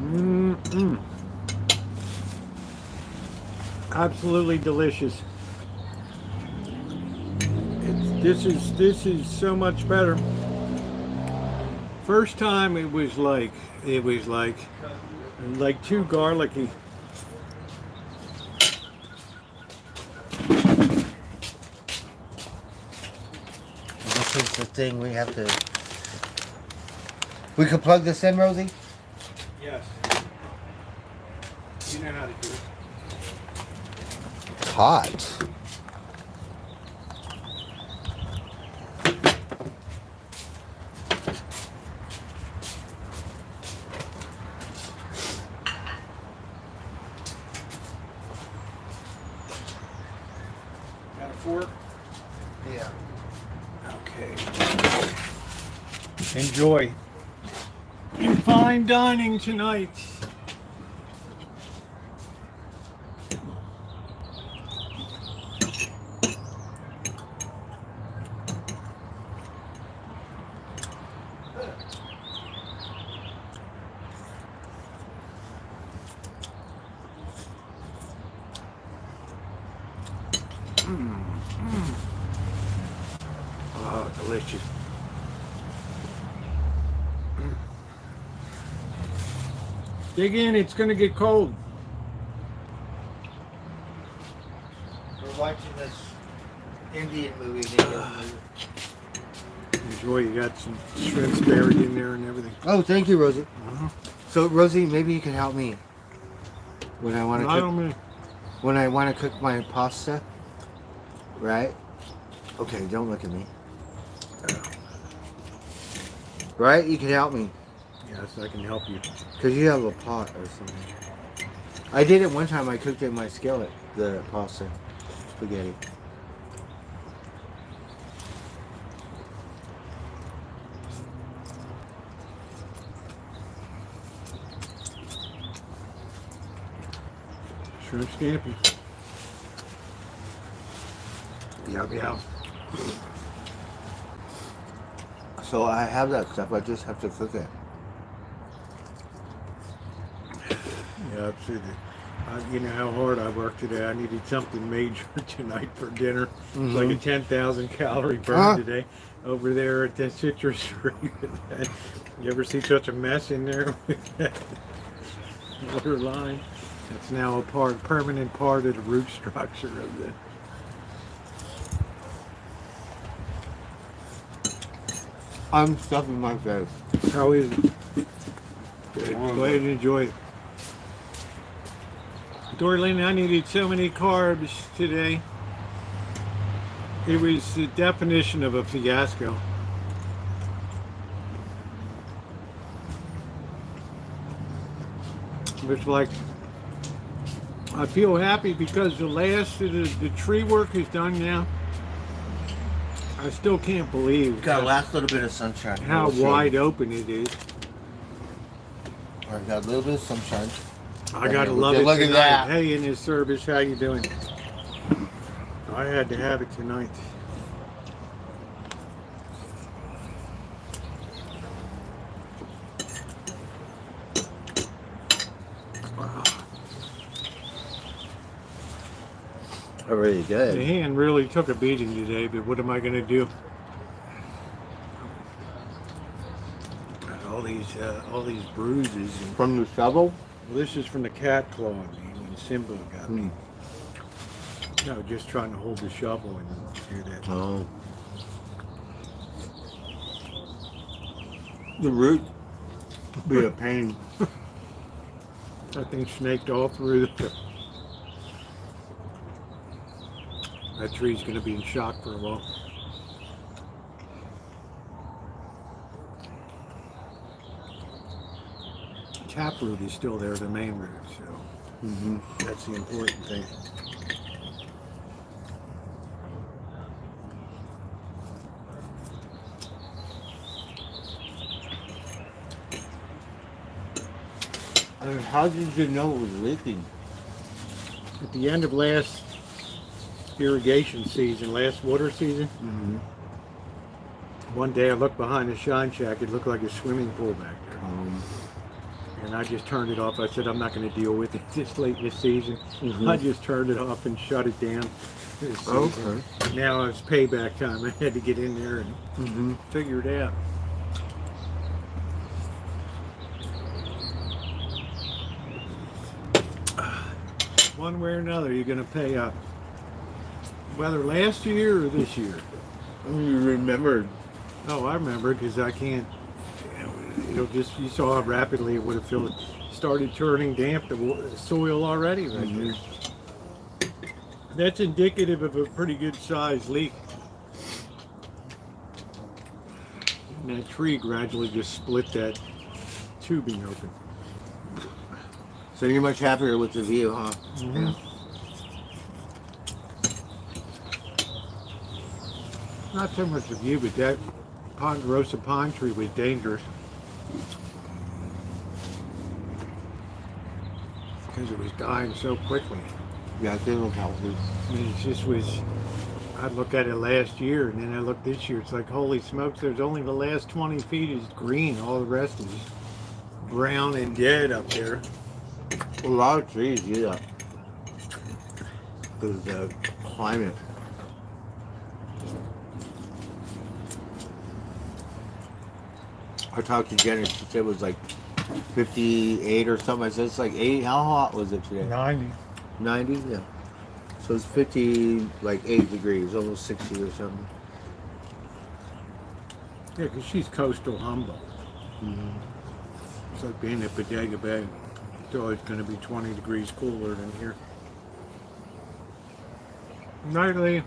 Mm-mm. Absolutely delicious. This is so much better. First time it was like too garlicky. This is the thing we have to. We could plug this in, Rosie? Yes. You know how to do it. It's hot. Got a fork? Yeah. Okay. Enjoy. In fine dining tonight. Oh, delicious. Dig in, it's going to get cold. We're watching this Indian movie. Enjoy, you got some shrimps buried in there and everything. Oh, thank you, Rosie. Uh-huh. So, Rosie, maybe you can help me when I want to I cook. don't mean, When I want to cook my pasta, right? Okay, don't look at me. Right? You can help me. yes, I can help you. Because you have a pot or something. I did it one time. I cooked it in my skillet, the pasta, spaghetti. Shrimp scampi. Yeah. So I have that stuff. I just have to cook it. Yeah, absolutely. You know how hard I worked today. I needed something major tonight for dinner. It's like a 10,000 calorie burn today over there at the citrus tree. You ever see such a mess in there with that water line? That's now a permanent part of the root structure of the. I'm stuffing my face. How is it? Good. Go ahead and enjoy it. Dorlene, I needed so many carbs today. It was the definition of a fiasco. It's like, I feel happy because the last of the tree work is done now. I still can't believe Got a last little bit of sunshine. how wide open it is. I've got a little bit of sunshine. I gotta love it Look at tonight. that. Hey, in this service, how you doing? I had to have it tonight. Oh, really The good. hand really took a beating today, but what am I gonna do? Got all these bruises. And, From the shovel? well, this is from the cat claw on me when Simba got me. No, just trying to hold the shovel and do that. Oh. The root be a pain. That thing snaked all through the. That tree's gonna be in shock for a while. taproot is still there, the main root. So that's the important thing. And how did you know it was leaking? At the end of last irrigation season, last water season, one day I looked behind the shine shack. It looked like a swimming pool back there. And I just turned it off. I said, I'm not going to deal with it this late this season. I just turned it off and shut it down this season. Okay. Now it's payback time. I had to get in there and figure it out. One way or another, you're going to pay up. Whether last year or this year. You remembered. Oh, I remember because I can't. It'll just, you saw how rapidly it would have filled. Started turning damp, the soil already right there. That's indicative of a pretty good sized leak. And that tree gradually just split that tubing open. So you're much happier with the view, huh? Yeah. Not so much the view, but that Ponderosa pine tree was dangerous. Because it was dying so quickly. Yeah, it didn't look healthy. I mean, it just was, I looked at it last year, and then I looked this year, it's like, holy smokes, there's only the last 20 feet is green, all the rest is brown and dead up there. A lot of trees do that. Because of the climate. I talked to Jen and she said it was like 58 or something. I said it's like 80. How hot was it today? 90. 90? Yeah. So it's 50, like 8 degrees, almost 60 or something. Yeah, because she's coastal Humboldt. It's like being at Bodega Bay. It's always going to be 20 degrees cooler than here. Nightly.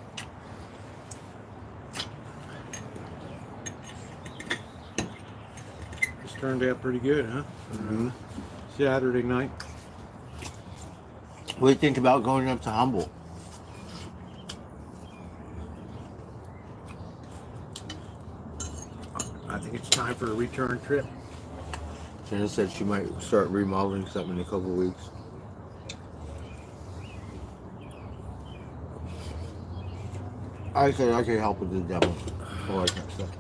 This turned out pretty good, huh? Saturday night. What do you think about going up to Humboldt? I think it's time for a return trip. Jenna said she might start remodeling something in a couple of weeks. I said I could help with the demo. I like that stuff.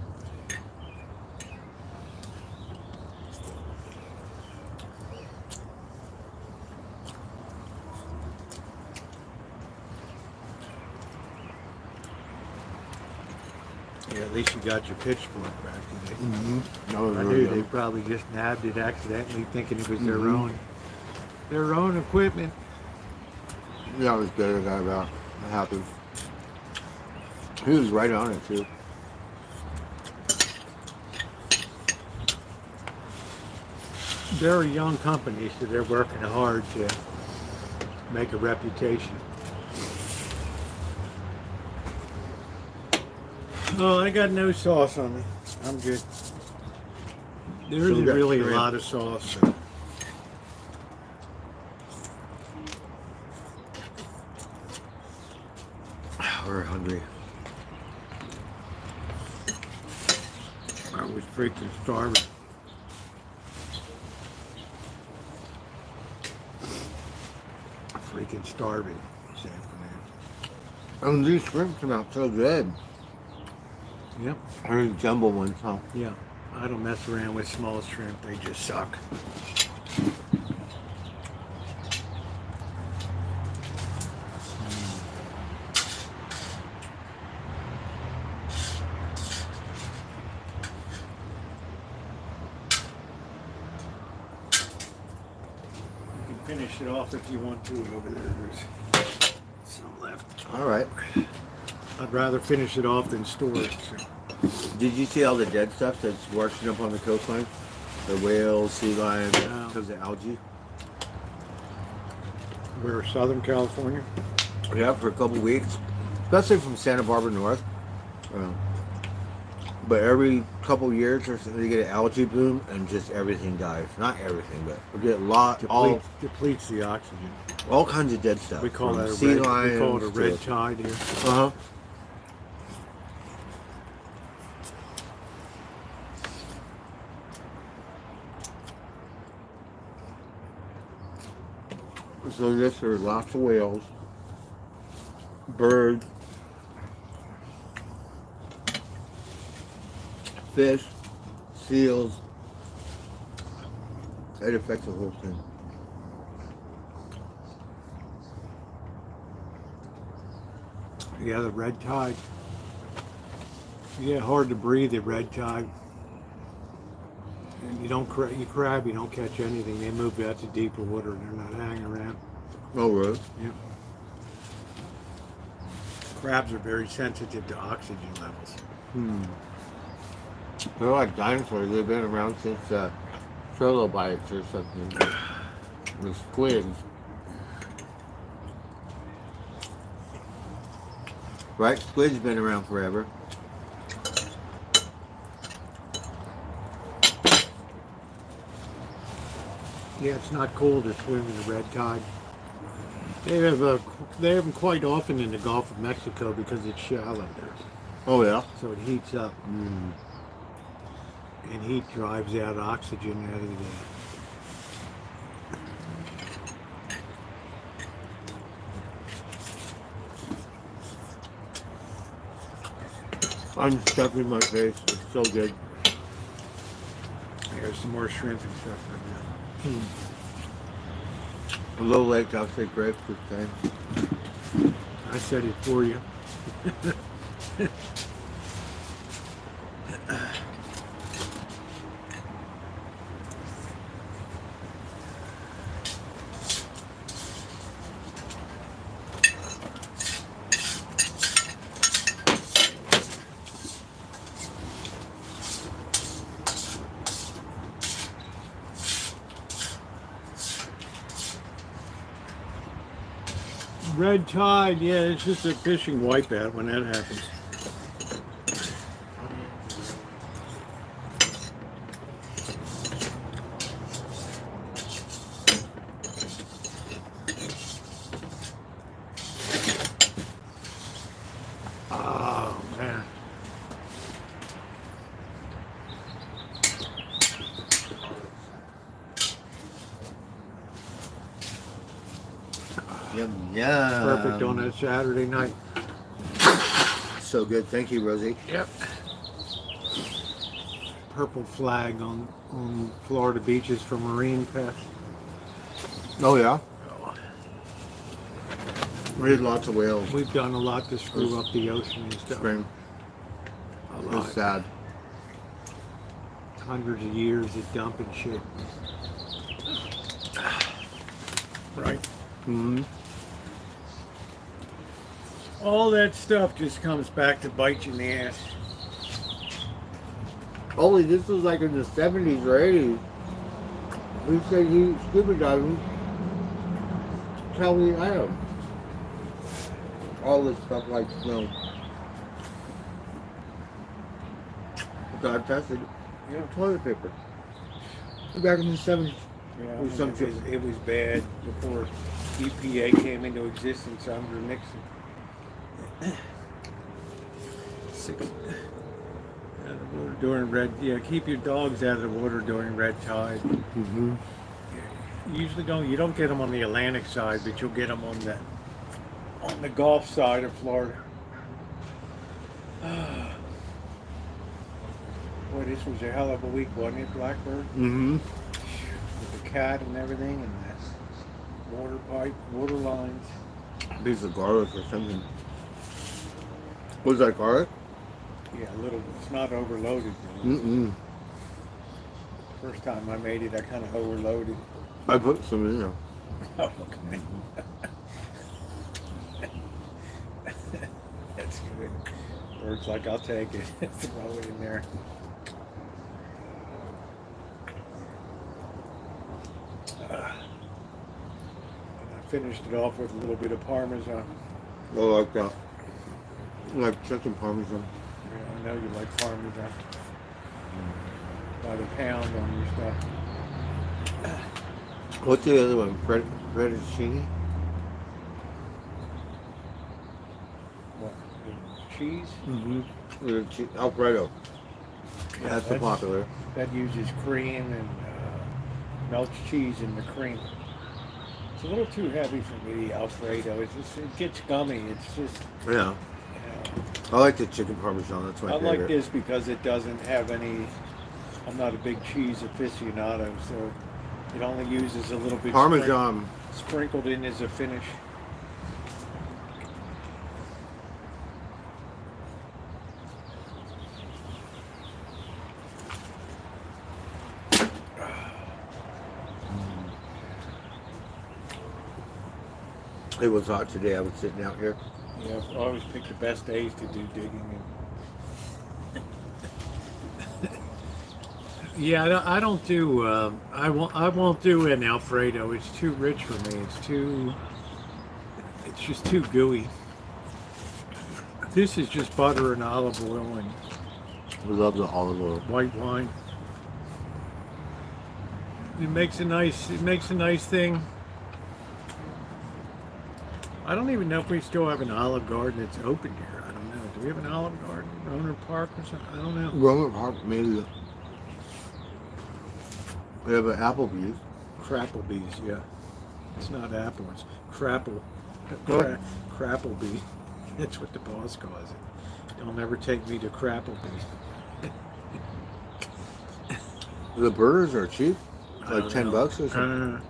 Yeah, at least you got your pitchfork back today. That was I really knew good. they probably just nabbed it accidentally, thinking it was their own equipment. Yeah, it was good. I got about happy. He was right on it too. They're a young company, so they're working hard to make a reputation. Oh, I got no sauce on me. I'm good. There isn't really a lot of sauce. So. We're hungry. I was freaking starving. Freaking starving this afternoon. And these shrimp come out so good. Yep. I heard jumbo ones, huh? Yeah. I don't mess around with small shrimp. They just suck. Finish it off if you want to over there. There's some left. All right. I'd rather finish it off than store it. So. Did you see all the dead stuff that's washing up on the coastline? The whales, sea lions, No. because of algae? We're Southern California. Yeah, for a couple weeks. Especially from Santa Barbara North. But every couple years or so, they get an algae bloom and just everything dies. Not everything, but we get a lot, Depletes the oxygen. all kinds of dead stuff. We call from that a sea red. We lions call it a to- red tide here. Uh-huh. So yes, there are lots of whales, birds, fish, seals. It affects the whole thing. Yeah, the red tide. You get hard to breathe at red tide. And you don't you crab, you don't catch anything. They move out to deeper water. They're not hanging around. Oh, really? Yep. Crabs are very sensitive to oxygen levels. They're like dinosaurs. They've been around since trilobites or something. The squids. Right? Squid's been around forever. Yeah, it's not cool to swim in the red tide. They have them quite often in the Gulf of Mexico because it's shallow there, Oh, yeah? so it heats up, and heat drives out oxygen out of I'm stuffing my face. It's so good. There's some more shrimp and stuff right now. A low lake, I'll say grapes this time. I said it for you. Red tide, yeah, it's just a fishing wipeout when that happens. Oh, man. Yum, yum. Perfect on a Saturday night. So good. Thank you, Rosie. Yep. Purple flag on Florida beaches for marine pests. Oh, yeah? We had lots of whales. We've done a lot to screw up the ocean and stuff. Spring. A It lot. was sad. Hundreds of years of dumping shit. Right. Mm-hmm. All that stuff just comes back to bite you in the ass. Only this was like in the 70s or 80s. He said he scuba diving. Tell me I am. All this stuff like snow. God tested toilet paper. Back in the 70s. Yeah, Or some shit. it was bad before EPA came into existence under Nixon. Out of the water during red. Yeah, keep your dogs out of the water during red tide. Mm-hmm. You don't get them on the Atlantic side, but you'll get them on the Gulf side of Florida. Boy, this was a hell of a week, wasn't it, Blackbird? Mm-hmm. With the cat and everything, and that water pipe, water lines. Piece of garlic or something. Was that garlic? Yeah, a little. It's not overloaded. Mm-mm. First time I made it, I kind of overloaded. I put some in there. Oh, okay. That's good. Works like I'll take it. Throw it in there. And I finished it off with a little bit of Parmesan. Oh, like that. Like chicken parmesan. I know you like Parmesan. By the pound on your stuff. What's the other one? Fettuccine? What? Cheese? Mm-hmm. Alfredo. Yeah, That's the popular. That uses cream and melts cheese in the cream. It's a little too heavy for me, the Alfredo. It gets gummy. It's just, Yeah. you know. I like the chicken parmesan. That's my favorite. I like this because it doesn't have any. I'm not a big cheese aficionado, so it only uses a little bit Parmesan. sprinkled in as a finish. It was hot today. I was sitting out here. Yeah, I always pick the best days to do digging. Yeah, I don't do. I won't do an Alfredo. It's too rich for me. It's just too gooey. This is just butter and olive oil and We love the olive oil. white wine. It makes a nice thing. I don't even know if we still have an Olive Garden that's open here. I don't know. Do we have an Olive Garden, Roner Park or something? I don't know. Roman Park, maybe. We have an Applebee's. Crapplebee's, yeah. It's not apple, it's crapple. What? Crapplebee. That's what the boss calls it. Don't ever take me to Crapplebee. The burgers are cheap. I Like don't $10 know. or something.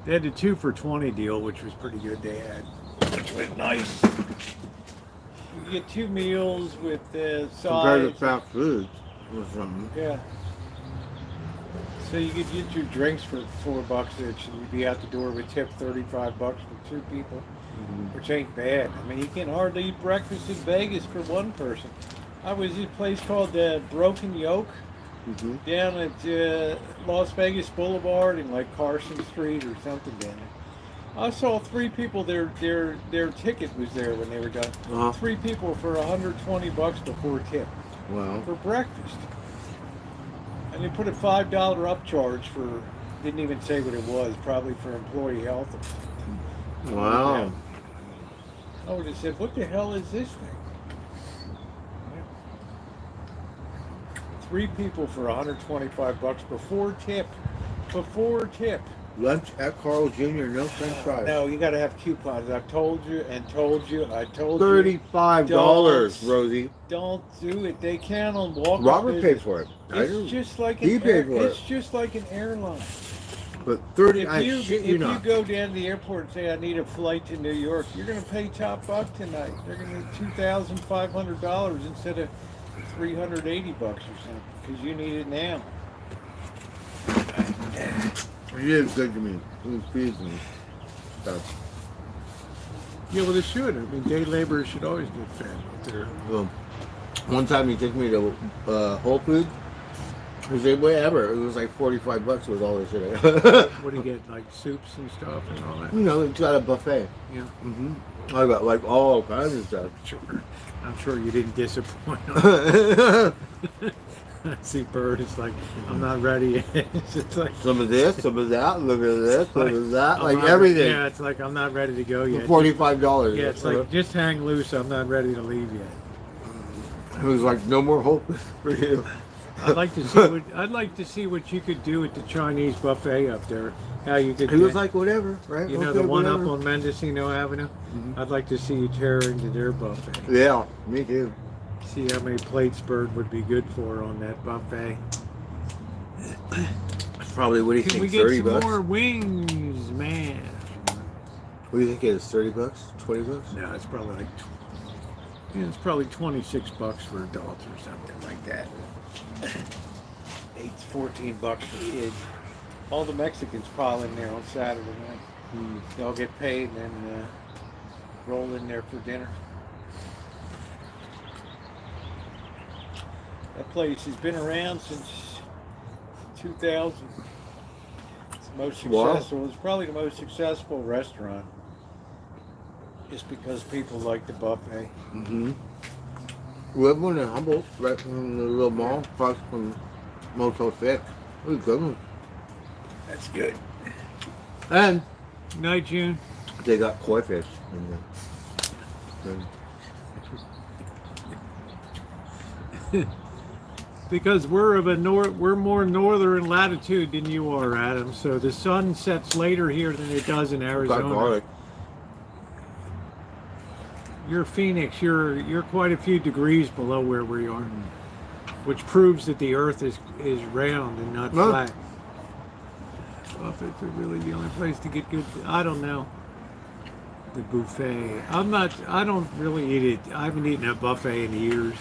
They had the 2 for $20 deal, which was pretty good. They had, which was nice. You get 2 meals with the Compared to sides. fast food or something. Yeah. So you could get your drinks for $4 each, and you'd be out the door with tip $35 for 2 people, which ain't bad. I mean, you can hardly eat breakfast in Vegas for one person. I was at a place called Broken Yoke down at Las Vegas Boulevard in like Carson Street or something down there. I saw 3 people. Their ticket was there when they were done. 3 people for $120 before tip Wow. for breakfast. And they put a $5 upcharge for, didn't even say what it was, probably for employee health or something. Wow. I would have said, what the hell is this thing? 3 people for $125 before tip. Before tip. Lunch at Carl Jr. No French fries. No, you got to have coupons. I've told you and told you. I told $35, Don't. Rosie. don't do it. They count on walking. Robert paid for it. It's just like He paid for it's it. just like an airline. But 30, If I you shit if you you not. go down to the airport and say I need a flight to New York, you're going to pay top buck tonight. They're going to need $2,500 instead of $380 or something because you need it now. He is good to me. He feeds me stuff. Yeah, well, they should. I mean, day laborers should always get fed out there. Well, one time he took me to Whole Foods. He said, whatever. It was like $45 with all this shit. What do you get, like soups and stuff and all that? You know, it's got a buffet. Yeah, I got like all kinds of stuff. sure. I'm sure you didn't disappoint. See, Bird, it's like, I'm not ready yet. It's just like, Some of this, some of that, look at this, some of that, I'm like not- everything. Yeah, it's like, I'm not ready to go yet. For $45. Yeah, it's like, just hang loose. I'm not ready to leave yet. It was like, no more hope for you. I'd like to see what you could do at the Chinese buffet up there. How you could. He was like, whatever, right? you know, Okay, the one whatever. up on Mendocino Avenue. I'd like to see you tear into their buffet. Yeah, me too. See how many plates Bird would be good for on that buffet. Probably, what do you Can think, we get 30 some bucks? more wings, man? What do you think it is, $30? $20? No, it's probably like. It's probably $26 for adults or something like that. $14 for kids. All the Mexicans pile in there on Saturday night. They all get paid and then roll in there for dinner. That place has been around since 2000. It's the most successful. Wow. It's probably the most successful restaurant. Just because people like the buffet. We have one in Humboldt, right from the little mall, across from Motel 6. It was a good one. That's good. And Night, June. they got koi fish in there. Because we're more northern latitude than you are, Adam. So the sun sets later here than it does in Got Arizona. garlic. You're Phoenix. You're quite a few degrees below where we are, which proves that the Earth is round and not No. flat. Buffets are really the only place to get good. I don't know. The buffet. I don't really eat it. I haven't eaten a buffet in years.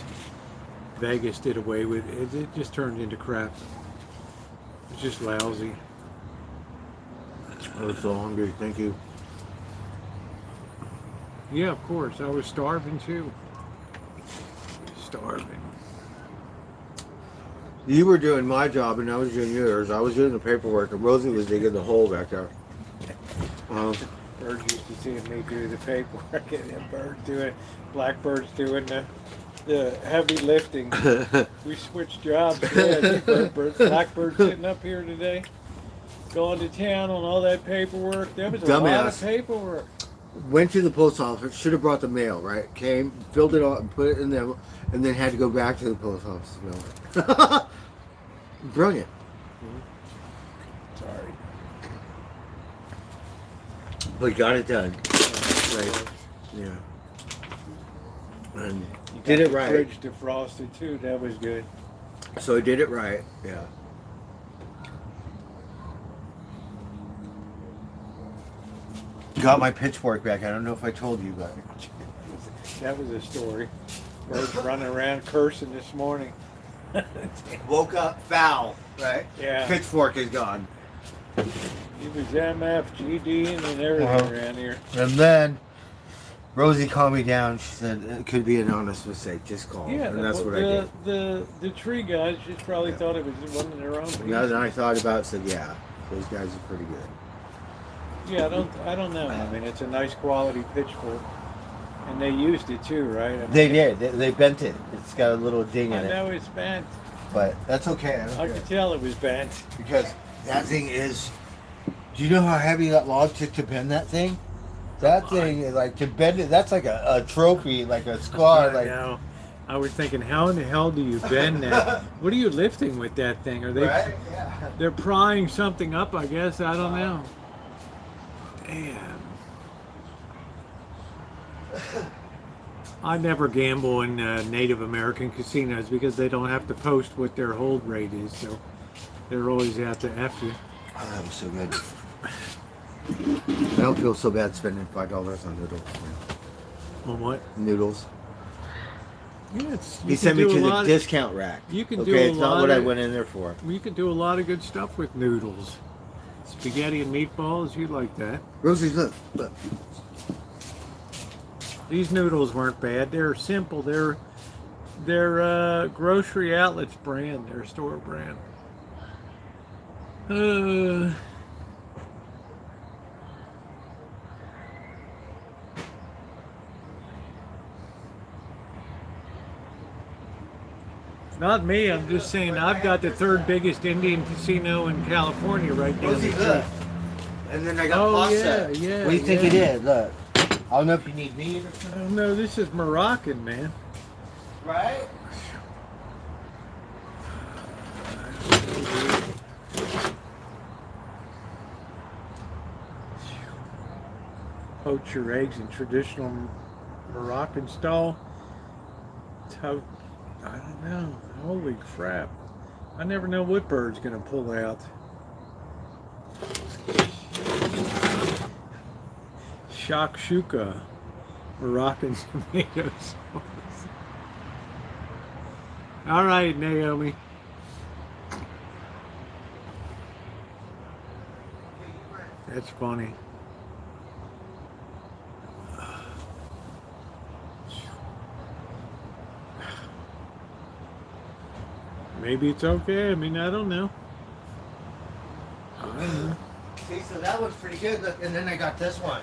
Vegas did away with it. It just turned into crap. It's just lousy. I was so hungry. Thank you. Yeah, of course. I was starving too. Starving. You were doing my job and I was doing yours. I was doing the paperwork and Rosie was digging the hole back there. Bird used to see me do the paperwork and then Bird doing, Blackbird's doing the heavy lifting. We switched jobs. Yeah, Blackbird sitting up here today, going to town on all that paperwork. There was a lot of paperwork. Went to the post office, should have brought the mail, right? Came, filled it all, and put it in there, and then had to go back to the post office to mail it. Brilliant. Sorry. But got it done. Right. Yeah. And You did got it the right. Fridge defrosted too. That was good. So I did it right. Yeah. Got my pitchfork back. I don't know if I told you, but That was a story. Bird's running around cursing this morning. woke up foul. Right. Yeah. Pitchfork is gone. He was MF, GD, and everything around here. And then Rosie calmed me down. She said it could be an honest mistake. Just call. Yeah, And that's what I did. The tree guys just probably thought it was one of their own pieces. Now that I thought about it, said, yeah, those guys are pretty good. Yeah, I don't know. I mean, it's a nice quality pitchfork, and they used it too, right? I mean, They did. They bent it. It's got a little ding in I it. know it's bent. But that's okay. I could tell it was bent. Because that thing is. Do you know how heavy that log took to bend that thing? That thing, like to bend it, that's like a trophy, like a scar. I Like know. I was thinking, how in the hell do you bend that? What are you lifting with that thing? Are they? right? Yeah. They're prying something up, I guess. I don't know. Damn. I never gamble in Native American casinos because they don't have to post what their hold rate is, so they're always out to F you. Oh, that was so good. I don't feel so bad spending $5 on noodles. On what? Noodles. Yeah, He sent me to the discount rack. You can okay, do a it's lot not what I of- went in there for. You can do a lot of good stuff with noodles. Spaghetti and meatballs, you like that. Rosie, look. These noodles weren't bad. They're simple. They're Grocery Outlet's brand, their store brand. Not me. I'm just saying I've got the third biggest Indian casino in California right down the Rosie, street. look. And then I got Oh, pasta. yeah, What do you think yeah. it is? Look. I don't know if you need meat or something. Oh no, this is Moroccan, man. Right? Poach your eggs in traditional Moroccan style. I don't know. Holy crap. I never know what bird's gonna pull out. Shakshuka. Moroccan tomato sauce. All right, Naomi. That's funny. Maybe it's okay. I mean, I don't know. See, so that looks pretty good. Look, and then I got this one.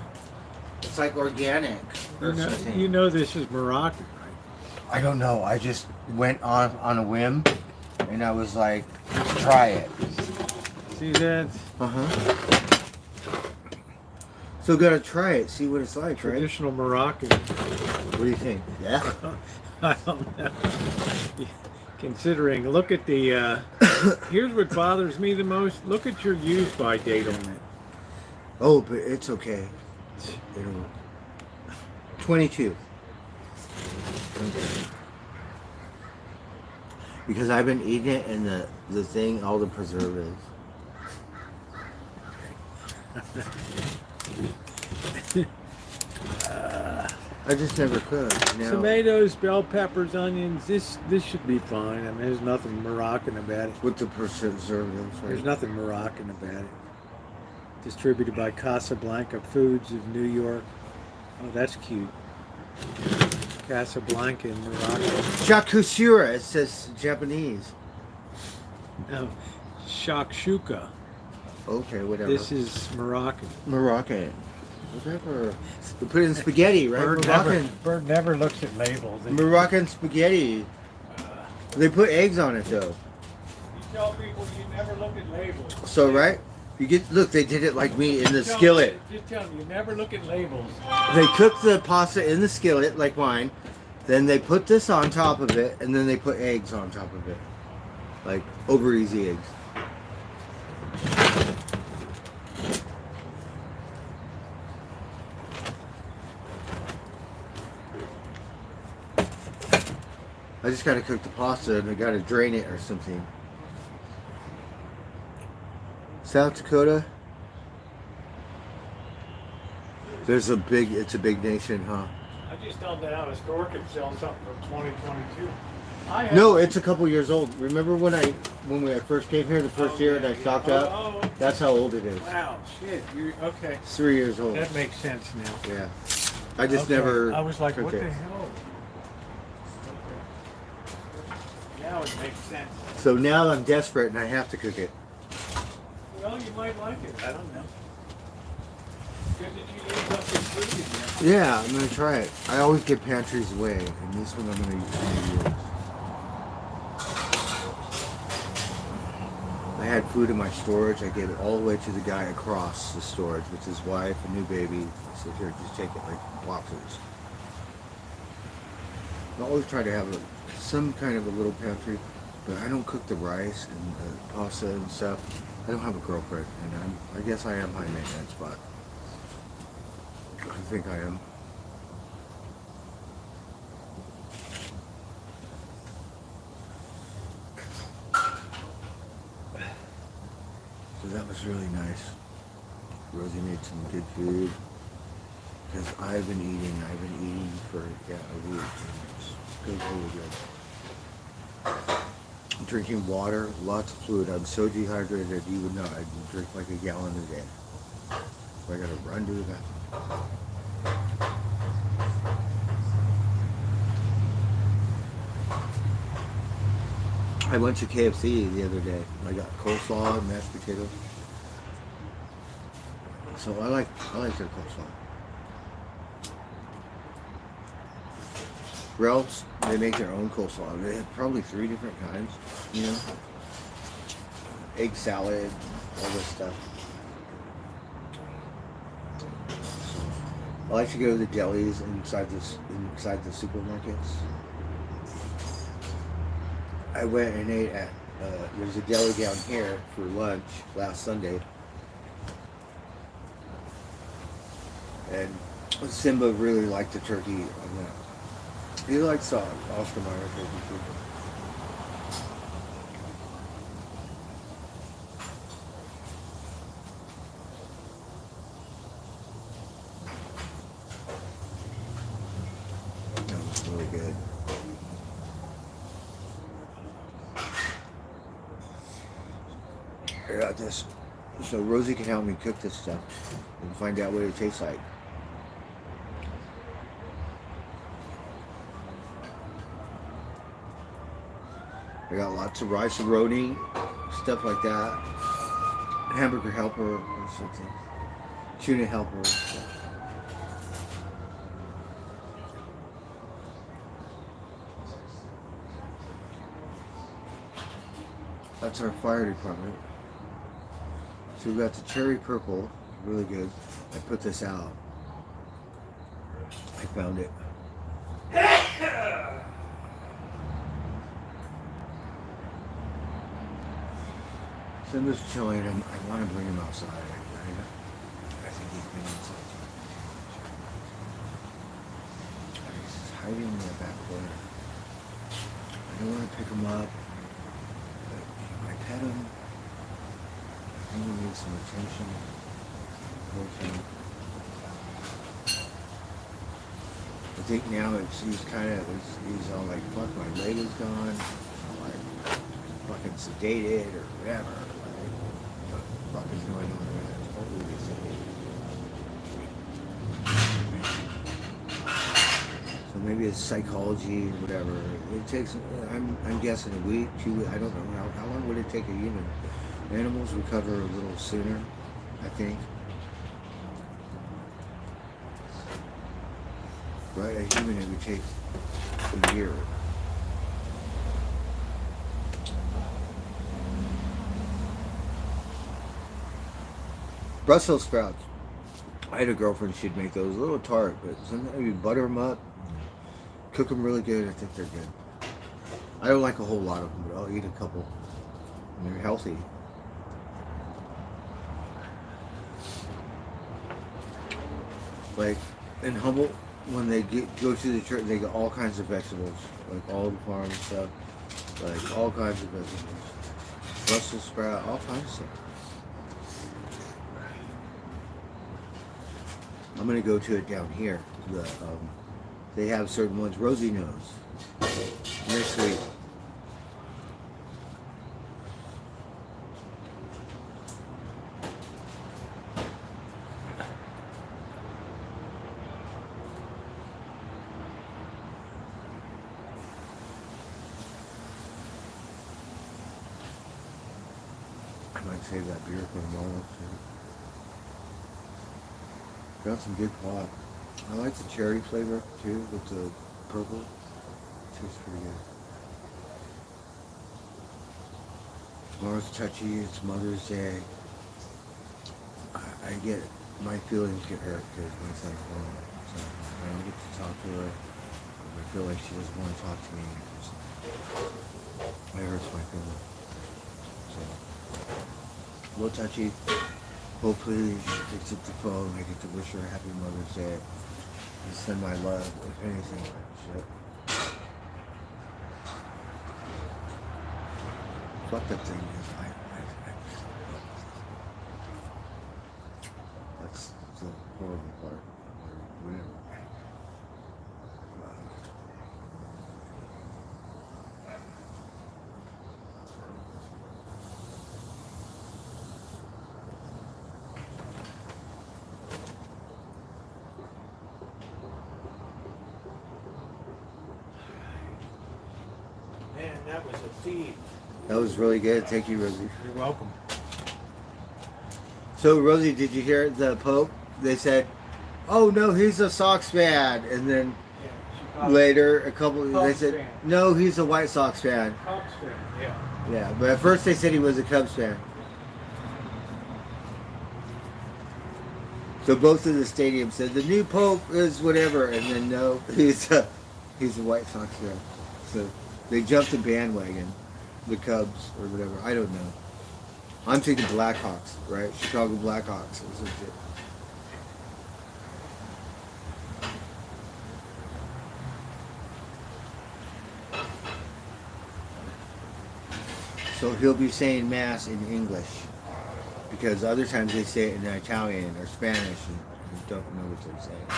It's like organic. Or something. You know this is Moroccan, right? I don't know. I just went on a whim, and I was like, try it. See that? So gotta try it, see what it's like, Traditional Moroccan. right? What do you think? Yeah. I don't know. Considering, look at the. Here's what bothers me the most. Look at your use by date on it. Oh, but it's okay. It'll 22. Okay. Because I've been eating it and the thing, all the preservatives. I just never could. Now, Tomatoes, bell peppers, onions. This should be fine. I mean, there's nothing Moroccan about it. with the preservatives, There's right? nothing Moroccan about it. Distributed by Casablanca Foods of New York. Oh, that's cute. Casablanca in Morocco. Shakusura, it says Japanese. Oh, shakshuka. Okay, whatever. This is Moroccan. Moroccan. Whatever. We put it in spaghetti, right? Bird never looks at labels. Moroccan spaghetti. They put eggs on it though. You tell people you never look at labels. So right? You get look, they did it like me in the Just skillet. tell them you never look at labels. They cook the pasta in the skillet like mine. Then they put this on top of it, and then they put eggs on top of it. Like over easy eggs. I just gotta cook the pasta and I gotta drain it or something. South Dakota. It's a big nation, huh? I just don't know how a store could sell something from 2022. No, it's a couple years old. Remember when I first came here the first year and I stocked up? Oh, That's how old it is. wow, shit. Okay. It's 3 years old. That makes sense now. Yeah. I just Okay. never I was like, cooked what it. the hell? Okay. Now it makes sense. So now I'm desperate and I have to cook it. Well, you might like it. I don't know. Good that you use something food in there. Yeah, I'm gonna try it. I always give pantries away, and this one I'm gonna use. I had food in my storage. I gave it all the way to the guy across the storage with his wife, a new baby. I said, here, just take it like boxes. I always try to have some kind of a little pantry, but I don't cook the rice and the pasta and stuff. I don't have a girlfriend, and I guess I am high maintenance, but I think I am. So that was really nice. Rosie made some good food. Because I've been eating for a week. It's really good. I'm drinking water, lots of fluid. I'm so dehydrated you would know. I drink like a gallon a day. So I gotta run to the bathroom. I went to KFC the other day. I got coleslaw and mashed potatoes. So I like their coleslaw. Ralph's, they make their own coleslaw. They have probably 3 different kinds, you know. Egg salad, all this stuff. I like to go to the delis inside the supermarkets. I went and ate at there's a deli down here for lunch last Sunday, and Simba really liked the turkey on that. He likes Oscar Mayer turkey too. That was really good. I got this. So Rosie can help me cook this stuff and find out what it tastes like. I got lots of rice roni, stuff like that. Hamburger helper or something. Tuna helper. Stuff. That's our fire department. So we got the cherry purple, really good. I put this out. I found it. So I'm just chilling. I want to bring him outside. I think he's been inside. He's hiding in the back corner. I don't want to pick him up. But I pet him. I think he needs some attention. Poor thing. I think now he's all like, fuck, my leg is gone. I'm like fucking sedated or whatever. Like, what the fuck is going on there? It's totally sedated. So maybe it's psychology, whatever. It takes, I'm guessing a week, 2 weeks. I don't know. How long would it take a human? Animals recover a little sooner, I think. Right, a human it would take a year. Brussels sprouts. I had a girlfriend, she'd make those a little tart, but sometimes you butter them up, cook them really good. I think they're good. I don't like a whole lot of them, but I'll eat a couple. And they're healthy. Like in Humboldt, when they go to the church, they get all kinds of vegetables, like all the farm stuff, like all kinds of vegetables, Brussels sprout, all kinds of stuff. I'm gonna go to it down here. They have certain ones. Rosie knows. Next week. I might save that beer for tomorrow too. Got some good pop. I like the cherry flavor too with the purple. Tastes pretty good. Tomorrow's touchy. It's Mother's Day. I get my feelings get hurt because my son's home, so I don't get to talk to her. I feel like she doesn't want to talk to me. It hurts my feelings. So. A little touchy. Hopefully she picks up the phone. I get to wish her a happy Mother's Day. And send my love, if anything. Shit. Fuck that thing. That's the horrible part. Whatever. Man, that was a feed. That was really good. Thank you, Rosie. You're welcome. So, Rosie, did you hear the Pope? They said, "Oh no, he's a Sox fan," and then later, they said, fan. "No, he's a White Sox fan." Cubs fan, yeah. Yeah, but at first they said he was a Cubs fan. So both of the stadiums said the new Pope is whatever, and then no, he's a White Sox fan. So they jumped the bandwagon, the Cubs or whatever. I don't know. I'm thinking Blackhawks, right? Chicago Blackhawks. Or some shit. So he'll be saying Mass in English, because other times they say it in Italian or Spanish and you don't know what they're saying.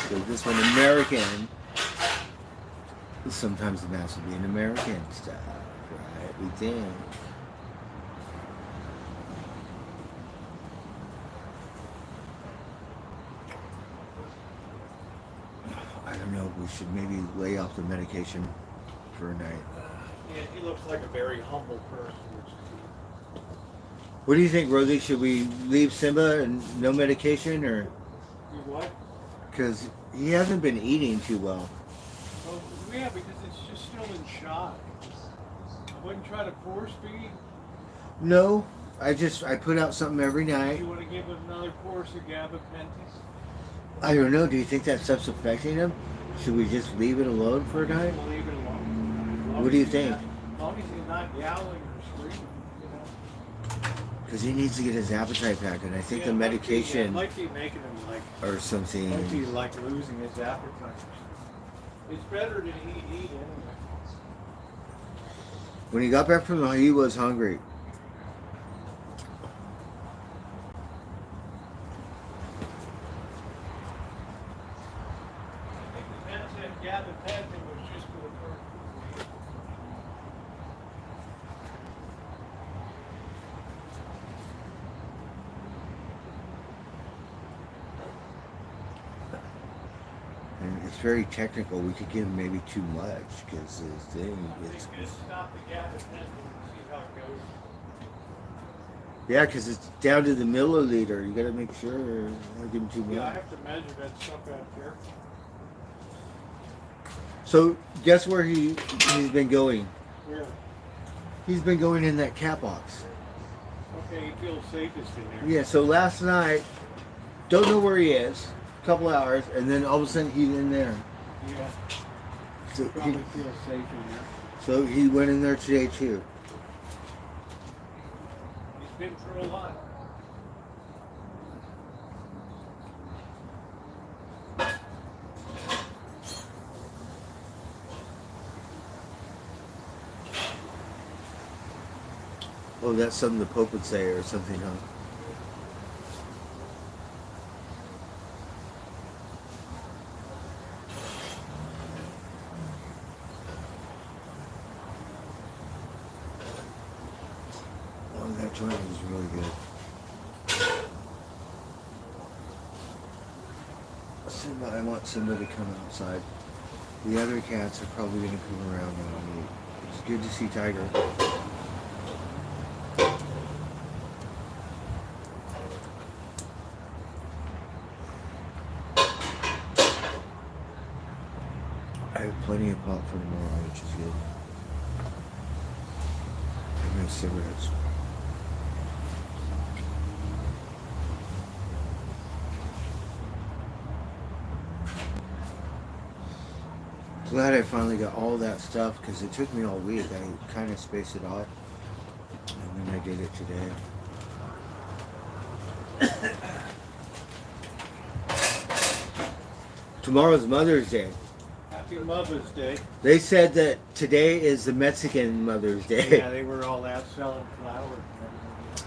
So this one, American, sometimes the Mass will be in American style, right? We think. I don't know, we should maybe lay off the medication for a night. Yeah, he looks like a very humble person. What do you think, Rosie? Should we leave Simba and no medication, or? You what? Because he hasn't been eating too well. Well, yeah, because it's just still in shock. wouldn't try to force feed? No, I put out something every Do night. you want to give him another course of gabapentin? I don't know. Do you think that stuff's affecting him? Should we just leave it alone for a night? We'll leave it alone. What do you think? As long as he's not yowling or screaming, you know. Because he needs to get his appetite back, and I think Yeah, the it medication might be making him like, or something. might be like losing his appetite. It's better than he eat anyway. When he got back from the, he was hungry. I think the vet said gabapentin was just for the first. And it's very technical. We could give him maybe too much because his thing They is. just stop the gabapentin and see how it goes. Yeah, because it's down to the milliliter. You got to make sure not give him too Yeah, I much. have to measure that stuff out there. So guess where he's been going? Where? He's been going in that cat box. Okay, he feels safest in there. Yeah. So last night, don't know where he is. A couple hours, and then all of a sudden he's in there. Yeah, So probably feels safe in there. so he went in there today too. He's been through a lot. Oh, that's something the Pope would say or something, huh? Oh, that joint is really good. I want Simba to come outside. The other cats are probably going to come around now. It's good to see Tiger. I have plenty of pop for tomorrow, which is good. And my cigarettes. Glad I finally got all that stuff because it took me all week. I kind of spaced it off, and then I did it today. Tomorrow's Mother's Day. Happy Mother's Day. They said that today is the Mexican Mother's Day. Yeah, they were all out selling flowers and everything.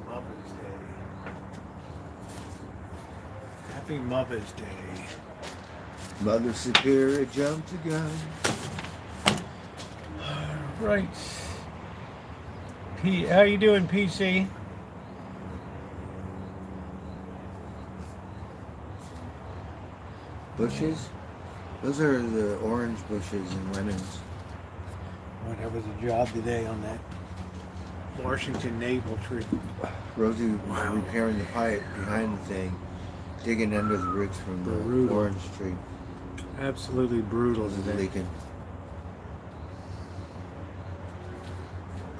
Mother's Day. Happy Mother's Day. Mother Superior jumped the gun. Right. How you doing, PC? Bushes? Those are the orange bushes and lemons. Whatever the job today on that Washington navel tree. Rosie was repairing the pipe behind the thing, digging under the roots from the Brutal. orange tree. Absolutely brutal It was today. leaking.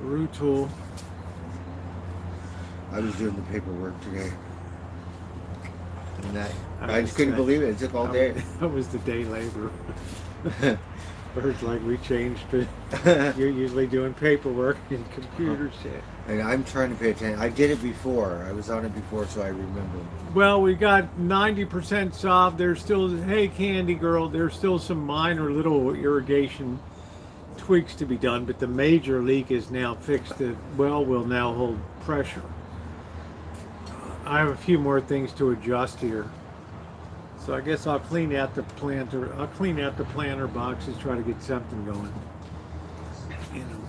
Brutal. I was doing the paperwork today. And I I just was, couldn't believe it. It took all day. That was the day labor. First, like we changed it. You're usually doing paperwork and computer shit. And I'm trying to pay attention. I did it before. I was on it before, so I remember. Well, we got 90% solved. There's still, hey, Candy Girl, there's still some minor little irrigation tweaks to be done, but the major leak is now fixed. The well will now hold pressure. I have a few more things to adjust here. So I guess I'll clean out the planter. I'll clean out the planter boxes, try to get something going. You know.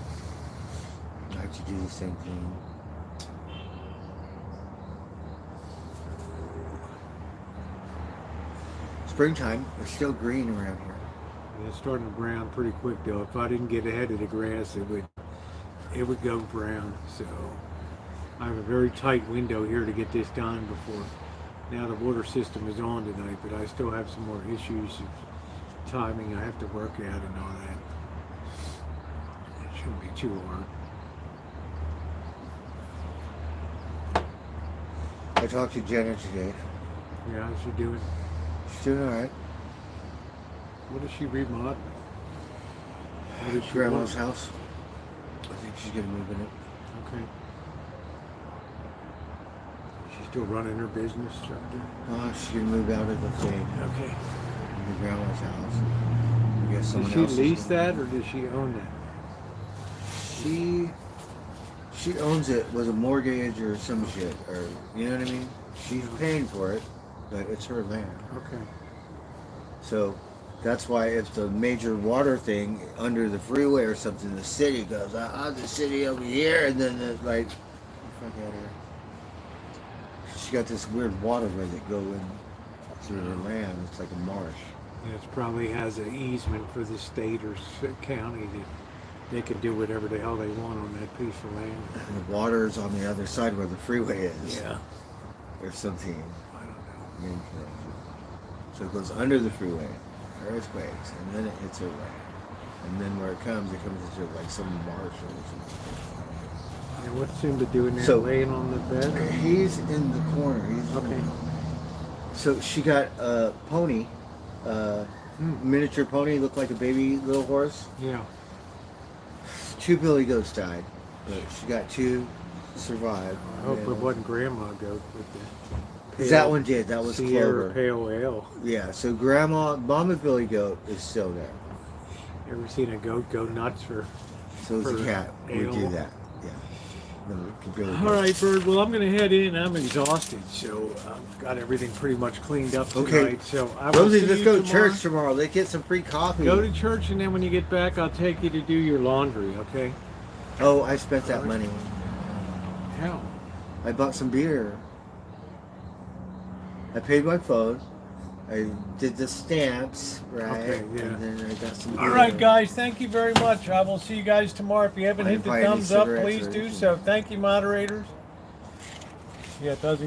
I have to do the same thing. Springtime. It's still green around here. And it's starting to brown pretty quick though. If I didn't get ahead of the grass, it would go brown. So I have a very tight window here to get this done before. Now the water system is on tonight, but I still have some more issues of timing I have to work out and all that. It shouldn't be too hard. I talked to Jenna today. Yeah, how's she doing? She's doing all right. What is she remodeling? What is she Grandma's doing? house. I think she's gonna move in it. Okay. She's still running her business up there? She's gonna move out of the thing. Okay. In grandma's house. I guess Does someone she else is lease gonna- that or does she own that? She owns it with a mortgage or some shit, or you know what I mean. She's paying for it, but it's her land. Okay. So that's why if the major water thing under the freeway or something, the city goes, the city over here, and then it's like, fuck out of here. She got this weird waterway that go in through her land. It's like a marsh. Yeah, it probably has an easement for the state or county that they can do whatever the hell they want on that piece of land. And the water's on the other side where the freeway is. Yeah. Or something. I don't know. Main connection. So it goes under the freeway, earthquakes, and then it hits her land. And then where it comes into like some marsh or something. And what's Simba doing now? So- Laying on the bed? He's in the corner. Okay. So she got a pony, miniature pony, looked like a baby little horse. Yeah. 2 billy goats died, but she got 2 survived. I hope it wasn't Grandma Goat with the That one did. That was Sierra Clover. Pale Ale. Yeah. So Mama Billy Goat is still there. Ever seen a goat go nuts for? So is For the cat. We ale. do that. Yeah. The Billy All Goat. right, Bird. Well, I'm going to head in. I'm exhausted, so I've got everything pretty much cleaned up tonight. Okay. So I will Rosie, see let's you go to tomorrow. church tomorrow. Let's get some free coffee. Go to church, and then when you get back, I'll take you to do your laundry. Okay? Oh, I spent that money. How? I bought some beer. I paid my phone. I did the stamps, right? Okay, yeah. And then I got some beer. All right, guys. Thank you very much. I will see you guys tomorrow. If you haven't I hit the invite any thumbs up, cigarettes please or do anything. so. Thank you, moderators. Yeah, it doesn't.